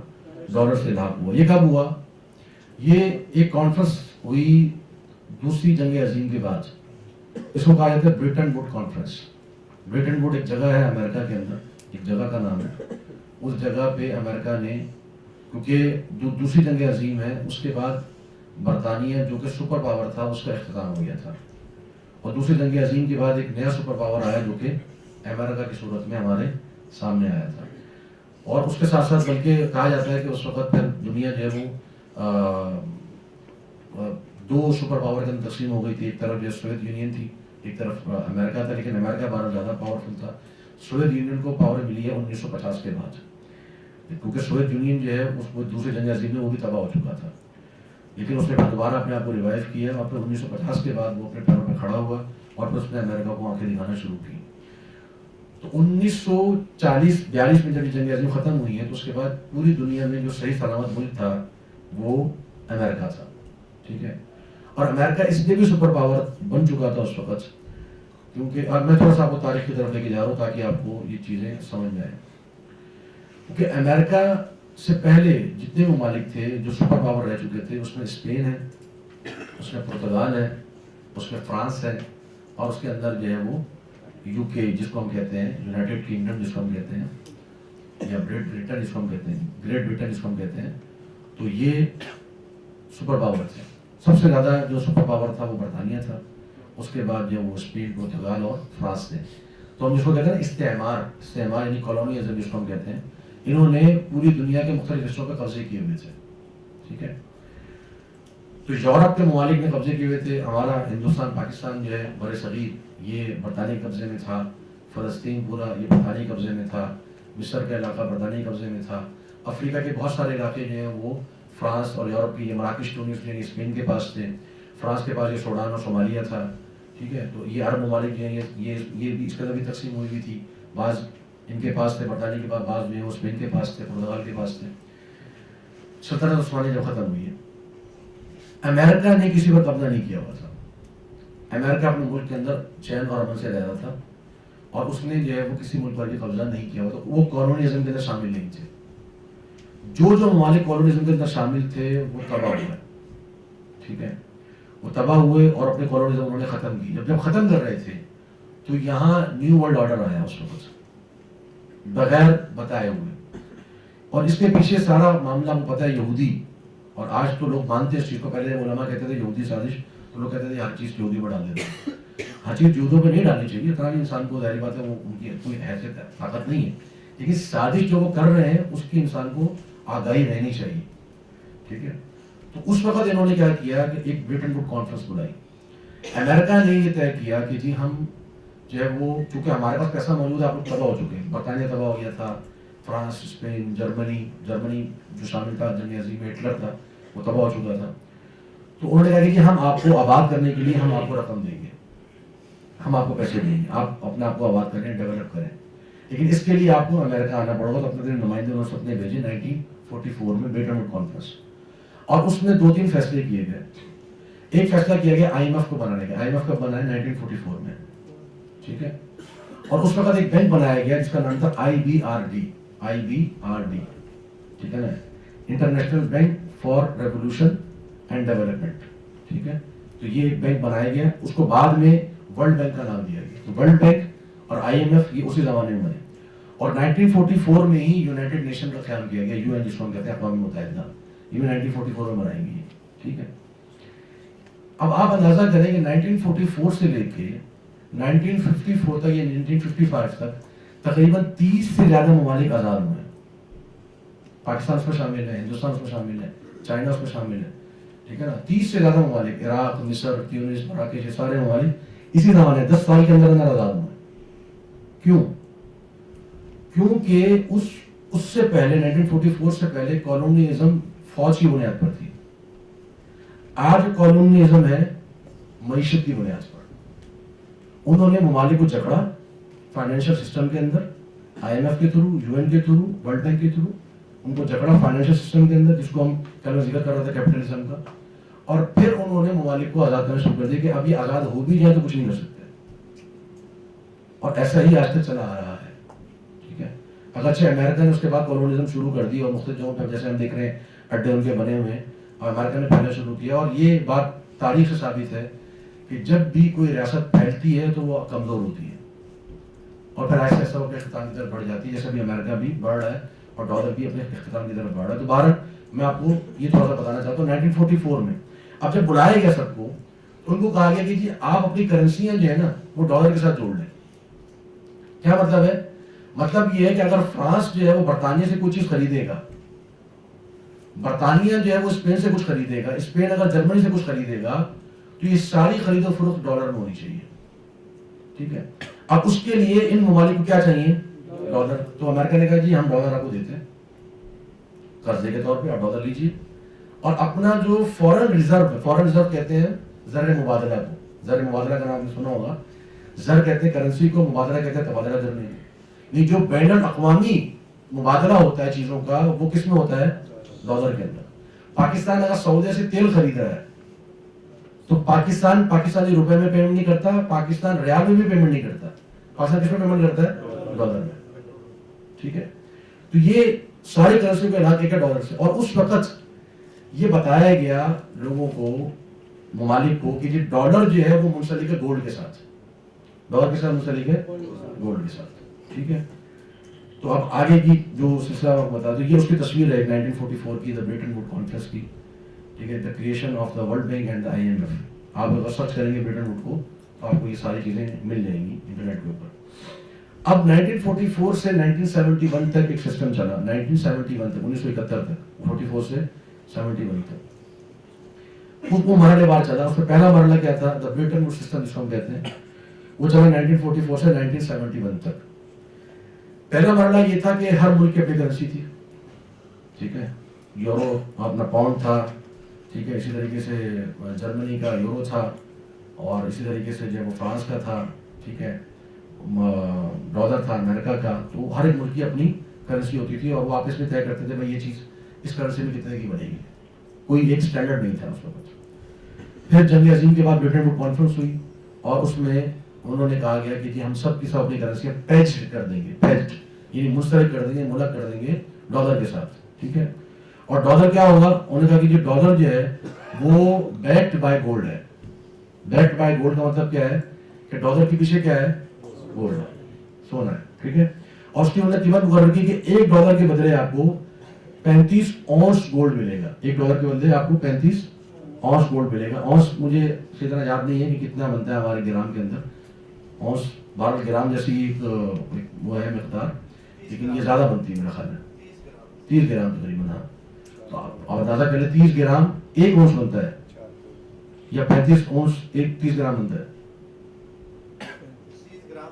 ڈالر سے الحاق ہوا. یہ کب ہوا؟ یہ ایک کانفرنس ہوئی دوسری جنگ عظیم کے بعد. اس کو کہا جاتا ہے Britain would conference. Britain would ایک جگہ ہے امریکہ کے اندر، ایک جگہ کا نام ہے. اس جگہ پہ امریکہ نے، کیونکہ جو دوسری جنگ عظیم ہے اس کے بعد برطانیہ جو کہ سپر پاور تھا اس کا اختتام ہو گیا تھا، اور دوسری جنگ عظیم کے بعد ایک نیا سپر پاور آیا جو کہ امریکہ کی صورت میں ہمارے سامنے آیا تھا. اور اس کے ساتھ ساتھ بلکہ کہا جاتا ہے کہ اس وقت پھر دنیا جو ہے وہ 2 سپر پاور کے اندر تقسیم ہو گئی تھی. ایک طرف جو سوویت یونین تھی، ایک طرف امریکہ تھا. لیکن امریکہ بہت زیادہ پاورفل تھا. سوویت یونین کو پاور ملی ہے 1950 کے بعد، کیونکہ سوویت یونین جو ہے اس کو دوسری جنگ عظیم میں وہ بھی تباہ ہو چکا تھا. لیکن اس نے دوبارہ اپنے آپ کو ریوائیو کیا اور پھر 1950 کے بعد وہ اپنے پیروں پہ کھڑا ہوا اور پھر اس نے امریکہ کو آنکھیں دکھانا شروع کی. تو 1940-42 میں جب یہ جنگ عظیم ختم ہوئی ہے تو اس کے بعد پوری دنیا میں جو صحیح سلامت ملک تھا وہ امریکہ تھا. ٹھیک ہے. اور امریکہ اس لیے بھی سپر پاور بن چکا تھا اس وقت کیونکہ، اور میں تھوڑا سا آپ کو تاریخ کی طرف لے کے جا رہا ہوں تاکہ آپ کو یہ چیزیں سمجھ میں آئیں. کیونکہ امریکہ سے پہلے جتنے ممالک تھے جو سپر پاور رہ چکے تھے اس میں اسپین ہے، اس میں پرتگال ہے، اس میں فرانس ہے، اور اس کے اندر جو ہے وہ یو کے جس کو ہم کہتے ہیں، یونائٹیڈ کنگڈم جس کو ہم کہتے ہیں، یا گریٹ بریٹن جس کو ہم کہتے ہیں، گریٹ بریٹن جس کو ہم کہتے ہیں. تو یہ سپر پاور تھے. سب سے زیادہ جو سپر پاور تھا وہ برطانیہ تھا. اس کے بعد جو وہ اسپین، پرتگال اور فرانس تھے. تو ہم جس کو کہتے ہیں استعمار یعنی کالونیزم جس کو ہم کہتے ہیں، انہوں نے پوری دنیا کے مختلف حصوں پہ قبضے کیے ہوئے تھے. ٹھیک ہے. تو یورپ کے ممالک نے قبضے کیے ہوئے تھے. ہمارا ہندوستان، پاکستان جو ہے بر صغیر یہ برطانوی قبضے میں تھا. فلسطین پورا یہ برطانوی قبضے میں تھا. مصر کا علاقہ برطانوی قبضے میں تھا. افریقہ کے بہت سارے علاقے جو ہیں وہ فرانس اور یورپ کی، یہ مراکش ٹونس یعنی اسپین کے پاس تھے. فرانس کے پاس یہ سوڈان اور صومالیہ تھا. ٹھیک ہے. تو یہ عرب ممالک جو ہیں یہ بھی اس کے اندر بھی تقسیم ہوئی تھی. بعض ان کے پاس تھے برطانیہ کے پاس، بعض جو ہے وہ اسپین کے پاس تھے، پرتگال کے پاس تھے. سلطنت عثمانیہ جب ختم ہوئی ہے، امریکہ نے کسی پر قبضہ نہیں کیا ہوا تھا. امریکہ اپنے ملک کے اندر چین اور امن سے رہ رہا تھا اور اس نے جو ہے وہ کسی ملک پر بھی قبضہ نہیں کیا ہوا تھا. وہ کالونیزم کے اندر شامل نہیں تھے. جو ممالک کالونیزم کے اندر شامل تھے وہ تباہ ہوئے. ٹھیک ہے. وہ تباہ ہوئے اور اپنے کالونیزم انہوں نے ختم کی. جب ختم کر رہے تھے تو یہاں نیو ورلڈ آرڈر آیا اس وقت بغیر بتائے ہوئے. اور اس کے پیچھے سارا معاملہ وہ پتہ ہے یہودی. اور آج تو لوگ مانتے ہیں اس چیز کو. پہلے علماء کہتے تھے یہودی سازش، تو لوگ کہتے تھے ہر چیز یہودی پر ڈال دیتے ہیں. ہر چیز یہودوں پہ نہیں ڈالنی چاہیے. اتنا بھی انسان کو ظاہری بات ہے وہ ان کی کوئی حیثیت ہے، طاقت نہیں ہے. لیکن سازش جو وہ کر رہے ہیں اس کی انسان کو آگاہی رہنی چاہیے. ٹھیک ہے. تو اس وقت انہوں نے کیا کیا کہ ایک بریٹن ووڈ کانفرنس بلائی. امریکہ نے یہ طے کیا کہ جی ہم جو ہے وہ چونکہ ہمارے پاس پیسہ موجود ہے, آپ لوگ تباہ ہو چکے ہیں. برطانیہ تباہ ہو گیا تھا, فرانس, اسپین, جرمنی جو شامل تھا جنگ عظیم میں, ہٹلر تھا وہ تباہ ہو چکا تھا. تو انہوں نے کہا کہ ہم آپ کو آباد کرنے کے لیے ہم آپ کو رقم دیں گے, ہم آپ کو پیسے دیں گے, آپ اپنے آپ کو آباد کریں, ڈیولپ کریں, لیکن اس کے لیے آپ کو امریکہ آنا پڑے گا. تو اپنے نمائندے انہوں نے اپنے بھیجے 1944 میں بیٹن ووڈ کانفرنس, اور اس میں 2-3 فیصلے کیے گئے. ایک فیصلہ کیا گیا IMF کو بنانے کا. IMF کب بنا ہے؟ 1944 میں, ٹھیک ہے. اور اس وقت ایک بینک بنایا گیا جس کا نام تھا IBRD, ٹھیک ہے نا, international bank for revolution and development, ٹھیک ہے. تو یہ ایک بینک بنایا گیا, اس کو بعد میں ورلڈ بینک کا نام دیا گیا. تو ورلڈ بینک اور IMF یہ اسی زمانے میں بنے, اور 1944 میں ہی یونائٹڈ نیشن کا قیام کیا گیا, UN جس کو ہم کہتے ہیں اقوام متحدہ, یہ بھی 1944 میں بنائی گئی, ٹھیک ہے. اب آپ اندازہ کریں کہ 1944 سے لے کے 1954 تک یا 1955 تک تقریباً 30 سے زیادہ ممالک آزاد ہوئے ہیں. پاکستان اس میں شامل ہے, ہندوستان اس میں شامل ہے, چائنا اس میں شامل ہے, ٹھیک ہے نا. 30 سے زیادہ ممالک, عراق, مصر, تیونس, مراکش, یہ سارے ممالک اسی زمانے 10 سال کے اندر آزاد ہوئے. کیوں؟ کیونکہ اس سے پہلے 1944 سے پہلے کالونیزم فوج کی بنیاد پر تھی. آج کالونیزم ہے معیشت کی بنیاد پر. انہوں نے ممالک کو جکڑا فائنینشیل سسٹم کے اندر, IMF کے تھرو, UN کے تھرو, ورلڈ بینک کے تھرو, ان کو جکڑا فائنینشیل سسٹم کے اندر, جس کو ہم کل میں ذکر کر رہا تھا کیپٹلزم کا. اور پھر انہوں نے ممالک کو آزاد کرنا شروع کر دیا کہ اب یہ آزاد ہو بھی جائے تو کچھ نہیں کر سکتے. اور ایسا ہی آج تک چلا آ رہا ہے, ٹھیک ہے. اگرچہ امریکہ نے اس کے بعد کالونیزم شروع کر دی, اور مختلف جگہوں پہ جیسے ہم دیکھ رہے ہیں اڈے ان کے بنے ہوئے ہیں, اور امریکہ نے پہلے شروع کیا. اور یہ بات تاریخ سے ثابت ہے کہ جب بھی کوئی ریاست پھیلتی ہے تو وہ کمزور ہوتی ہے, اور پھر ایسا ایسا ہو کے اختتام کی طرف بڑھ جاتی ہے. جیسے بھی امریکہ بھی بڑھ رہا ہے اور ڈالر بھی اپنے اختتام کی طرف بڑھ رہا ہے. تو بہرحال میں آپ کو یہ تھوڑا سا بتانا چاہتا ہوں 1944 میں اب جب بلایا گیا سب کو, تو ان کو کہا گیا کہ جی آپ اپنی کرنسیاں جو ہے نا وہ ڈالر کے ساتھ جوڑ لیں. کیا مطلب ہے؟ مطلب یہ ہے کہ اگر فرانس جو ہے وہ برطانیہ سے کوئی چیز خریدے گا, برطانیہ جو ہے وہ اسپین سے کچھ خریدے گا, اسپین اگر جرمنی سے کچھ خریدے گا, تو یہ ساری خرید و فروخت ڈالر میں ہونی چاہیے, ٹھیک ہے. اب اس کے لیے ان ممالک کو کیا چاہیے؟ ڈالر. تو امریکہ نے کہا جی ہم ڈالر آپ کو دیتے ہیں قرضے کے طور پہ, آپ ڈالر لیجیے. اور اپنا جو فورن ریزرو کہتے ہیں زر مبادلہ کو, زر مبادلہ کا نام سنا ہوگا, زر کہتے ہیں کرنسی کو, مبادلہ کہتے ہیں تبادلہ زر نہیں. یہ جو بین الاقوامی مبادلہ ہوتا ہے چیزوں کا, وہ کس میں ہوتا ہے؟ ڈالر کے اندر. پاکستان اگر سعودیہ سے تیل خرید رہا ہے تو پاکستانی روپے میں پیمنٹ نہیں کرتا, پاکستان ریال میں بھی پیمنٹ نہیں کرتا, پاکستان کس میں پیمنٹ کرتا ہے؟ ڈالر میں, ٹھیک ہے. تو یہ ساری کرنسی کو علاقے کا ڈالر سے. اور اس وقت یہ بتایا گیا لوگوں کو, ممالک کو, کہ یہ ڈالر جو ہے وہ منسلک ہے گولڈ کے ساتھ, ڈالر کے ساتھ منسلک ہے گولڈ کے ساتھ, ٹھیک ہے. تو اب آگے کی جو سلسلہ بتا دو, یہ اس کی تصویر ہے 1944 کی, دا بیٹن ووڈ کانفرنس کی, ٹھیک ہے, the creation of the world bank and the IMF. آپ اگر سرچ کریں گے بیٹن ووڈ کو تو آپ کو یہ ساری چیزیں مل جائیں گی انٹرنیٹ کے اوپر. اب 1944 سے 1971 تک ایک سسٹم چلا, 1971 تک, 1971 تک, 44 سے 71 تک وہ مرحلے بار چلا. اس میں پہلا مرحلہ کیا تھا؟ دا بیٹن ووڈ سسٹم جس کو ہم کہتے ہیں, وہ چلا 1944 سے 1971 تک. پہلا مرحلہ یہ تھا کہ ہر ملک کی اپنی کرنسی تھی, ٹھیک ہے. یورو اپنا پاؤنڈ تھا, ٹھیک ہے. اسی طریقے سے جرمنی کا یورو تھا, اور اسی طریقے سے جو وہ فرانس کا تھا, ٹھیک ہے. ڈالر تھا امریکہ کا. تو ہر ایک ملک کی اپنی کرنسی ہوتی تھی, اور وہ آپس میں طے کرتے تھے بھائی یہ چیز اس کرنسی میں کتنے کی بنے گی. کوئی ایک اسٹینڈرڈ نہیں تھا اس وقت. پھر جنگ عظیم کے بعد بیٹن ووڈ کانفرنس ہوئی, اور اس میں انہوں نے کہا گیا کہ جی ہم سب کی سب اپنی کرنسیاں پیچ کر دیں گے, پیچ یعنی مشترک کر دیں گے, ملک کر دیں گے ڈالر کے ساتھ, ٹھیک ہے. اور ڈالر کیا ہوگا؟ انہوں نے کہا کہ جو ڈالر جو ہے وہ بیکڈ بائی گولڈ ہے. بیکڈ بائی گولڈ کا مطلب کیا ہے کہ ڈالر کے پیچھے کیا ہے؟ گولڈ ہے, سونا ہے, ٹھیک ہے. اور اس کی انہوں نے قیمت مقرر کی کہ $1 کے بدلے آپ کو 35 اونس گولڈ ملے گا. $1 کے بدلے آپ کو 35 اونس گولڈ ملے گا. اونس مجھے اسی طرح یاد نہیں ہے کہ کتنا بنتا ہے ہمارے گرام کے اندر. اونس 12 گرام جیسی ایک وہ ہے مقدار, لیکن یہ زیادہ بنتی ہے میرا خیال ہے 30 گرام تقریباً. ہاں, تو اندازہ کر لیں 30 گرام ایک اونس بنتا ہے, یا 35 اونس ایک 30 گرام بنتا ہے. 30 گرام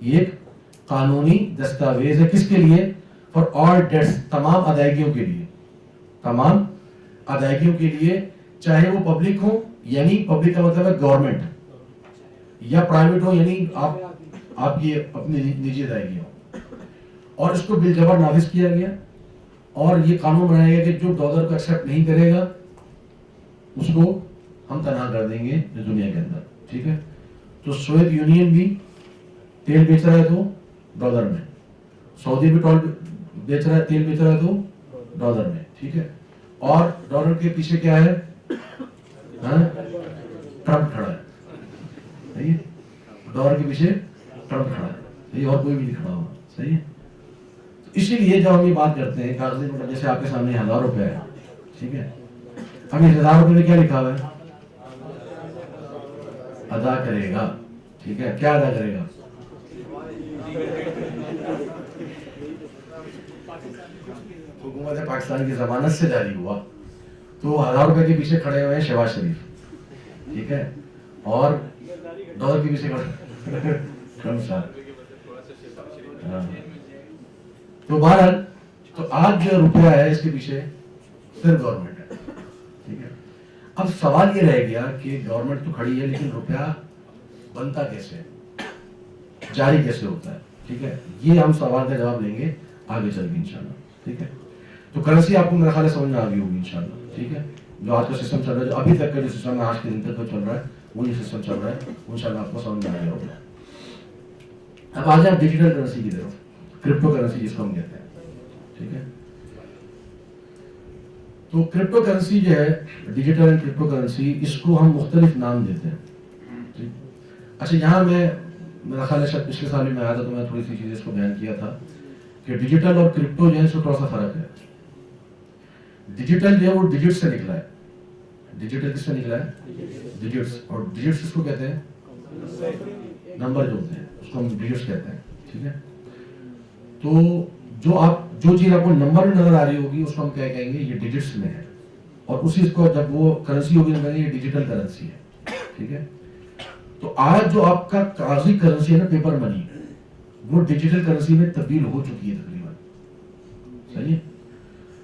یہ ایک قانونی دستاویز ہے. کس کے لیے؟ فار آل ڈیٹس، تمام ادائیگیوں کے لیے، تمام ادائیگیوں کے لیے، چاہے وہ پبلک ہو، یعنی پبلک کا مطلب ہے گورنمنٹ، یا پرائیویٹ ہو یعنی آپ کی اپنی نجی ادائیگی ہو. اور اس کو بالجبر نافذ کیا گیا، اور یہ قانون بنایا گیا کہ جو ڈالر کو ایکسیپٹ نہیں کرے گا اس کو ہم تنہا کر دیں گے اس دنیا کے اندر. ٹھیک ہے. تو سوویت یونین بھی تیل بیچ رہا ہے تو ڈالر میں، سعودی بھی بیچ رہا ہے، تیل بیچ رہا ہے تو ڈالر میں. ٹھیک ہے. اور ڈالر کے پیچھے کیا ہے؟ ٹرمپ کھڑا ہے. صحیح ہے. ڈالر کے پیچھے ٹرمپ کھڑا ہے. صحیح، اور کوئی بھی نہیں کھڑا ہوا. صحیح ہے. اسی لیے جب ہم یہ بات کرتے ہیں کاغذی نوٹ، جیسے آپ کے سامنے 1000 روپے ہے، ٹھیک ہے، اب اس 1000 روپے میں کیا لکھا ہوا ہے؟ ادا کرے گا. ٹھیک ہے. کیا ادا کرے گا؟ حکومت پاکستان کی ضمانت سے جاری ہوا. تو 1000 روپے کے پیچھے کھڑے ہوئے ہیں شہباز شریف. ٹھیک ہے. اور ڈالر کے پیچھے کھڑے تو بہرحال تو آج جو روپیہ ہے اس کے پیچھے صرف گورنمنٹ ہے. ٹھیک ہے. اب سوال یہ رہ گیا کہ گورنمنٹ تو کھڑی ہے لیکن روپیہ بنتا کیسے، جاری کیسے ہوتا ہے. ٹھیک ہے. یہ ہم سوال کا جواب دیں گے آگے چل کے انشاءاللہ. ٹھیک ہے. تو کرنسی آپ کو میرا خیال ہے سمجھ میں آ گئی ہوگی انشاءاللہ. ٹھیک ہے. جو آج کا سسٹم چل رہا ہے، جو ابھی تک کا جو سسٹم ہے آج کے دن تک جو چل رہا ہے وہی سسٹم چل رہا ہے، انشاءاللہ آپ کو سمجھ میں آ گیا ہوگا. اب آ جائیں ڈیجیٹل کرنسی کی طرف، کرپٹو کرنسی جس کو ہم کہتے ہیں. ٹھیک ہے. تو کرپٹو کرنسی جو ہے، ڈیجیٹل اینڈ کرپٹو کرنسی، اس کو ہم مختلف نام دیتے ہیں. اچھا، یہاں میں میرا خیال ہے شاید پچھلے سال بھی میں آیا تھا تو میں تھوڑی سی چیزیں اس کو بیان کیا تھا کہ ڈیجیٹل اور کرپٹو جو ہے اس میں تھوڑا سا فرق ہے. ڈیجیٹل جو ہے وہ ڈیجٹ سے نکلا ہے. ڈیجیٹل کس سے نکلا ہے؟ ڈیجٹس. اور ڈیجٹس اس کو کہتے ہیں نمبر جو ہوتے ہیں، اس کو ہم ڈیجٹس کہتے ہیں. ٹھیک ہے. تو جو چیز آپ کو نمبر میں نظر آ رہی ہوگی اس کو ہم کیا کہیں گے؟ یہ ڈیجٹس میں ہے. اور اسی کو جب وہ کرنسی ہوگی تو کہیں گے یہ ڈیجیٹل کرنسی ہے. ٹھیک ہے. تو آج جو آپ کا کاغذی کرنسی ہے نا، پیپر منی، وہ ڈیجیٹل کرنسی میں تبدیل ہو چکی ہے تقریباً. صحیح ہے.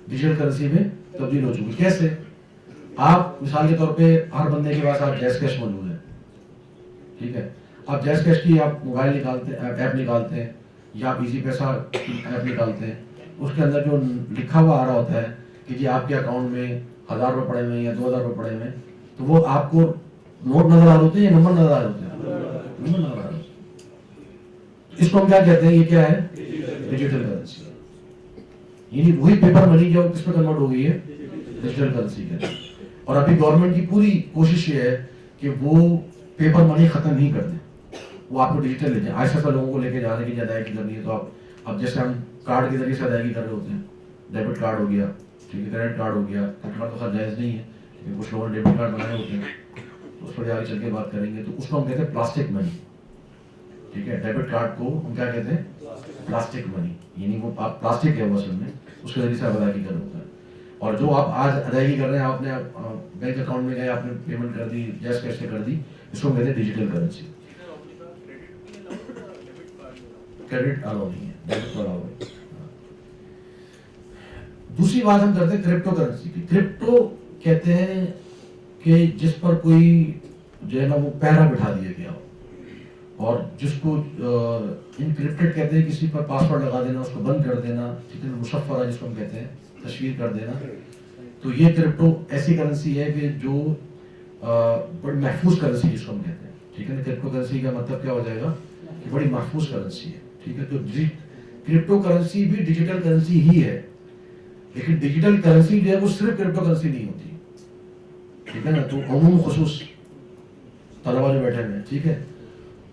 ڈیجیٹل کرنسی میں تبدیل ہو چکی ہے. کیسے؟ آپ مثال کے طور پہ ہر بندے کے پاس آپ جیز کیش موجود ہے. ٹھیک ہے. آپ جیز کیش کی آپ موبائل نکالتے ہیں، ایپ نکالتے ہیں، یا آپ ایزی پیسہ ایپ نکالتے ہیں. اس کے اندر جو لکھا ہوا آ رہا ہوتا ہے کہ جی آپ کے اکاؤنٹ میں 1000 روپے پڑے ہوئے ہیں یا 2000 روپے پڑے ہوئے ہیں، تو وہ آپ کو نوٹ نظر آ رہے ہوتے ہیں یا نمبر نظر آ رہے ہوتے ہیں؟ نمبر نظر آ رہے ہوتے ہیں. اس کو ہم کیا کہتے ہیں؟ یہ کیا ہے؟ Digital currency. یعنی وہی پیپر منی جو کس میں کنورٹ ہو گئی ہے؟ ڈیجیٹل کرنسی کے. اور ابھی گورنمنٹ کی پوری کوشش یہ ہے کہ وہ پیپر منی ختم نہیں کر دیں، وہ آپ کو ڈیجیٹل لے جائیں. آہستہ آہستہ لوگوں کو لے کے جا رہے ہیں کہ ادائیگی کرنی ہے تو اب جیسے ہم کارڈ کے ذریعے سے ادائیگی کر رہے ہوتے ہیں، ڈیبٹ کارڈ ہو گیا، ٹھیک ہے، کریڈٹ کارڈ ہو گیا. کریڈٹ کارڈ تو خیر جائز نہیں ہے کیونکہ کچھ لوگوں نے ڈیبٹ کارڈ بنائے ہوتے ہیں، اس پر آگے چل کے بات کریں گے. تو اس کو ہم کہتے ہیں پلاسٹک منی. ٹھیک ہے. ڈیبٹ کارڈ کو ہم کیا کہتے ہیں؟ پلاسٹک منی. یعنی وہ پلاسٹک ہے وہ اصل میں، اس کے ذریعے سے ادائیگی کر ہوتا ہے. اور جو آپ آج ادائیگی کر رہے ہیں، آپ نے بینک اکاؤنٹ میں گئے، آپ نے پیمنٹ کر دی، جیز کیش سے کر دی، اس کو ہم کہتے ہیں ڈیجیٹل کرنسی. کریڈٹ الاؤ نہیں ہے، ڈیبٹ الاؤ ہے. دوسری بات ہم کرتے ہیں کرپٹو کرنسی کی. کرپٹو کہتے ہیں کہ جس پر کوئی جو ہے نا وہ پہرا بٹھا دیا گیا ہو، اور جس کو انکرپٹڈ کہتے ہیں، کسی پر پاسورڈ لگا دینا، اس کو بند کر دینا. ٹھیک ہے. مشفرہ جس کو ہم کہتے ہیں، تشفیر کر دینا. تو یہ کرپٹو ایسی کرنسی ہے کہ جو بڑی محفوظ کرنسی جس کو ہم کہتے ہیں. ٹھیک ہے. کرپٹو کرنسی کا مطلب کیا ہو جائے گا کہ بڑی محفوظ کرنسی ہے. ٹھیک ہے. تو کرپٹو کرنسی بھی ڈیجیٹل کرنسی ہی ہے، لیکن ڈیجیٹل کرنسی جو ہے وہ صرف کرپٹو کرنسی نہیں ہوتی. ٹھیک ہے نا. تو عموم خصوص طلبا جو بیٹھے ہوئے ہیں، ٹھیک ہے،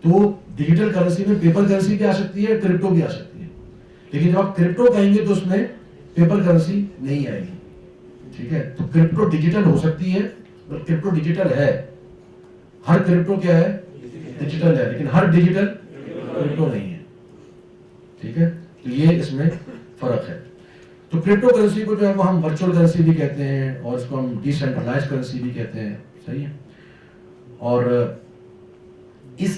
تو ڈیجیٹل کرنسی میں پیپر کرنسی بھی آ سکتی ہے، کرپٹو بھی آ سکتی ہے. لیکن جب آپ کرپٹو کہیں گے تو اس میں پیپر کرنسی نہیں آئے گی. ٹھیک ہے. تو کرپٹو ڈیجیٹل ہو سکتی ہے، اور کرپٹو ڈیجیٹل ہے. ہر کرپٹو کیا ہے؟ ڈیجیٹل ہے، لیکن ہر ڈیجیٹل کرپٹو نہیں ہے. ٹھیک ہے. تو یہ اس میں فرق ہے. تو کرپٹو کرنسی کو جو ہے وہ ہم ورچوئل کرنسی بھی کہتے ہیں، اور اس کو ہم ڈی سینٹرلائز کرنسی بھی کہتے ہیں. صحیح ہے. اور اس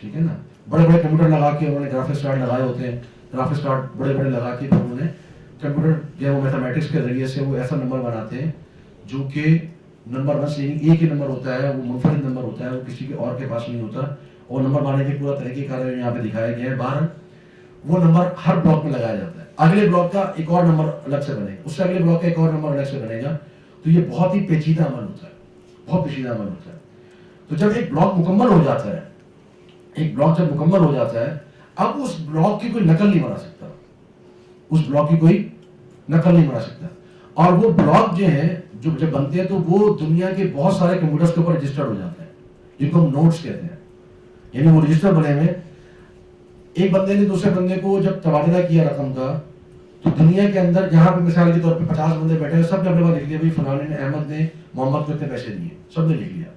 ٹھیک ہے نا. بڑے بڑے کمپیوٹر لگا کے انہوں نے گرافکس کارڈ لگائے ہوتے ہیں, گرافکس کارڈ بڑے بڑے لگا کے انہوں نے کمپیوٹر جو ہے وہ میتھمیٹکس کے ذریعے سے وہ ایسا نمبر بناتے ہیں جو کہ نمبر بس ایک ہی نمبر ہوتا ہے, وہ منفرد نمبر ہوتا ہے, وہ کسی کے اور کے پاس نہیں ہوتا. اور نمبر بنانے کے پورا طریقہ کار یہاں پہ دکھایا گیا ہے. باہر وہ نمبر ہر بلاک میں لگایا جاتا ہے, اگلے بلاک کا ایک اور نمبر الگ سے بنے گا, اس سے اگلے بلاک کا ایک اور نمبر الگ سے بنے گا. تو یہ بہت ہی پیچیدہ عمل ہوتا ہے, بہت پیچیدہ عمل ہوتا ہے. تو جب ایک بلاک مکمل ہو جاتا ہے, ایک بلاک جب مکمل ہو جاتا ہے, اب اس بلاک کی کوئی نقل نہیں بنا سکتا, اس بلاک کی کوئی نقل نہیں بنا سکتا. اور وہ بلاک جو ہیں جو جب بنتے ہیں تو وہ دنیا کے بہت سارے کمپیوٹرز کے اوپر رجسٹرڈ ہو جاتے ہیں, جن کو ہم نوٹس کہتے ہیں. یعنی وہ رجسٹر بنے ہوئے, ایک بندے نے دوسرے بندے کو جب تبادلہ کیا رقم کا, تو دنیا کے اندر جہاں پہ مثال کے طور پہ 50 بندے بیٹھے ہیں, سب نے اپنے پاس لکھ لیا بھائی فلاں نے احمد نے محمد کو اتنے پیسے دیے, سب نے لکھ لیا.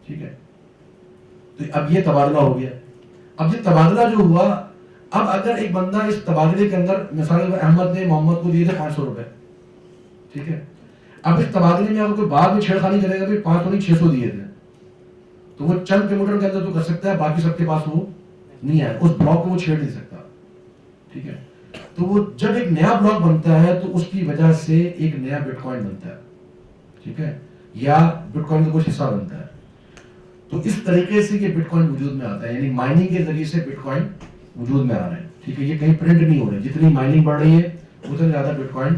ٹھیک ہے, تو اب یہ تبادلہ ہو گیا. اب یہ تبادلہ جو ہوا, اب اگر ایک بندہ اس تبادلے کے اندر مثال احمد نے محمد کو دیے تھے 500 روپے, ٹھیک ہے, اب اس تبادلے میں اگر کوئی بعد میں چھیڑخانی کرے گا, 500 نہیں 600 دیے تھے, تو وہ چند کمپیوٹر کے اندر تو کر سکتا ہے, باقی سب کے پاس وہ نہیں ہے, اس بلاک کو وہ چھیڑ نہیں سکتا. ٹھیک ہے, تو وہ جب ایک نیا بلاک بنتا ہے تو اس کی وجہ سے ایک نیا بٹ کوائن بنتا ہے. ٹھیک ہے, یا بٹ کوائن کا کچھ حصہ بنتا ہے. تو اس طریقے سے یہ بٹ کوائن وجود میں آتا ہے, یعنی مائننگ کے ذریعے سے بٹ کوائن وجود میں آ رہے ہیں. ٹھیک ہے, یہ کہیں پرنٹ نہیں ہو رہے, جتنی مائننگ بڑھ رہی ہے اتنے زیادہ بٹ کوائن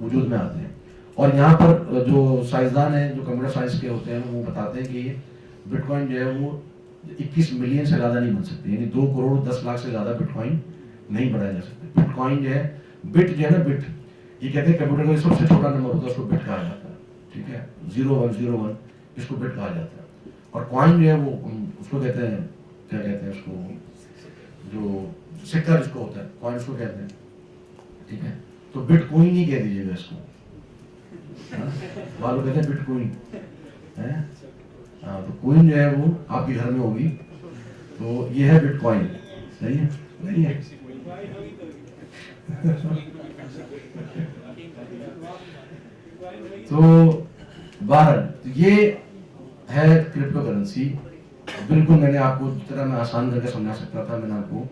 وجود میں آتے ہیں. اور یہاں پر جو سائنسدان ہیں جو کمپیوٹر سائنس کے ہوتے ہیں وہ بتاتے ہیں کہ یہ بٹ کوائن جو ہے وہ 21 ملین سے زیادہ نہیں بن سکتے, یعنی 2 کروڑ 10 لاکھ سے زیادہ بٹ کوائن نہیں بنائے جا سکتے. بٹ کوائن جو ہے, بٹ جو ہے نا, بٹ یہ کہتے ہیں کمپیوٹر کا سب سے چھوٹا نمبر ہوتا ہے, اس کو بٹ کہا جاتا ہے. ٹھیک ہے, 0101 اس کو بٹ کہا جاتا ہے. اور کوائن جو ہے وہ اس کو کہتے ہیں, کیا کہتے ہیں اس کو, جو سکہ جس کو ہوتا ہے کوائن اس کو کہتے ہیں. ٹھیک ہے, تو بٹ کوئن نہیں کہہ دیجیے گا اس کو, والوں کہتے ہیں بٹ کوئن. ہاں, تو کوئن جو ہے وہ آپ کے گھر میں ہوگی, تو یہ ہے بٹ کوائن. صحیح ہے, نہیں ہے. تو بہرحال یہ ہے کرپٹو کرنسی. بالکل میں نے آپ کو جس طرح میں آسان کر کے سمجھا سکتا تھا میں نے آپ کو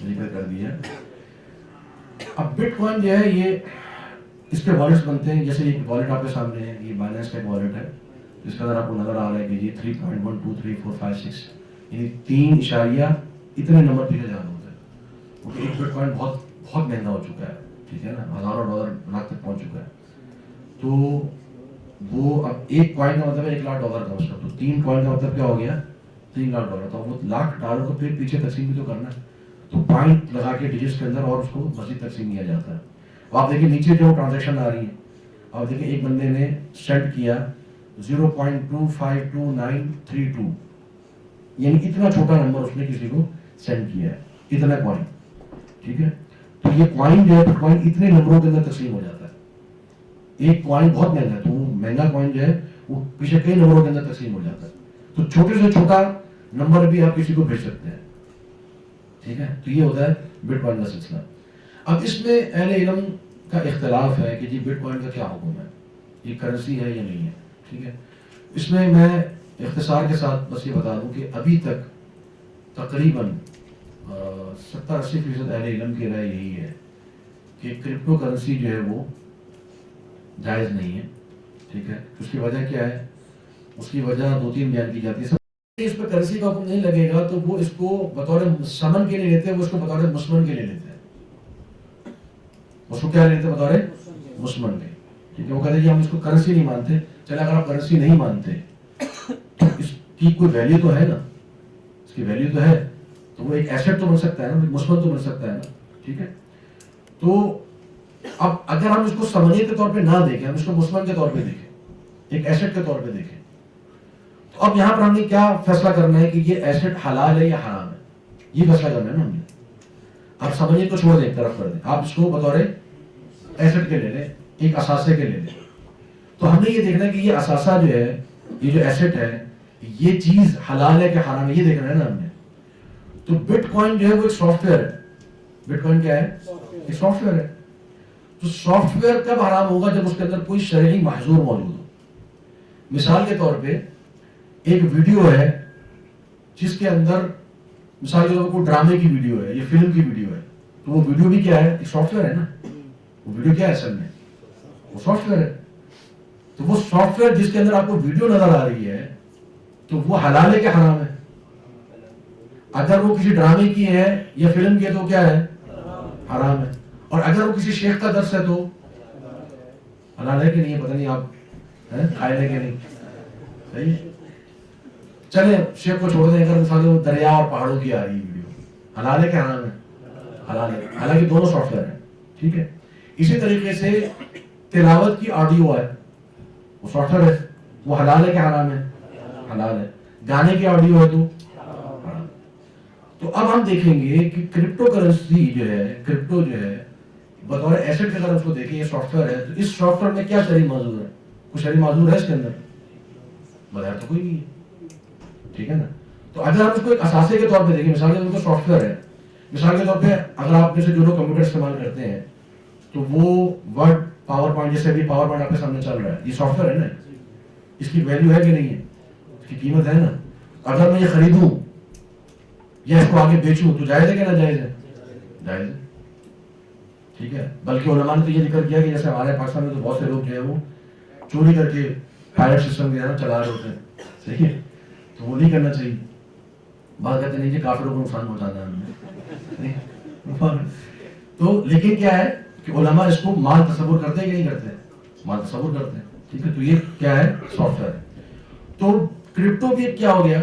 ذکر کر دیا. اب بٹ کوائن جو ہے یہ اس کے والٹس بنتے ہیں. جیسے ایک والٹ آپ کے سامنے ہے, یہ بائننس کا ایک والٹ ہے جس کا اندر آپ کو نظر آ رہا ہے کہ یہ 3.12345 یعنی 3 اشاریہ اتنے نمبر پیچھے جانا ہوتا ہے, کیونکہ ایک بٹ کوائن بہت بہت مہنگا ہو چکا ہے. ٹھیک ہے نا, ہزاروں ڈالر لاکھ تک پہنچ چکا ہے. تو وہ اب ایک کوائن کا مطلب ہے $1,00,000 کا, اس کا تو 3 کوائن کا مطلب کیا ہو گیا, $3,00,000. تو وہ $1,00,000 کو پھر پیچھے تقسیم بھی تو کرنا ہے, تو پوائنٹ لگا کے ڈیجٹس کے اندر اور اس کو مزید تقسیم کیا جاتا ہے. آپ دیکھیں نیچے جو ٹرانزیکشن آ رہی ہے, آپ دیکھیں ایک بندے نے سینڈ کیا 0.252932, یعنی اتنا چھوٹا نمبر اس نے کسی کو سینڈ کیا ہے, اتنا کوائن. ٹھیک ہے, تو یہ کوائن جو ہے بٹ کوائن اتنے نمبروں کے اندر تقسیم ہو جاتا ہے. ایک کوائن بہت مہنگا ہے, تو وہ مہنگا کوائن جو ہے وہ پیچھے کئی نمبروں کے اندر تقسیم ہو جاتا ہے. تو چھوٹے سے چھوٹا نمبر بھی آپ کسی کو بھیج سکتے ہیں. ٹھیک ہے, تو یہ ہوتا ہے بٹ کوائن کا سلسلہ. اب اس میں اہل علم کا اختلاف ہے کہ جی بٹ کوائن کا کیا حکم ہے, یہ کرنسی ہے یا نہیں ہے. ٹھیک ہے, اس میں اختصار کے ساتھ بس یہ بتا دوں کہ ابھی تک تقریباً 70-80% اہل علم کی رائے یہی ہے کہ کرپٹو کرنسی جو ہے وہ جائز نہیں ہے. ٹھیک ہے, اس کی وجہ کیا ہے, اس کی وجہ 2-3 بیان کی جاتی ہے. اس پہ کرنسی کا حکم نہیں لگے گا تو وہ اس کو بطور سمن کے لیے لیتے ہیں, وہ اس کو بطور مسمن کے لیے لیتے ہیں. اس کو کیا لیتے ہیں, بطور مسمن کے. ٹھیک ہے, وہ کہتے ہیں کہ ہم اس کو کرنسی نہیں مانتے. چلے اگر آپ کرنسی نہیں مانتے تو اس کی کوئی ویلیو تو ہے نا, اس کی ویلیو تو ہے, تو وہ ایک ایسٹ تو بن سکتا ہے نا, مسمن تو بن سکتا ہے نا. ٹھیک ہے, تو اب اگر ہم اس کو سمنیت کے طور پہ نہ دیکھیں, ہم اس کو مسمن کے طور پہ دیکھیں, ایک ایسٹ کے طور پہ دیکھیں, تو اب یہاں پر ہم نے کیا فیصلہ کرنا ہے کہ یہ ایسٹ حلال ہے یا حرام ہے, یہ فیصلہ کرنا ہے نا ہم نے. آپ سمجھیے تو چھوڑ دیں, ایک طرف کر دیں, آپ اس کو بطور ایسٹ کے لے لیں, ایک اثاثے کے لے لیں. تو ہم نے یہ دیکھنا ہے کہ یہ اثاثہ جو ہے, یہ جو ایسٹ ہے, یہ چیز حلال ہے کہ حرام ہے, یہ دیکھنا ہے نا ہم نے. تو بٹ کوائن جو ہے وہ ایک سافٹ ویئر ہے. بٹ کوائن کیا ہے, ایک سافٹ ویئر ہے. تو سافٹ ویئر کب حرام ہوگا, جب اس کے اندر کوئی شرعی محظور موجود ہو. مثال کے طور پہ ایک ویڈیو ہے جس کے اندر مثال کے طور پر کوئی ڈرامے کی ویڈیو ہے یا فلم کی ویڈیو ہے تو وہ ویڈیو بھی کیا ہے, ایک سافٹ ویئر ہے نا. وہ ویڈیو کیا ہے اصل میں, وہ سافٹ ویئر ہے. تو وہ سافٹ ویئر جس کے اندر آپ کو ویڈیو نظر آ رہی ہے تو وہ حلال ہے کہ حرام ہے؟ اگر وہ کسی ڈرامے کی ہے یا فلم کی ہے تو کیا ہے, حرام ہے. اور اگر وہ کسی شیخ کا درس ہے تو حلال ہے کہ نہیں ہے؟ پتہ نہیں آپ کھائے لیں کہ نہیں. صحیح ہے, چلے شیخ کو چھوڑ دیں. اگر مثال وہ دریا اور پہاڑوں کی آ رہی ہے ویڈیو, حلال ہے کہ حرام ہے؟ حلال ہے, حالانکہ دونوں سافٹ ویئر ہیں. ٹھیک ہے. اسی طریقے سے تلاوت کی آڈیو ہے, وہ سافٹ ویئر ہے, وہ حلال ہے کہ حرام ہے؟ حلال ہے. گانے کی آڈیو ہے تو حرام. تو اب ہم دیکھیں گے کہ کرپٹو کرنسی جو ہے, کرپٹو جو ہے بطور ایسٹ کے اگر اس کو دیکھیں, یہ سافٹ ویئر ہے, تو اس سافٹ ویئر میں کیا شرعی معذور ہے؟ کوئی شرعی معذور ہے اس کے اندر؟ بظاہر تو کوئی نہیں ہے. ٹھیک ہے نا. تو اگر ہم اس کو ایک اثاثے کے طور پہ دیکھیں, مثال کے طور پہ سافٹ ویئر ہے, مثال کے طور پہ اگر آپ میں سے جو لوگ کمپیوٹر استعمال کرتے ہیں تو وہ ورڈ, پاور پوائنٹ, جیسے بھی پاور پوائنٹ آپ کے سامنے چل رہا ہے, یہ سافٹ ویئر ہے نا, اس کی ویلیو ہے کہ نہیں ہے, اس کی قیمت ہے نا. اگر میں یہ خریدوں یا اس کو آگے بیچوں تو جائز ہے کہ نہ جائز ہے؟ جائز ہے. ٹھیک ہے. بلکہ علماء نے تو یہ ذکر کیا کہ جیسے ہمارے پاکستان میں تو بہت سے لوگ جو ہے وہ چوری کر کے پائرٹ سسٹم جو ہے نا چلا رہے ہوتے ہیں. صحیح ہے, تو وہ نہیں کرنا چاہیے. بات کہتے نہیں کہ کافروں کو نقصان پہنچانا ہے. تو لیکن کیا ہے کہ علماء اس کو مال تصور کرتے ہیں کہ نہیں کرتے؟ مال تصور کرتے ہیں. ٹھیک ہے. تو یہ کیا ہے, سافٹ ویئر ہے. تو کرپٹو بھی کیا ہو گیا,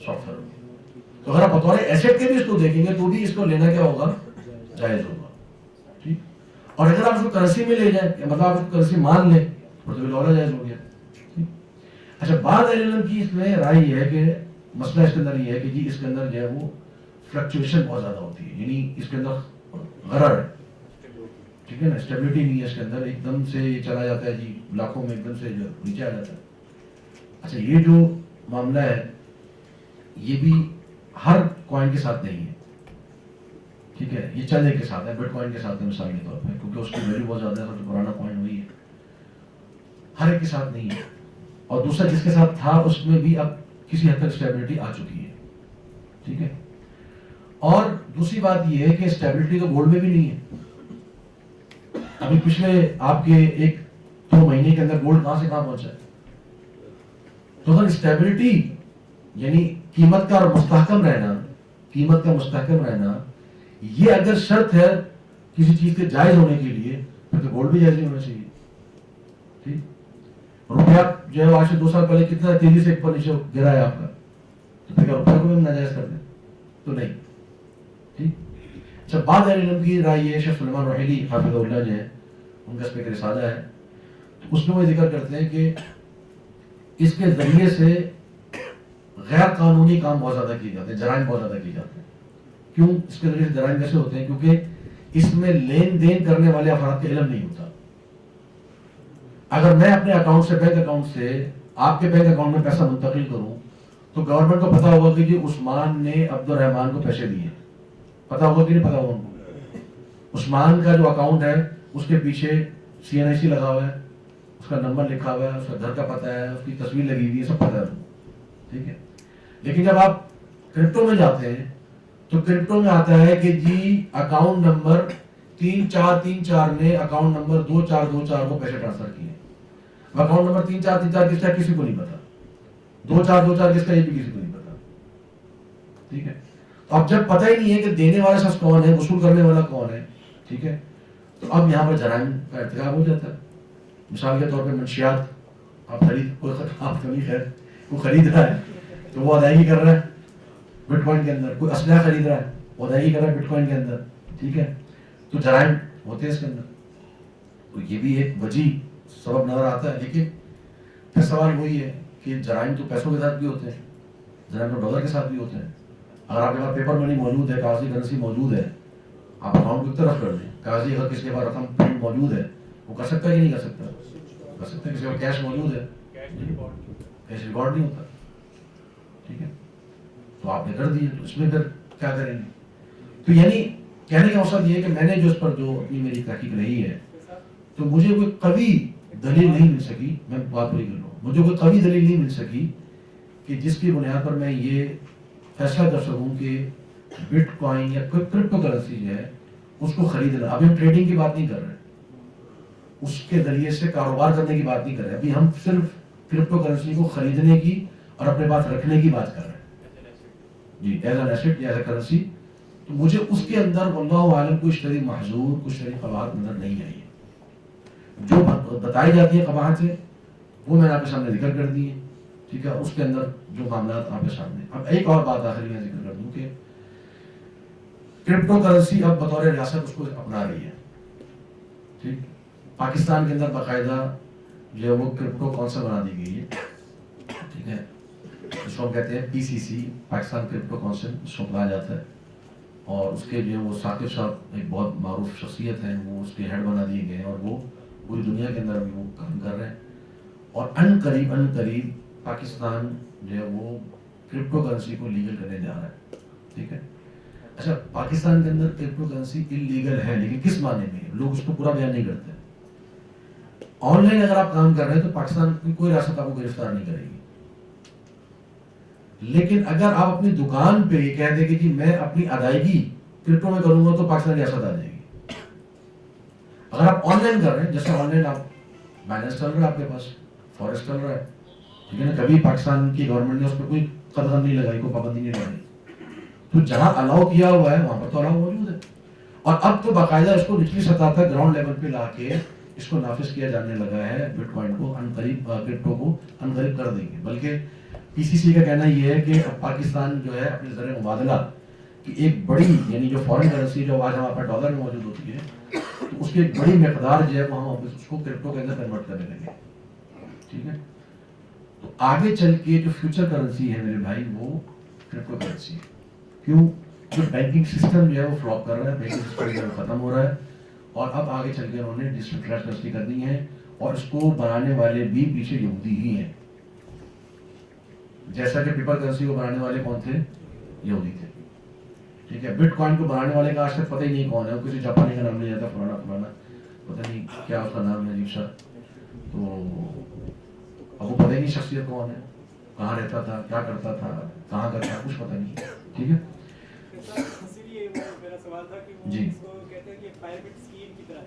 سافٹ ویئر. تو اگر آپ بطور ایسٹ کے بھی اس کو دیکھیں گے تو بھی اس کو لینا کیا ہوگا, جائز ہوگا. ٹھیک. اور اگر آپ اس کو کرنسی میں لے جائیں, مطلب آپ اس کو کرنسی مان لیں تو لولا جائز ہو گیا. اچھا, بعض اہل علم کی اس میں رائے یہ ہے کہ مسئلہ اس کے اندر یہ ہے کہ جی اس کے اندر جو ہے وہ فلکچویشن بہت زیادہ ہوتی ہے, یعنی اس کے اندر غرر ہے. ٹھیک ہے نا, اسٹیبلٹی نہیں ہے اس کے اندر, ایک دم سے یہ چلا جاتا ہے جی لاکھوں میں, ایک دم سے جو نیچے آ جاتا ہے. اچھا, یہ جو معاملہ ہے یہ بھی ہر کوائن کے ساتھ نہیں ہے. ٹھیک ہے. یہ چند ایک کے ساتھ ہے, بٹ کوائن کے ساتھ ہے مثال کے طور پہ, کیونکہ اس کی ویلیو بہت زیادہ ہے, سب سے پرانا کوائن وہی ہے. ہر ایک کے ساتھ نہیں ہے. اور دوسرا جس کے ساتھ تھا اس میں بھی اب کسی حد تک اسٹیبلٹی آ چکی ہے. ٹھیک ہے. اور دوسری بات یہ ہے کہ اسٹیبلٹی تو گولڈ میں بھی نہیں ہے. ابھی پچھلے آپ کے 1-2 مہینے کے اندر گولڈ کہاں سے کہاں پہنچا ہے. تو اگر اسٹیبلٹی یعنی قیمت کا مستحکم رہنا, قیمت کا مستحکم رہنا, یہ اگر شرط ہے کسی چیز کے جائز ہونے کے لیے پھر تو گولڈ بھی جائز نہیں ہونا چاہیے. ٹھیک. روپیہ جو ہے آج سے 2 سال پہلے کتنا تیزی سے اوپر نیچے گرا ہے آپ کا, تو پھر روپیہ کو بھی ناجائز کر دیں تو نہیں. ٹھیک. اچھا, بعض اہل علم کی رائے یہ, شیخ سلیمان رحیلی حافظہ اللہ جو ہے ان کا اس پہ ایک رسالہ ہے, اس میں وہ ذکر کرتے ہیں کہ اس کے ذریعے سے غیر قانونی کام بہت زیادہ کیے جاتے ہیں, جرائم بہت زیادہ کیے جاتے ہیں. کیوں اس کے ذریعے سے جرائم کیسے ہوتے ہیں؟ کیونکہ اس میں لین دین کرنے والے افراد کا علم نہیں ہوتا. اگر میں اپنے اکاؤنٹ سے, بینک اکاؤنٹ سے آپ کے بینک اکاؤنٹ میں پیسہ منتقل کروں تو گورنمنٹ کو پتا ہوگا کہ جی عثمان نے عبد الرحمان کو پیسے دیے. پتا ہوگا کہ نہیں پتا ہوگا ان کو؟ عثمان کا جو اکاؤنٹ ہے اس کے پیچھے CNIC لگا ہوا ہے, اس کا نمبر لکھا ہوا ہے, اس کا گھر کا پتہ ہے, اس کی تصویر لگی ہوئی ہے, سب پتہ ہے. ٹھیک ہے. لیکن جب آپ کرپٹو میں جاتے ہیں تو کرپٹو میں آتا ہے کہ جی اکاؤنٹ نمبر 3434 نے اکاؤنٹ نمبر 2424 کو پیسے ٹرانسفر کیے. اکاؤنٹ نمبر 3434 کس کا, کسی کو نہیں پتا. 2424 کس کا, یہ بھی کسی کو نہیں پتا. ٹھیک ہے. تو اب جب پتہ ہی نہیں ہے کہ دینے والا شخص کون ہے, وصول کرنے والا کون ہے, ٹھیک ہے, تو اب یہاں پر جرائم کا ارتکاب ہو جاتا ہے. مثال کے طور پہ منشیات آپ خرید رہا ہے تو وہ ادائیگی کر رہا ہے بٹ کوائن کے اندر. کوئی اسلحہ خرید رہا ہے, وہ ادائیگی کر رہا ہے بٹ کوائن کے اندر. ٹھیک ہے. تو جرائم ہوتے ہیں اس کے اندر. تو یہ بھی ایک وجہ سبب نظر آتا ہے. لیکن پھر سوال وہی ہے کہ جرائم تو پیسوں کے ساتھ بھی ہوتے ہیں, جرائم تو ڈالر کے ساتھ بھی ہوتے ہیں. اگر آپ کے پاس پیپر منی موجود ہے, کاغذی کرنسی موجود ہے, آپ اکاؤنٹ کو ایک طرف کر دیں. کاغذی اگر کسی کے پاس رقم پرنٹ موجود ہے وہ کر سکتا ہے کہ نہیں کر سکتا؟ کر سکتا ہے. کسی کے پاس کیش موجود ہے, کیش ریکارڈ نہیں ہوتا. ٹھیک ہے. تو آپ نے کر دیے, تو اس میں پھر کیا کریں گے؟ تو یعنی کہنے کا مقصد یہ ہے کہ میں نے جو اس پر جو اپنی میری تحقیق رہی ہے تو مجھے کوئی قوی دلیل نہیں مل سکی. میں بات پوری کر لوں. مجھے کوئی قوی دلیل نہیں مل سکی کہ جس کی بنیاد پر میں یہ فیصلہ کر سکوں کہ بٹ کوائن یا کرپٹو کرنسی جو ہے اس کو خریدنا. ابھی ہم ٹریڈنگ کی بات نہیں کر رہے, اس کے ذریعے سے کاروبار کرنے کی بات نہیں کر رہے, ابھی ہم صرف کرپٹو کرنسی کو خریدنے کی اور اپنے پاس رکھنے کی بات کر رہے ہیں جی, ایز این ایسٹ یا ایز اے کرنسی. تو مجھے اس کے اندر واللہ عالم کوئی شرعی محظور, کوئی شرعی قواعد نظر نہیں آئی ہے. جو بتائی جاتی ہے قواعد سے وہ میں نے آپ کے سامنے ذکر کر دی ہے, ٹھیک ہے. اس کے اندر جو معاملات آپ کے سامنے. اب ایک اور بات آخری میں ذکر کر دوں کہ کرپٹو کرنسی اب بطور ریاست اس کو اپنا رہی ہے, ٹھیک. پاکستان کے اندر باقاعدہ جو ہے وہ کرپٹو کونسل بنا دی گئی ہے, ٹھیک ہے. اس کو کہتے ہیں PCC, پاکستان کرپٹو کونسل, اس کو بنایا جاتا ہے. اور اس کے جو ہے وہ ثاقب صاحب ایک بہت معروف شخصیت ہیں, وہ اس کے ہیڈ بنا دیے گئے ہیں اور وہ پوری دنیا کے اندر بھی وہ کام کر رہے ہیں. اور ان قریب پاکستان جو ہے وہ کرپٹو کرنسی کو لیگل کرنے جا رہا ہے, ٹھیک ہے. اچھا, پاکستان کے اندر کرپٹو کرنسی انلیگل ہے, لیکن کس معنی میں, لوگ اس کو پورا بیان نہیں کرتے. آن لائن اگر آپ کام کر رہے ہیں تو پاکستان کی کوئی ریاست آپ کو گرفتار نہیں کرے گی. لیکن اگر آپ اپنی دکان پہ یہ کہہ دیں کہ جی میں اپنی ادائیگی کرپٹو میں کروں گا تو پاکستان ریاست آ جائے گی. اگر آپ آن لائن کر رہے ہیں, جیسے آن لائن آپ بائننس چل رہا ہے, آپ کے پاس فوریکس چل رہا ہے, ٹھیک ہے نا, کبھی پاکستان کی گورنمنٹ نے اس پہ کوئی قدغن نہیں لگائی, کوئی پابندی نہیں لگائی. تو جہاں الاؤ کیا ہوا ہے وہاں پر تو الاؤ موجود ہے. اور اب تو باقاعدہ اس کو نچلی سطح تک گراؤنڈ لیول پہ لا کے اس کو نافذ کیا جانے لگا ہے. بٹ کوائن کو عنقریب, کرپٹو کو عنقریب کر دیں گے. بلکہ PCC کا کہنا یہ ہے کہ اب پاکستان جو ہے اپنے زر مبادلہ کی ایک بڑی, یعنی جو فارن کرنسی جو آج ہمارے پاس ڈالر میں موجود ہوتی ہے, تو اس کی ایک بڑی مقدار جو ہے وہ ہم اس کو کرپٹو کے اندر کنورٹ کرنے لگے, ٹھیک ہے. تو آگے چل کے جو فیوچر کرنسی ہے میرے بھائی وہ کرپٹو کرنسی ہے. کیوں؟ جو بینکنگ سسٹم جو ہے وہ فلاپ کر رہا ہے, بینکنگ سسٹم جو ہے ختم ہو رہا ہے, اور اب آگے چل کے انہوں نے ڈیجیٹل کرنسی کر دی ہے, اور اس کو بنانے والے بھی پیچھے یہودی ہی ہیں. جیسا کہ پیپر کرنسی کو بنانے والے کون تھے, یہودی تھے, ٹھیک ہے. بٹ کوائن کو بنانے والے کا آج تک پتہ ہی نہیں کون ہے, کسی جاپانی کا نام نہیں جاتا, فلانا پتہ نہیں کیا اس کا نام ہے, عجیب سا. تو اب وہ پتہ ہی نہیں شخصیت کون ہے, کہاں رہتا تھا, کیا کرتا تھا, کہاں کا تھا, کچھ پتہ نہیں, ٹھیک ہے. اسی لیے میرا سوال تھا کہ وہ اس کو کہتے ہیں کہ پیرامڈ اسکیم کی طرح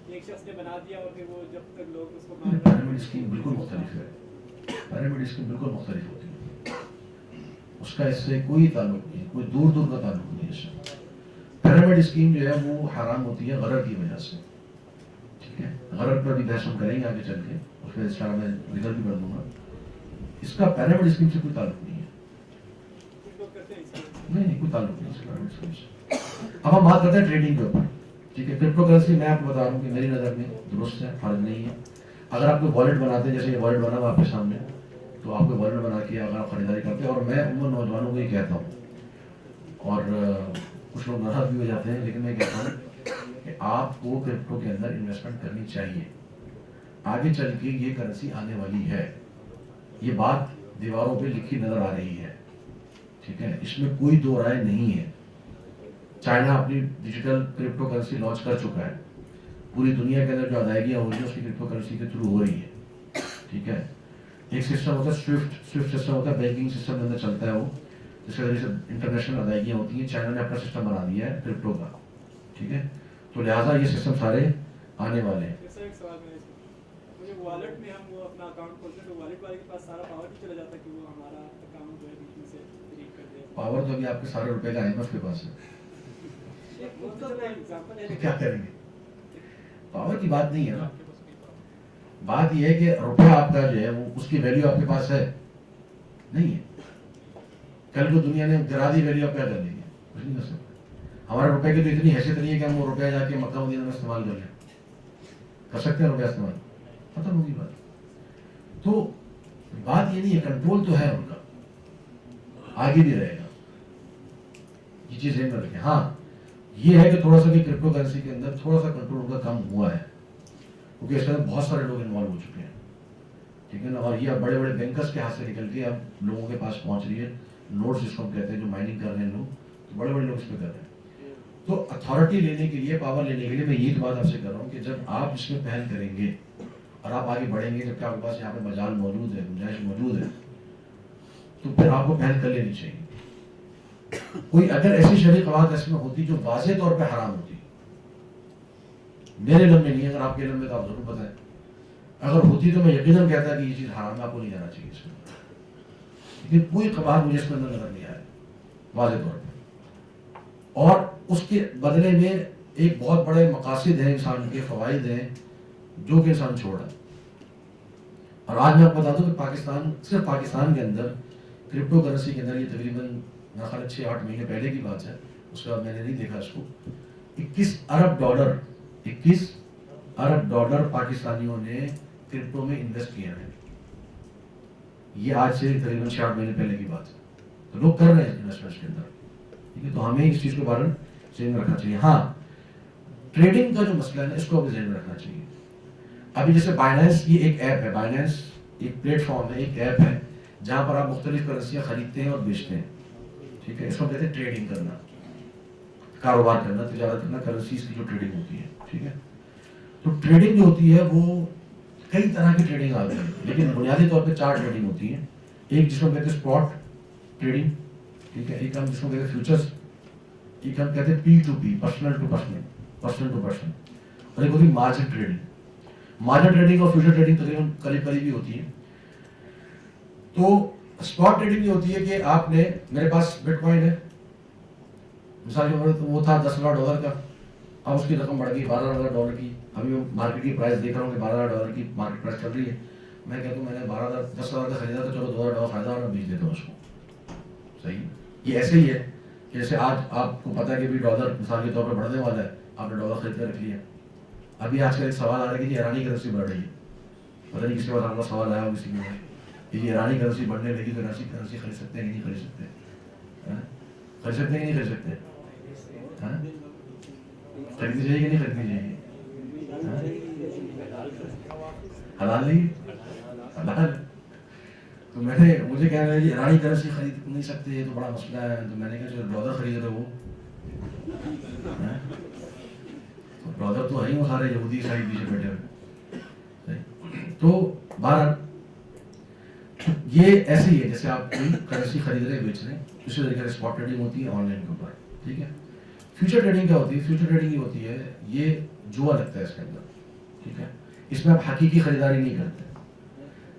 ایک شخص نے بنا دیا اور پھر وہ جب تک لوگ اس کو پیرامڈ اسکیم بالکل مختلف ہے. پیرامڈ اسکیم بالکل مختلف ہوتی ہے, اس کا اس سے کوئی تعلق نہیں, کوئی دور کا تعلق نہیں ہے. پیرامڈ اسکیم جو ہے وہ حرام ہوتی ہے غرر کی وجہ سے, ٹھیک ہے. غرر پر بھی بحث ہم کریں گے آگے چل کے, اس میں اس طرح میں ذکر بھی کر دوں گا. اس کا پیرامڈ اسکیم سے کوئی تعلق نہیں ہے, نہیں کوئی تعلق نہیں اس پیرامڈ اسکیم سے. اب ہم بات کرتے ہیں ٹریڈنگ کے اوپر, ٹھیک ہے. کرپٹو کرنسی میں آپ کو بتا رہا ہوں کہ میری نظر میں درست ہے, فرض نہیں ہے. اگر آپ کوئی والٹ بناتے ہیں, جیسے یہ والٹ بنا ہوا آپ کے سامنے, تو آپ کو والٹ بنا کے اگر آپ خریداری کرتے ہیں, اور میں عموماً نوجوانوں کو یہ کہتا ہوں, اور کچھ لوگ ناراض بھی ہو جاتے ہیں, لیکن میں کہتا ہوں کہ آپ کو کرپٹو کے اندر انویسٹمنٹ کرنی چاہیے. آگے چل کے یہ کرنسی آنے والی ہے, یہ بات دیواروں پہ لکھی نظر آ رہی ہے, ٹھیک ہے. اس میں کوئی دو رائے نہیں ہے. چائنا اپنی ڈیجیٹل کرپٹو کرنسی لانچ کر چکا ہے, پوری دنیا کے اندر جو ادائیگیاں ہو رہی ہیں اس کی کرپٹو کرنسی کے تھرو ہو رہی ہے, ٹھیک ہے. ایک سسٹم ہوتا ہے سوئفٹ سسٹم ہوتا ہے, بینکنگ سسٹم کے اندر چلتا ہے وہ, جس کے ذریعے سے انٹرنیشنل ادائیگیاں ہوتی ہیں. چائنا نے اپنا سسٹم بنا دیا ہے کرپٹو کا, ٹھیک ہے. تو لہٰذا یہ سسٹم سارے آنے والے ہیں. والٹ میں ہم وہ اپنا اکاؤنٹ کھولتے ہیں تو والٹ والے کے پاس سارا پاور بھی چلا جاتا ہے کہ وہ ہمارا اکاؤنٹ جو ہے بیچ میں سے ڈیلیٹ کر دے. پاور تو ابھی آپ کے سارے روپے کا IMF کے پاس ہے, کیا کریں گے. پاور کی بات نہیں ہے نا, بات یہ ہے کہ روپیہ آپ کا جو ہے وہ اس کی ویلیو آپ کے پاس ہے نہیں ہے. کل کو دنیا نے گرا دی ویلیو, آپ کیا کر لیں گے, کچھ نہیں کر سکتے. ہمارے روپے کی تو اتنی حیثیت نہیں ہے کہ ہم وہ روپیہ جا کے مکہ مدینہ میں استعمال کر لیں, کر سکتے ہیں روپیہ استعمال, ختم ہوگی بات. تو بات یہ نہیں ہے, کنٹرول تو ہے ان کا, آگے بھی رہے گا, یہ چیز ذہن میں رکھیں. ہاں یہ ہے کہ تھوڑا سا کہ کرپٹو کرنسی کے اندر تھوڑا سا کنٹرول ان کا کم ہوا ہے, کیونکہ اس میں بہت سارے لوگ انوالو ہو چکے ہیں, ٹھیک ہے نا. اور یہ اب بڑے بڑے بینکرز کے ہاتھ سے نکل کے اب لوگوں کے پاس پہنچ رہی ہے. نوٹس جس کو ہم کہتے ہیں, جو مائننگ کر رہے ہیں لوگ, تو بڑے بڑے لوگ اس پہ کر رہے ہیں. تو اتھارٹی لینے کے لیے, پاور لینے کے لیے میں یہ بات آپ سے کر رہا ہوں کہ جب آپ اس میں پہل کریں گے اور آپ آگے بڑھیں گے, جب کہ آپ کے پاس یہاں پہ مجال موجود ہے, گنجائش موجود ہے, تو پھر آپ کو پہل کر لینی چاہیے. کوئی اگر ایسی شرعی قواعد اس میں ہوتی جو واضح طور پہ حرام ہوتی، میرے علم میں نہیں، اگر آپ کے علم میں تو آپ ضرور بتائیں، اگر ہوتی تو میں یقیناً کہتا کہ یہ چیز حرام ہے، آپ کو نہیں جانا چاہیے اس میں، لیکن کوئی قواعد مجھے اس میں نظر نہیں آیا واضح طور پہ، اور اس کے بدلے میں ایک بہت بڑے مقاصد ہیں انسان کے، فوائد ہیں جو کہ انسان چھوڑ رہا ہے. اور آج میں آپ کو بتا دوں کہ پاکستان، صرف پاکستان کے اندر کرپٹو کرنسی کے اندر، یہ تقریباً میرا خیال 6-8 مہینے پہلے کی بات ہے، اس کے بعد میں نے نہیں دیکھا اس کو، 21 ارب ڈالر پاکستانیوں نے کرپٹو میں انویسٹ کیا ہے. یہ آج سے تقریباً 6-8 مہینے پہلے کی بات ہے. تو لوگ کر رہے ہیں انویسٹمنٹ کے اندر، ٹھیک ہے. تو ہمیں اس چیز کے بارے میں ذہن میں رکھنا چاہیے. ہاں، ٹریڈنگ کا جو مسئلہ ہے نا، اس کو ہمیں ذہن میں رکھنا چاہیے. ابھی جیسے بائنانس، یہ ایک ایپ ہے، بائنانس ایک پلیٹ فارم ہے، ایک ایپ ہے جہاں پر آپ مختلف کرنسیاں خریدتے ہیں اور بیچتے ہیں، ٹھیک ہے. اس کو کہتے ہیں ٹریڈنگ کرنا، کاروبار کرنا، تجارت کرنا، کرنسیز کی جو ٹریڈنگ ہوتی ہے، ٹھیک ہے. تو ٹریڈنگ جو ہوتی ہے وہ کئی طرح کی ٹریڈنگ آ گئی ہے، لیکن بنیادی طور پہ 4 ٹریڈنگ ہوتی ہیں. ایک جس کو کہتے ہیں اسپاٹ ٹریڈنگ، ٹھیک ہے. ایک ہم جس کو کہتے ہیں فیوچرز، ایک ہم کہتے ہیں P2P، پرسنل ٹو پرسن، اور ایک ہوتی ہے مارجن ٹریڈنگ. مارجن ٹریڈنگ اور فیوچر ٹریڈنگ تقریباً قریب ہی ہوتی ہے. تو اسپاٹ ٹریڈنگ یہ ہوتی ہے کہ آپ نے، میرے پاس بٹ کوائن ہے مثال کے طور پر، وہ تھا $10,000 کا، اب اس کی رقم بڑھ گئی $12,000 کی. ابھی میں مارکیٹ کی پرائس دیکھ رہا ہوں کہ $12,000 کی مارکیٹ پرائس چل رہی ہے. میں کہتا ہوں میں نے 10,000 کا خریدا تو چلو $2,000 فائدہ اور بیچ دیتا ہوں اس کو. صحیح. یہ ایسے ہی ہے کہ جیسے آج آپ کو پتا ہے کہ بھی ڈالر مثال کے طور پر بڑھنے والا ہے، آپ نے ڈالر خرید کر رکھ لیا. ابھی آج کل ایک سوال آ رہا ہے کہ ایرانی کرنسی بڑھ رہی ہے، پتہ نہیں کس کے بعد آپ کا سوال آیا ہو کسی میں کہ یہ ایرانی کرنسی بڑھنے لگی تو کرنسی خرید سکتے ہیں کہ نہیں خرید سکتے؟ خرید سکتے ہیں کہ نہیں خرید سکتے؟ خریدنی چاہیے کہ نہیں خریدنی چاہیے؟ حلال نہیں، حلال. تو مجھے کہہ رہے ہیں ایرانی کرنسی خرید نہیں سکتے، یہ تو بڑا مسئلہ ہے. تو میں نے کہا جو ڈالر خرید رہے وہ ڈالر تو ہے ہی، وہ سارے یہودی عیسائی پیچھے بیٹھے ہوئے. تو بہرحال یہ ایسے ہی ہے جیسے آپ کوئی کرنسی خرید رہے بیچ رہے ہیں، اسی طریقے سے اسپاٹ ٹریڈنگ ہوتی ہے آن لائن کے اوپر، ٹھیک ہے. فیوچر ٹریڈنگ کیا ہوتی ہے؟ فیوچر ٹریڈنگ یہ ہوتی ہے، یہ جوا لگتا ہے اس کے اندر، ٹھیک ہے. اس میں آپ حقیقی خریداری نہیں کرتے،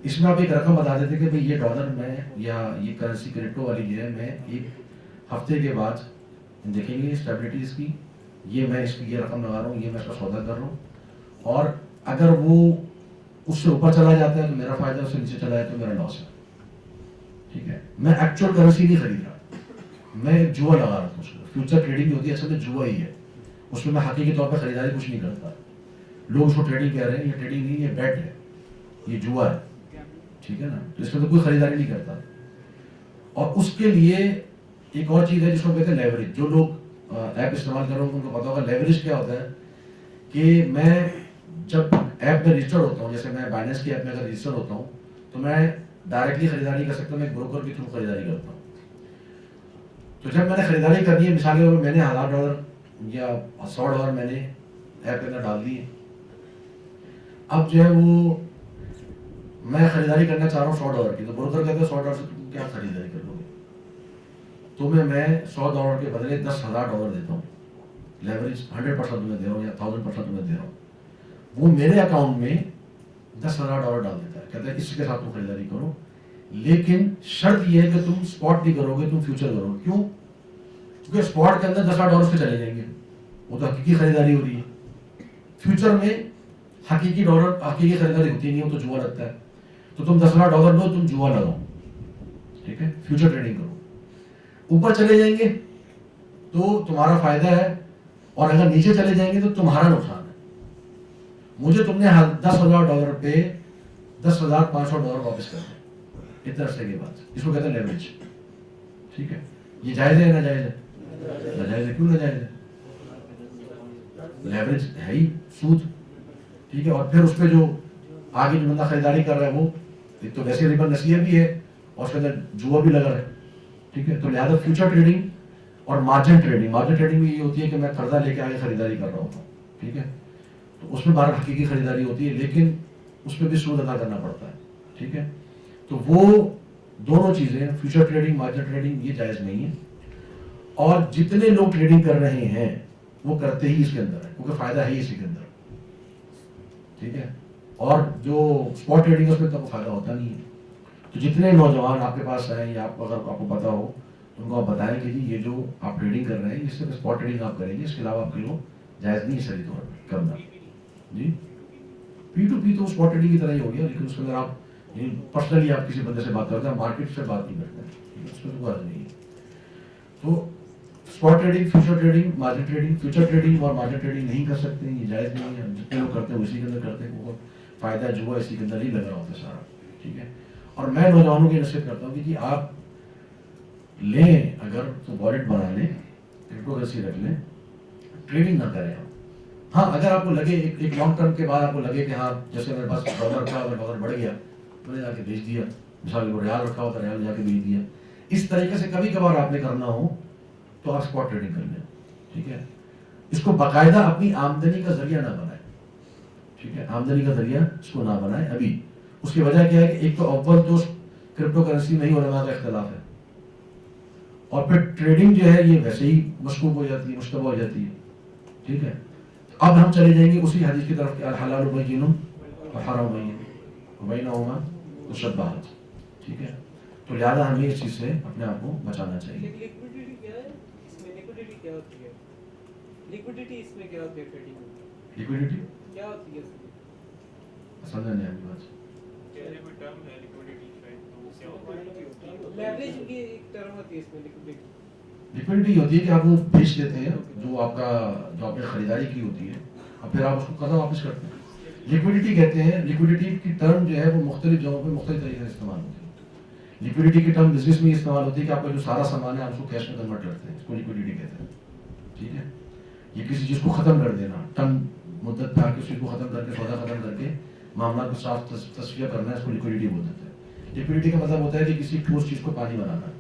اس میں آپ ایک رقم بتا دیتے کہ بھئی یہ ڈالر میں یا یہ کرنسی کرپٹو والی جو ہے میں ایک ہفتے کے بعد دیکھیں گے اسٹیبلٹی اس کی، یہ میں اس کی یہ رقم لگا رہا ہوں، یہ میں اس کا سودا کر رہا ہوں، اور اگر وہ اس سے اوپر چلا جاتا ہے تو میرا فائدہ، اس سے نیچے چلا جاتا ہے تو میرا لاس ہے، ٹھیک ہے. میں ایکچوئل کرنسی نہیں خرید رہا، میں ایک جوا لگا رہا ہوں. فیوچر ٹریڈنگ ہوتی ہے اصل میں جوا ہی ہے، اس میں میں حقیقی طور پہ خریداری کچھ نہیں کرتا. لوگ اس کو ٹریڈنگ کہہ رہے ہیں، یہ ٹریڈنگ نہیں، یہ بیٹ ہے، یہ جوا ہے، ٹھیک ہے نا. تو اس میں تو کوئی خریداری نہیں کرتا. اور اس کے لیے ایک اور چیز ہے جس کو کہتے ہیں لیوریج. جو لوگ ایپ استعمال کر رہے ہوں ان کو پتا ہوگا لیوریج کیا ہوتا ہے. کہ میں جب ایپ میں رجسٹر ہوتا ہوں، جیسے میں بائنانس کی ایپ میں اگر رجسٹر ہوتا ہوں تو میں ڈائریکٹلی خریداری کر سکتا ہوں، میں ایک بروکر کے تھرو خریداری کرتا ہوں. تو جب میں نے خریداری کرنی ہے، مثال کے طور پر میں نے $1,000 یا $100 میں نے ایپ کے اندر ڈال دیے، اب جو ہے وہ میں خریداری کرنا چاہ رہا ہوں $100 کی، تو بروکر کہتے ہیں $100 سے تم کیا خریداری کر لو گے؟ تو میں $100 کے بدلے $10,000 دیتا ہوں. لیوریج 100% میں دے رہا ہوں یا 1000% میں دے رہا ہوں. وہ میرے اکاؤنٹ میں $10,000 ڈال دیتا ہے، کہتا ہے اس کے ساتھ تم خریداری کرو، لیکن شرط یہ ہے کہ تم اسپاٹ نہیں کرو گے، تم فیوچر کرو گے. کیوں؟ کیونکہ اسپاٹ کے اندر $10,000 کے چلے جائیں گے، وہ تو حقیقی خریداری ہو رہی ہے. فیوچر میں حقیقی خریداری ہوتی نہیں، وہ تو جوا لگتا ہے. تو تم $10,000 لو، تم جوا لگاؤ، ٹھیک ہے، فیوچر ٹریڈنگ کرو. اوپر چلے جائیں گے تو تمہارا فائدہ ہے، اور اگر نیچے چلے جائیں گے تو تمہارا نقصان ہے. مجھے تم نے $10,000 پہ $10,500 واپس کر دیں اتنے عرصے کے بعد. اس کو کہتے ہیں لیوریج، ٹھیک ہے. یہ جائز ہے ناجائز ہے؟ ناجائز ہے. کیوں ناجائز ہے؟ لیوریج ہے ہی سود، ٹھیک ہے. اور پھر اس پہ جو آگے جو بندہ خریداری کر رہا ہے وہ ایک تو ویسے ربا نصیحت بھی ہے اور اس کے اندر جوا بھی لگا ہے، ٹھیک ہے. تو لہٰذا فیوچر ٹریڈنگ اور مارجن ٹریڈنگ بھی یہ ہوتی ہے کہ میں قرضہ لے کے آگے خریداری کر رہا ہوتا ہوں، ٹھیک ہے. تو اس میں بہرحال حقیقی خریداری ہوتی ہے، لیکن اس پہ بھی سود ادا کرنا پڑتا ہے، ٹھیک ہے. تو وہ دونوں چیزیں فیوچر ٹریڈنگ، مارجن ٹریڈنگ، یہ جائز نہیں ہے. اور جتنے لوگ ٹریڈنگ کر رہے ہیں وہ کرتے ہی اس کے اندر ہے، کیونکہ فائدہ ہے اسی کے اندر، ٹھیک ہے. اور جو اسپاٹ ٹریڈنگ ہے اس میں تو فائدہ ہوتا نہیں ہے. تو جتنے نوجوان آپ کے پاس آئیں یا اگر آپ کو پتا ہو تو ان کو آپ بتائیں کہ جی یہ جو آپ ٹریڈنگ کر رہے ہیں اس سے اسپاٹ ٹریڈنگ آپ کریں گے، اس کے علاوہ آپ کے لیے جائز نہیں صحیح طور پر کرنا. جی پی ٹو پی تو اسپاٹ ٹریڈنگ کی طرح ہی ہو گیا، لیکن اس کے اندر آپ پرسنلی آپ کسی بندے سے بات کرتے ہیں، مارکیٹ سے بات نہیں کرتے ہیں، اس میں تو کوئی حرج نہیں ہے. تو spot trading, future trading, margin trading, future trading اور مارجن ٹریڈنگ نہیں کر سکتے، یہ جائز نہیں ہے. جتنے لوگ کرتے ہیں اسی کے اندر کرتے ہیں، وہ فائدہ جو ہے اسی کے اندر ہی لگ رہا ہوتا ہے سارا، ٹھیک ہے. اور میں نوجوانوں کی نصیحت کرتا ہوں کہ جی آپ لیں اگر تو والیٹ بنا لیں، کرپٹو کرنسی رکھ لیں، ٹریڈنگ نہ کریں. ہاں اگر آپ کو لگے ایک لانگ ٹرم کے بعد آپ کو لگے کہ ہاں جیسے میرے پاس ڈالر رکھا، اگر ڈالر بڑھ گیا میں نے جا کے بیچ دیا، مثال کو ریال رکھا ہوا تھا ریال جا کے بیچ دیا، اس طریقے سے کبھی کبھار آپ نے کرنا ہو تو آپ اسپاٹ ٹریڈنگ کر لیں، ٹھیک ہے. اس کو باقاعدہ اپنی آمدنی کا ذریعہ نہ بنائیں، ٹھیک ہے، آمدنی کا ذریعہ اس کو نہ بنائیں ابھی. اس کی وجہ کیا ہے کہ ایک تو اول تو کرپٹو کرنسی میں ہی علماء کا اختلاف ہے، اور پھر ٹریڈنگ جو ہے یہ ویسے ہی مشکوک ہو جاتی ہے، مشتبہ ہو جاتی ہے، ٹھیک ہے. اب ہم چلے جائیں گے اسی حدیث کی طرف کہ الحلال بین والحرام بین وبینہما مشبہات، ٹھیک ہے. تو لہٰذا ہمیں اس چیز سے اپنے آپ کو بچانا چاہیے. لیکوڈیٹی کیا ہے اس میں؟ لیکوڈیٹی کیا ہوتی ہے؟ لیکوڈیٹی اس میں کیا ہوتی ہے ٹریڈنگ میں؟ لیکوڈیٹی کیا ہوتی ہے اس میں؟ سمجھا نہیں آپ کی بات. کہنے کوئی ٹرم ہے لیکوڈیٹی شاید، تو کیا ہوتا ہے؟ لیوریج کی ایک ٹرم ہوتی ہے اس میں لیکوڈیٹی. لیکوڈیٹی ہوتی ہے کہ آپ وہ بیچ دیتے ہیں جو آپ نے خریداری کی ہوتی ہے اور پھر آپ اس کو قرضہ واپس کرتے ہیں. لیکوڈیٹی کہتے ہیں. لیکوڈیٹی کی ٹرم جو ہے وہ مختلف جگہوں پہ مختلف طریقے سے استعمال ہوتی ہے. لیکوڈیٹی کی ٹرم بزنس میں استعمال ہوتی ہے کہ آپ کا جو سارا سامان ہے آپ اس کو کیش میں کنورٹ کرتے ہیں، اس کو لیکوڈیٹی کہتے ہیں، ٹھیک ہے. یہ کسی چیز کو ختم کر دینا، ٹرم مدت پہ آ کے اس چیز کو ختم کر کے سودا ختم کر کے معاملات کو صاف تصفیہ کرنا ہے، اس کو لیکوڈیٹی بولتے ہیں. لیکوڈیٹی کا مطلب ہوتا ہے کہ کسی ٹھوس چیز کو پانی بنانا،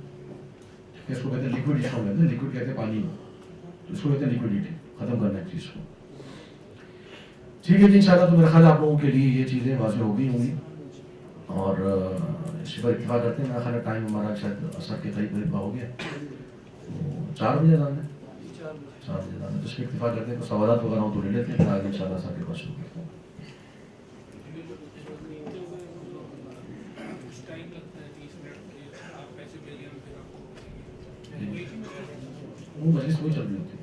اس کو کہتے ہیں لیکوڈ. اس کو کہتے ہیں لیکوڈ، کہتے ہیں پانی میں، تو اس کو کہتے ہیں لیکوڈیٹی، ختم کرنا ایک چیز کو. ٹھیک ہے جی، انشاءاللہ تو میرا خیال آپ لوگوں کے لیے یہ چیزیں واضح ہو گئی ہوں گی اور اسی پر اتفاق کرتے ہیں. میرا خیال ہے ٹائم ہمارا شاید عصر کے قریب ہو گیا، 4 بجے اذان ہے، 4 بجے اذان ہے، تو اس پہ اتفاق کرتے ہیں. سوالات وغیرہ ہوں تو لے لیتے ہیں، پھر آگے انشاءاللہ عصر کے بعد شروع کرتے ہیں. وہ مجلس وہی چل رہی ہوتی ہے،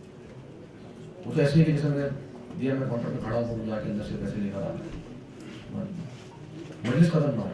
وہ تو ایسے ہی کہ جیسے میں نے دیا، میں کاؤنٹر پہ کھڑا ہوں، جا کے اندر سے پیسے لے کر آ، مجلس ختم نہ ہو.